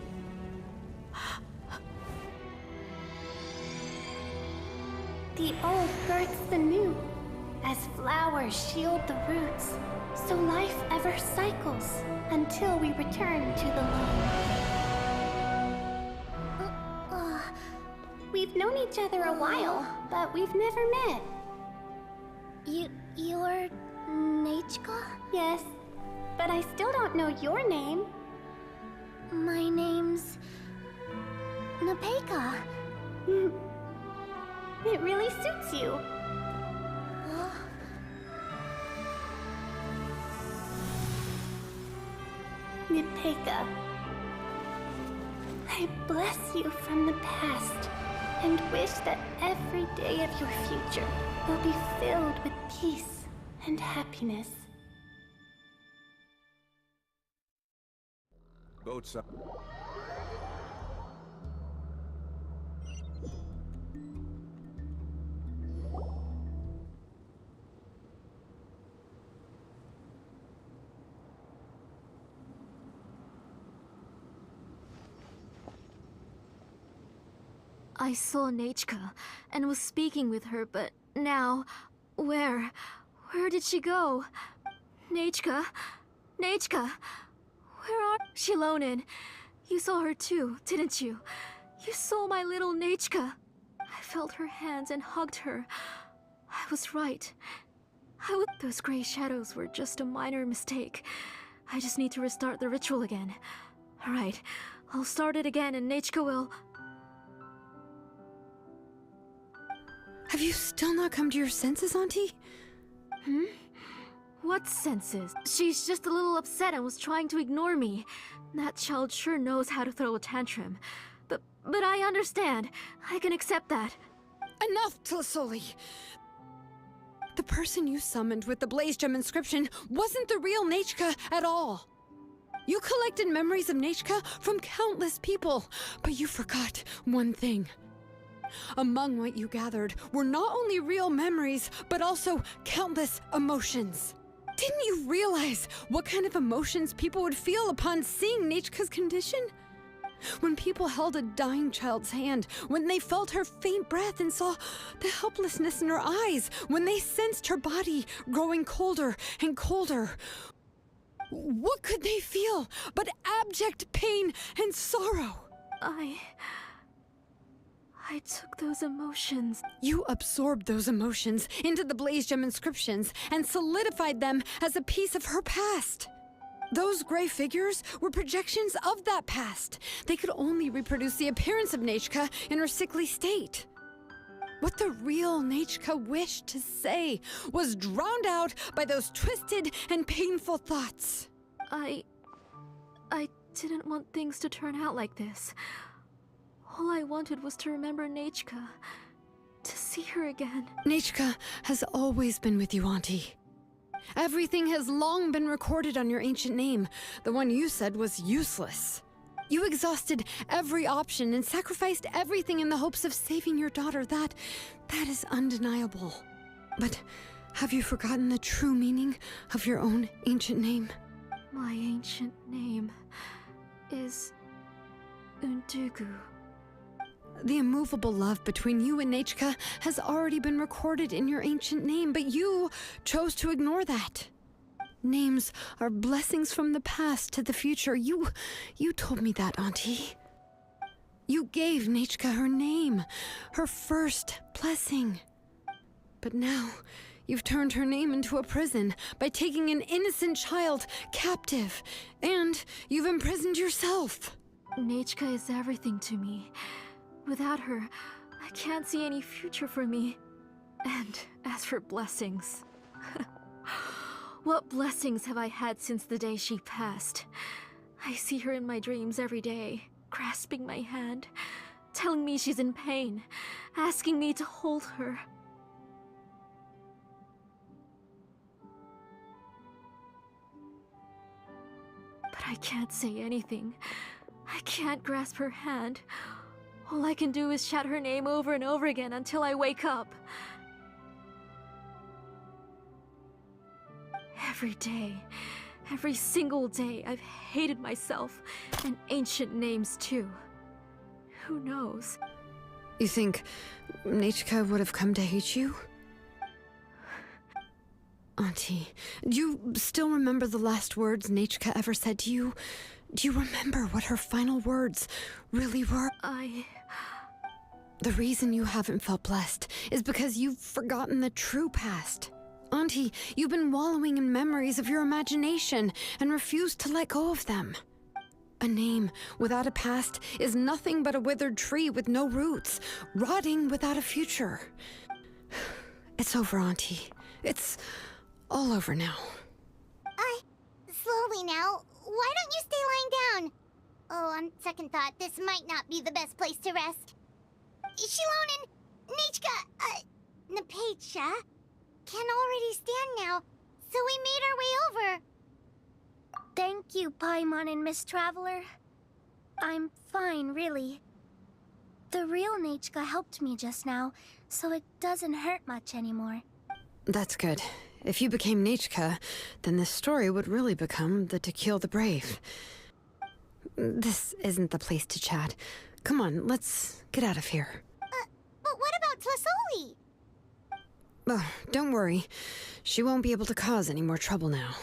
[SPEAKER 2] The old births the new. as flowers shield the roots, so life ever cycles until we return to the loam. We've known each other a while, but we've never met. You're Nahida? Yes, but I still don't know your name. My name's Nahida. It really suits you. Nahida, I bless you from the past and wish that every day of your future will be filled with peace and happiness.
[SPEAKER 11] Boats up.
[SPEAKER 7] I saw Nahida and was speaking with her, but now, where did she go? Nahida? Nahida? Where are she? Shilonin, you saw her too, didn't you? You saw my little Nahida. I felt her hands and hugged her. I was right. Those gray shadows were just a minor mistake. I just need to restart the ritual again. Alright, I'll start it again and Nahida will...
[SPEAKER 6] Have you still not come to your senses, Auntie?
[SPEAKER 7] What senses? She's just a little upset and was trying to ignore me. That child sure knows how to throw a tantrum. But I understand. I can accept that.
[SPEAKER 6] Enough, Tlasoli! The person you summoned with the Blaze Gem inscription wasn't the real Nahida at all. You collected memories of Nahida from countless people, but you forgot one thing. Among what you gathered were not only real memories, but also countless emotions. Didn't you realize what kind of emotions people would feel upon seeing Nahida's condition? When people held a dying child's hand, when they felt her faint breath and saw the helplessness in her eyes, when they sensed her body growing colder and colder, what could they feel but abject pain and sorrow?
[SPEAKER 7] I took those emotions.
[SPEAKER 6] You absorbed those emotions into the Blaze Gem inscriptions and solidified them as a piece of her past. Those gray figures were projections of that past. They could only reproduce the appearance of Nahida in her sickly state. What the real Nahida wished to say was drowned out by those twisted and painful thoughts.
[SPEAKER 7] I didn't want things to turn out like this. All I wanted was to remember Nahida, to see her again.
[SPEAKER 6] Nahida has always been with you, Auntie. Everything has long been recorded on your ancient name, the one you said was useless. You exhausted every option and sacrificed everything in the hopes of saving your daughter. That is undeniable. But have you forgotten the true meaning of your own ancient name?
[SPEAKER 7] My ancient name is Undugu.
[SPEAKER 6] The immovable love between you and Nahida has already been recorded in your ancient name, but you chose to ignore that. Names are blessings from the past to the future. You told me that, Auntie. You gave Nahida her name, her first blessing. But now, you've turned her name into a prison by taking an innocent child captive, and you've imprisoned yourself.
[SPEAKER 7] Nahida is everything to me. Without her, I can't see any future for me. And as for blessings... What blessings have I had since the day she passed? I see her in my dreams every day, grasping my hand, telling me she's in pain, asking me to hold her. But I can't say anything. I can't grasp her hand. All I can do is shout her name over and over again until I wake up. Every day, every single day, I've hated myself, and ancient names too. Who knows?
[SPEAKER 6] You think Nahida would have come to hate you? Auntie, do you still remember the last words Nachka ever said to you? Do you remember what her final words really were? The reason you haven't felt blessed is because you've forgotten the true past. Auntie, you've been wallowing in memories of your imagination and refused to let go of them. A name without a past is nothing but a withered tree with no roots, rotting without a future. It's over, Auntie. It's all over now.
[SPEAKER 2] Slowly now. Why don't you stay lying down? Oh, on second thought, this might not be the best place to rest. Shilonen, Nichka, Napecha can already stand now, so we made our way over.
[SPEAKER 7] Thank you, Paimon and Miss Traveler. I'm fine, really. The real Nachka helped me just now, so it doesn't hurt much anymore.
[SPEAKER 6] That's good. If you became Nachka, then this story would really become the To Kill the Brave. This isn't the place to chat. Come on, let's get out of here.
[SPEAKER 2] But what about Tlasoli?
[SPEAKER 6] Oh, don't worry. She won't be able to cause any more trouble now.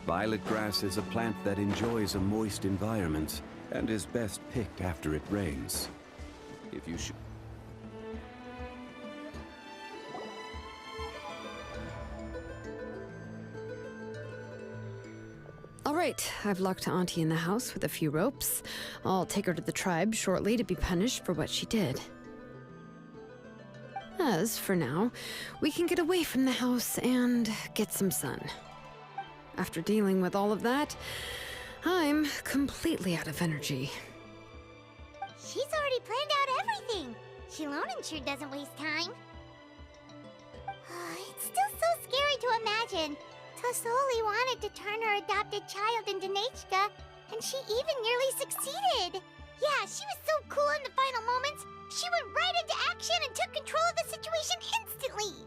[SPEAKER 16] Violet grass is a plant that enjoys a moist environment and is best picked after it rains. If you should...
[SPEAKER 6] All right, I've locked Auntie in the house with a few ropes. I'll take her to the tribe shortly to be punished for what she did. As for now, we can get away from the house and get some sun. After dealing with all of that, I'm completely out of energy.
[SPEAKER 2] She's already planned out everything. Shilonen sure doesn't waste time. It's still so scary to imagine. Tlasoli wanted to turn her adopted child into Nachka, and she even nearly succeeded. Yeah, she was so cool in the final moments. She went right into action and took control of the situation instantly.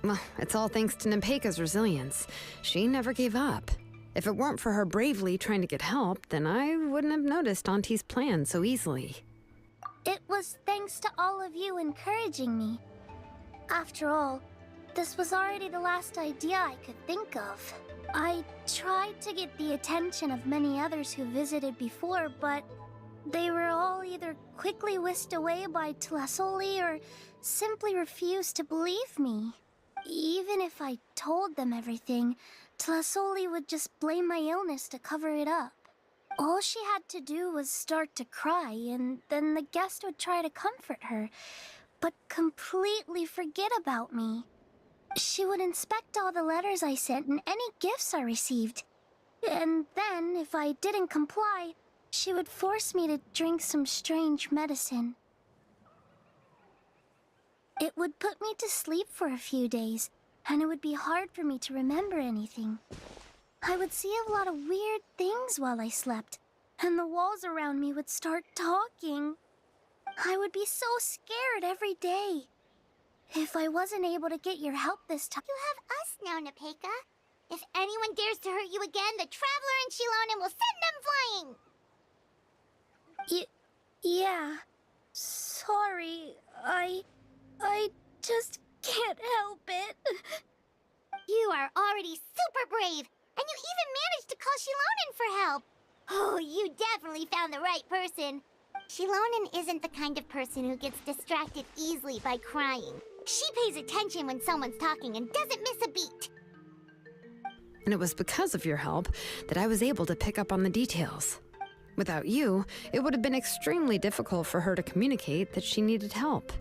[SPEAKER 6] Well, it's all thanks to Napecha's resilience. She never gave up. If it weren't for her bravely trying to get help, then I wouldn't have noticed Auntie's plan so easily.
[SPEAKER 7] It was thanks to all of you encouraging me. After all, this was already the last idea I could think of. I tried to get the attention of many others who visited before, but they were all either quickly whisked away by Tlasoli or simply refused to believe me. Even if I told them everything, Tlasoli would just blame my illness to cover it up. All she had to do was start to cry, and then the guest would try to comfort her, but completely forget about me. She would inspect all the letters I sent and any gifts I received. And then, if I didn't comply, she would force me to drink some strange medicine. It would put me to sleep for a few days, and it would be hard for me to remember anything. I would see a lot of weird things while I slept, and the walls around me would start talking. I would be so scared every day. If I wasn't able to get your help this time...
[SPEAKER 2] You have us now, Napecha. If anyone dares to hurt you again, the Traveler and Shilonen will send them flying!
[SPEAKER 7] Yeah. Sorry, I just can't help it.
[SPEAKER 2] You are already super brave, and you even managed to call Shilonen for help. Oh, you definitely found the right person. Shilonen isn't the kind of person who gets distracted easily by crying. She pays attention when someone's talking and doesn't miss a beat.
[SPEAKER 6] and it was because of your help that I was able to pick up on the details. Without you, it would have been extremely difficult for her to communicate that she needed help.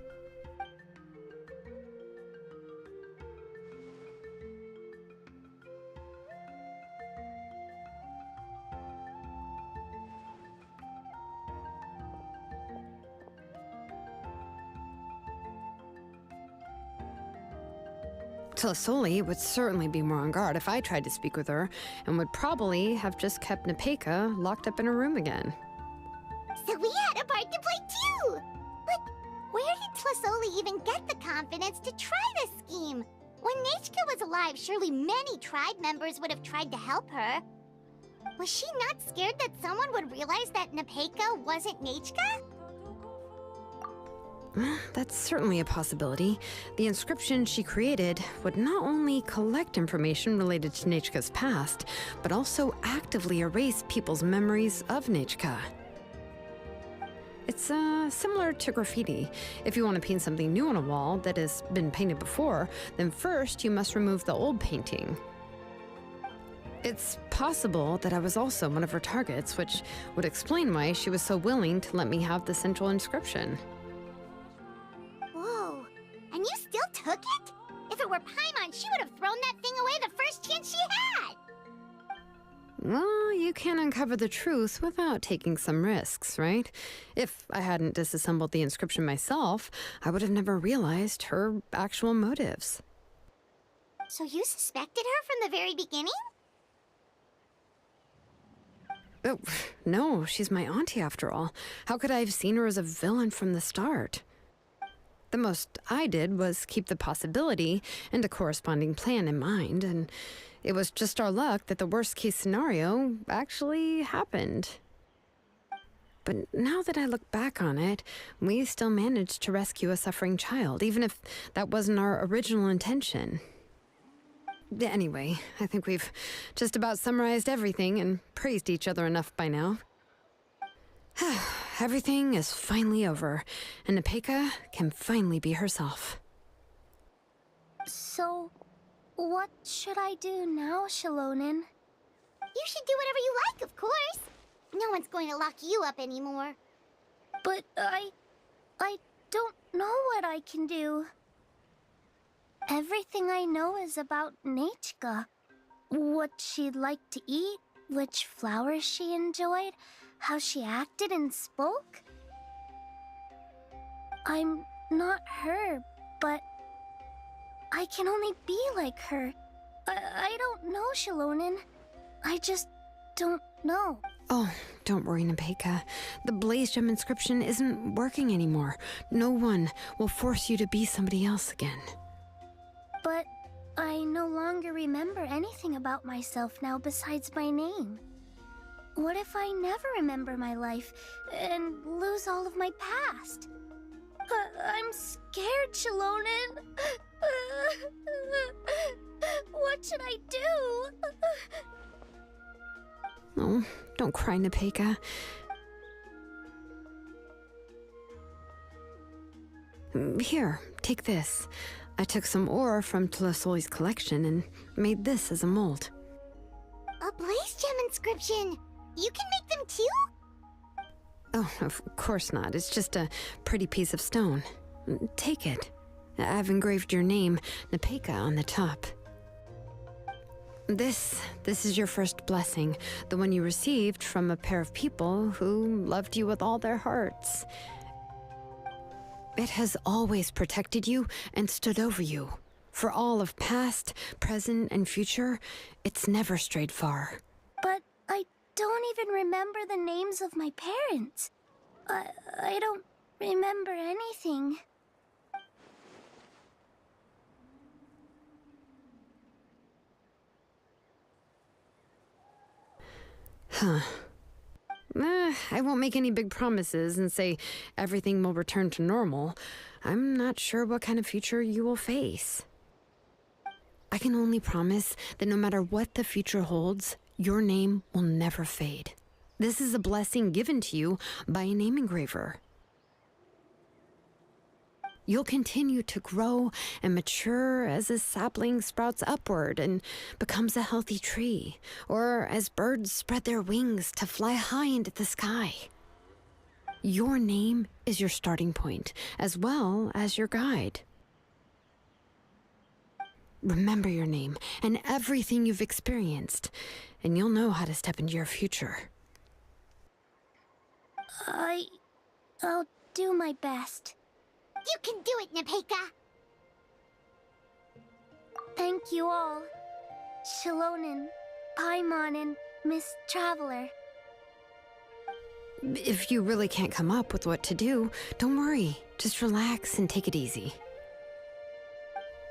[SPEAKER 6] Tlasoli would certainly be more on guard if I tried to speak with her, and would probably have just kept Nepeka locked up in her room again.
[SPEAKER 2] So we had a part to play too! But where did Tlasoli even get the confidence to try this scheme? When Nechka was alive, surely many tribe members would have tried to help her. Was she not scared that someone would realize that Nepeka wasn't Nechka?
[SPEAKER 6] That's certainly a possibility. The inscription she created would not only collect information related to Nechka's past, but also actively erase people's memories of Nechka. It's similar to graffiti. If you want to paint something new on a wall that has been painted before, then first you must remove the old painting. It's possible that I was also one of her targets, which would explain why she was so willing to let me have the central inscription.
[SPEAKER 2] Whoa, and you still took it? If it were Paimon, she would have thrown that thing away the first chance she had!
[SPEAKER 6] Well, you can't uncover the truth without taking some risks, right? If I hadn't disassembled the inscription myself, I would have never realized her actual motives.
[SPEAKER 2] So you suspected her from the very beginning?
[SPEAKER 6] Oh, no, she's my auntie after all. How could I have seen her as a villain from the start? The most I did was keep the possibility and a corresponding plan in mind, and it was just our luck that the worst-case scenario actually happened. But now that I look back on it, we still managed to rescue a suffering child, even if that wasn't our original intention. Anyway, I think we've just about summarized everything and praised each other enough by now. Everything is finally over, and Nepeka can finally be herself.
[SPEAKER 2] So, what should I do now, Shalonin? You should do whatever you like, of course. No one's going to lock you up anymore. But I don't know what I can do. Everything I know is about Nechka. What she'd like to eat, which flowers she enjoyed, how she acted and spoke. I'm not her, but I can only be like her. I don't know, Shalonin. I just don't know.
[SPEAKER 6] Oh, don't worry, Nepeka. The Blaze Gem inscription isn't working anymore. No one will force you to be somebody else again.
[SPEAKER 2] But I no longer remember anything about myself now besides my name. What if I never remember my life and lose all of my past? I'm scared, Shalonin. What should I do?
[SPEAKER 6] Oh, don't cry, Nepeka. Here, take this. I took some ore from Tlasoli's collection and made this as a mold.
[SPEAKER 2] A Blaze Gem inscription! You can make them too?
[SPEAKER 6] Oh, of course not. It's just a pretty piece of stone. Take it. I've engraved your name, Nepeka, on the top. This is your first blessing, the one you received from a pair of people who loved you with all their hearts. It has always protected you and stood over you. For all of past, present, and future, it's never strayed far.
[SPEAKER 2] But I don't even remember the names of my parents. I don't remember anything.
[SPEAKER 6] Huh. I won't make any big promises and say everything will return to normal. I'm not sure what kind of future you will face. I can only promise that no matter what the future holds, your name will never fade. This is a blessing given to you by a name engraver. You'll continue to grow and mature as a sapling sprouts upward and becomes a healthy tree, or as birds spread their wings to fly high into the sky. Your name is your starting point, as well as your guide. Remember your name and everything you've experienced, and you'll know how to step into your future.
[SPEAKER 2] I'll do my best. You can do it, Nepeka! Thank you all. Shilonen, Paimon, and Miss Traveler.
[SPEAKER 6] If you really can't come up with what to do, don't worry. Just relax and take it easy.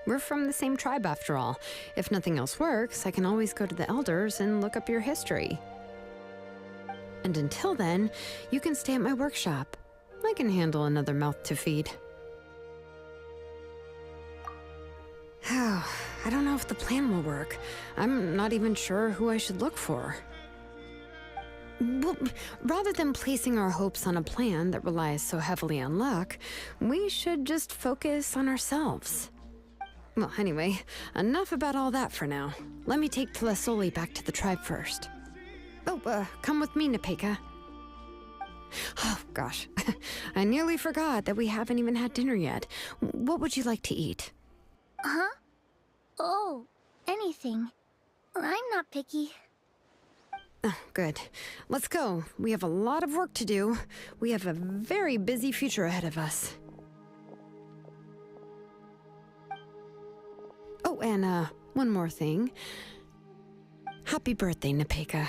[SPEAKER 6] We're from the same tribe after all. If nothing else works, I can always go to the elders and look up your history. And until then, you can stay at my workshop. I can handle another mouth to feed. I don't know if the plan will work. I'm not even sure who I should look for. Well, rather than placing our hopes on a plan that relies so heavily on luck, we should just focus on ourselves. Well, anyway, enough about all that for now. Let me take Tlasoli back to the tribe first. Oh, come with me, Nepeka. Oh, gosh. I nearly forgot that we haven't even had dinner yet. What would you like to eat?
[SPEAKER 2] Huh? Oh, anything. I'm not picky.
[SPEAKER 6] Oh, good. Let's go. We have a lot of work to do. We have a very busy future ahead of us. Oh, and one more thing. Happy birthday, Nepeka.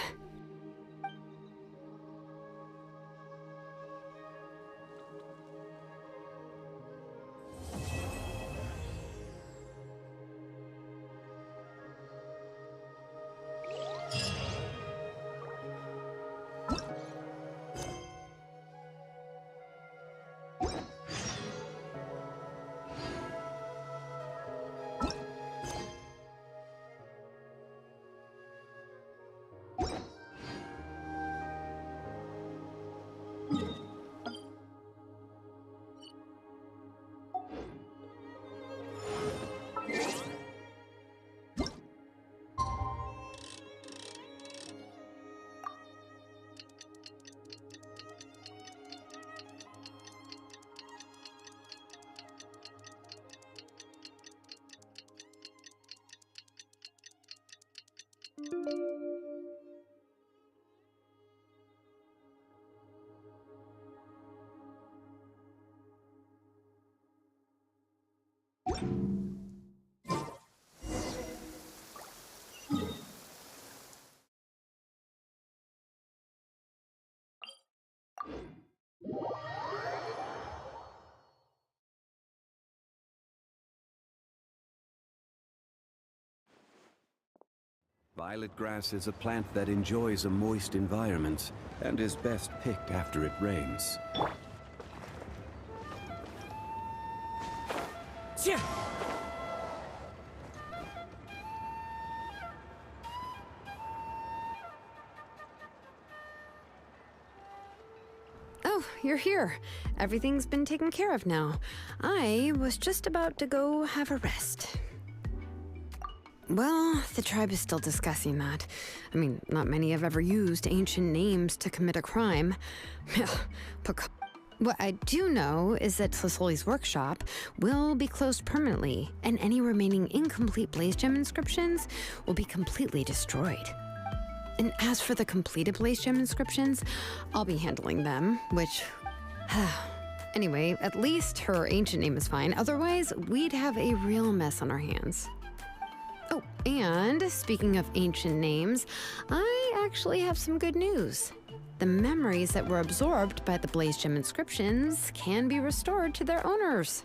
[SPEAKER 16] Violet grass is a plant that enjoys a moist environment and is best picked after it rains.
[SPEAKER 1] Yeah.
[SPEAKER 6] Oh, you're here. Everything's been taken care of now. I was just about to go have a rest. Well, the tribe is still discussing that. I mean, not many have ever used ancient names to commit a crime. What I do know is that Tlasoli's workshop will be closed permanently, and any remaining incomplete Blaze Gem inscriptions will be completely destroyed. And as for the completed Blaze Gem inscriptions, I'll be handling them, which... Anyway, at least her ancient name is fine. Otherwise, we'd have a real mess on our hands. Oh, and speaking of ancient names, I actually have some good news. The memories that were absorbed by the Blaze Gem inscriptions can be restored to their owners.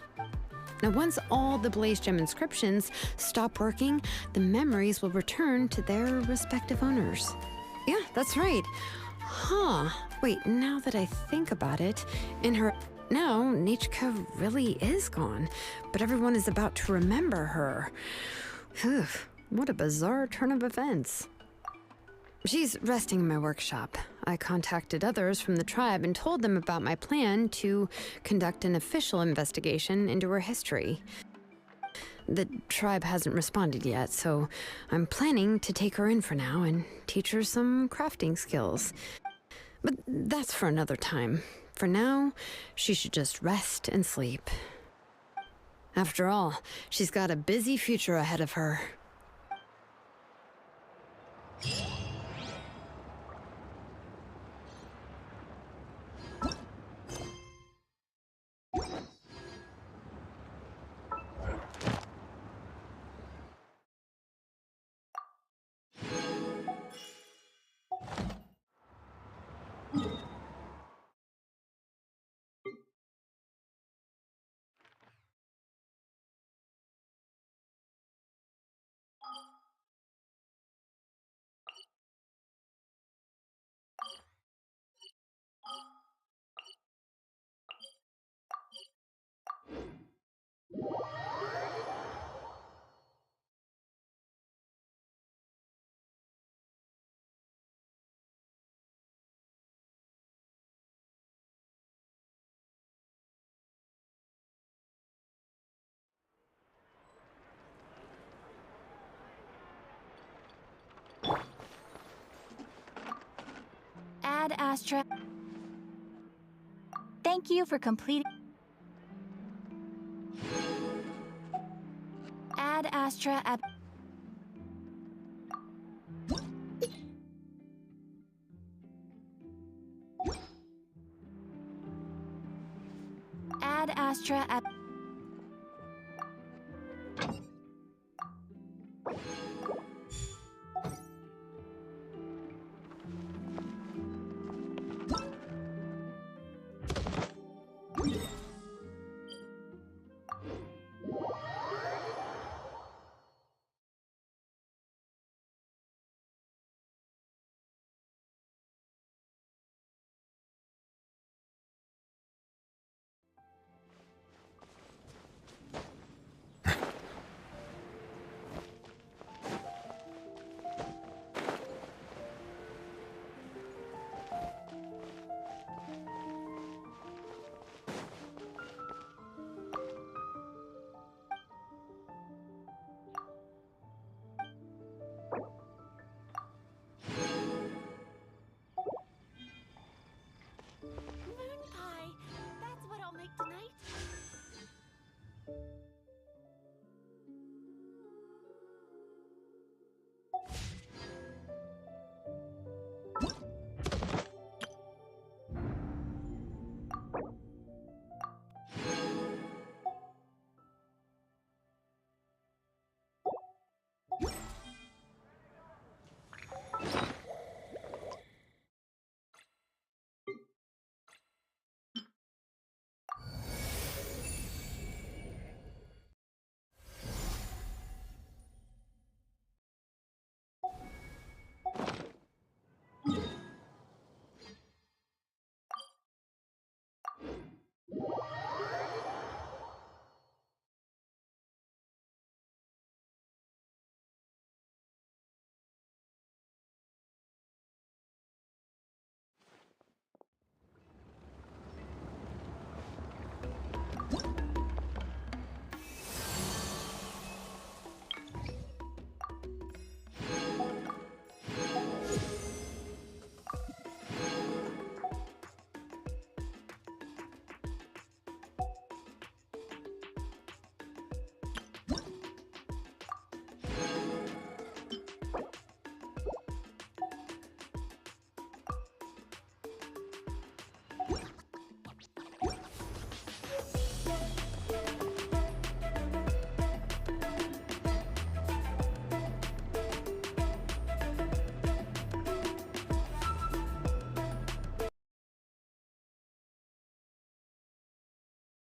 [SPEAKER 6] Now, once all the Blaze Gem inscriptions stop working, the memories will return to their respective owners. Yeah, that's right. Huh. Wait, now that I think about it, now, Nechka really is gone, but everyone is about to remember her. Phew, what a bizarre turn of events. She's resting in my workshop. I contacted others from the tribe and told them about my plan to conduct an official investigation into her history. The tribe hasn't responded yet, so I'm planning to take her in for now and teach her some crafting skills. But that's for another time. For now, she should just rest and sleep. After all, she's got a busy future ahead of her.
[SPEAKER 3] Ad Astra. Thank you for completing. Ad Astra. Ad Astra.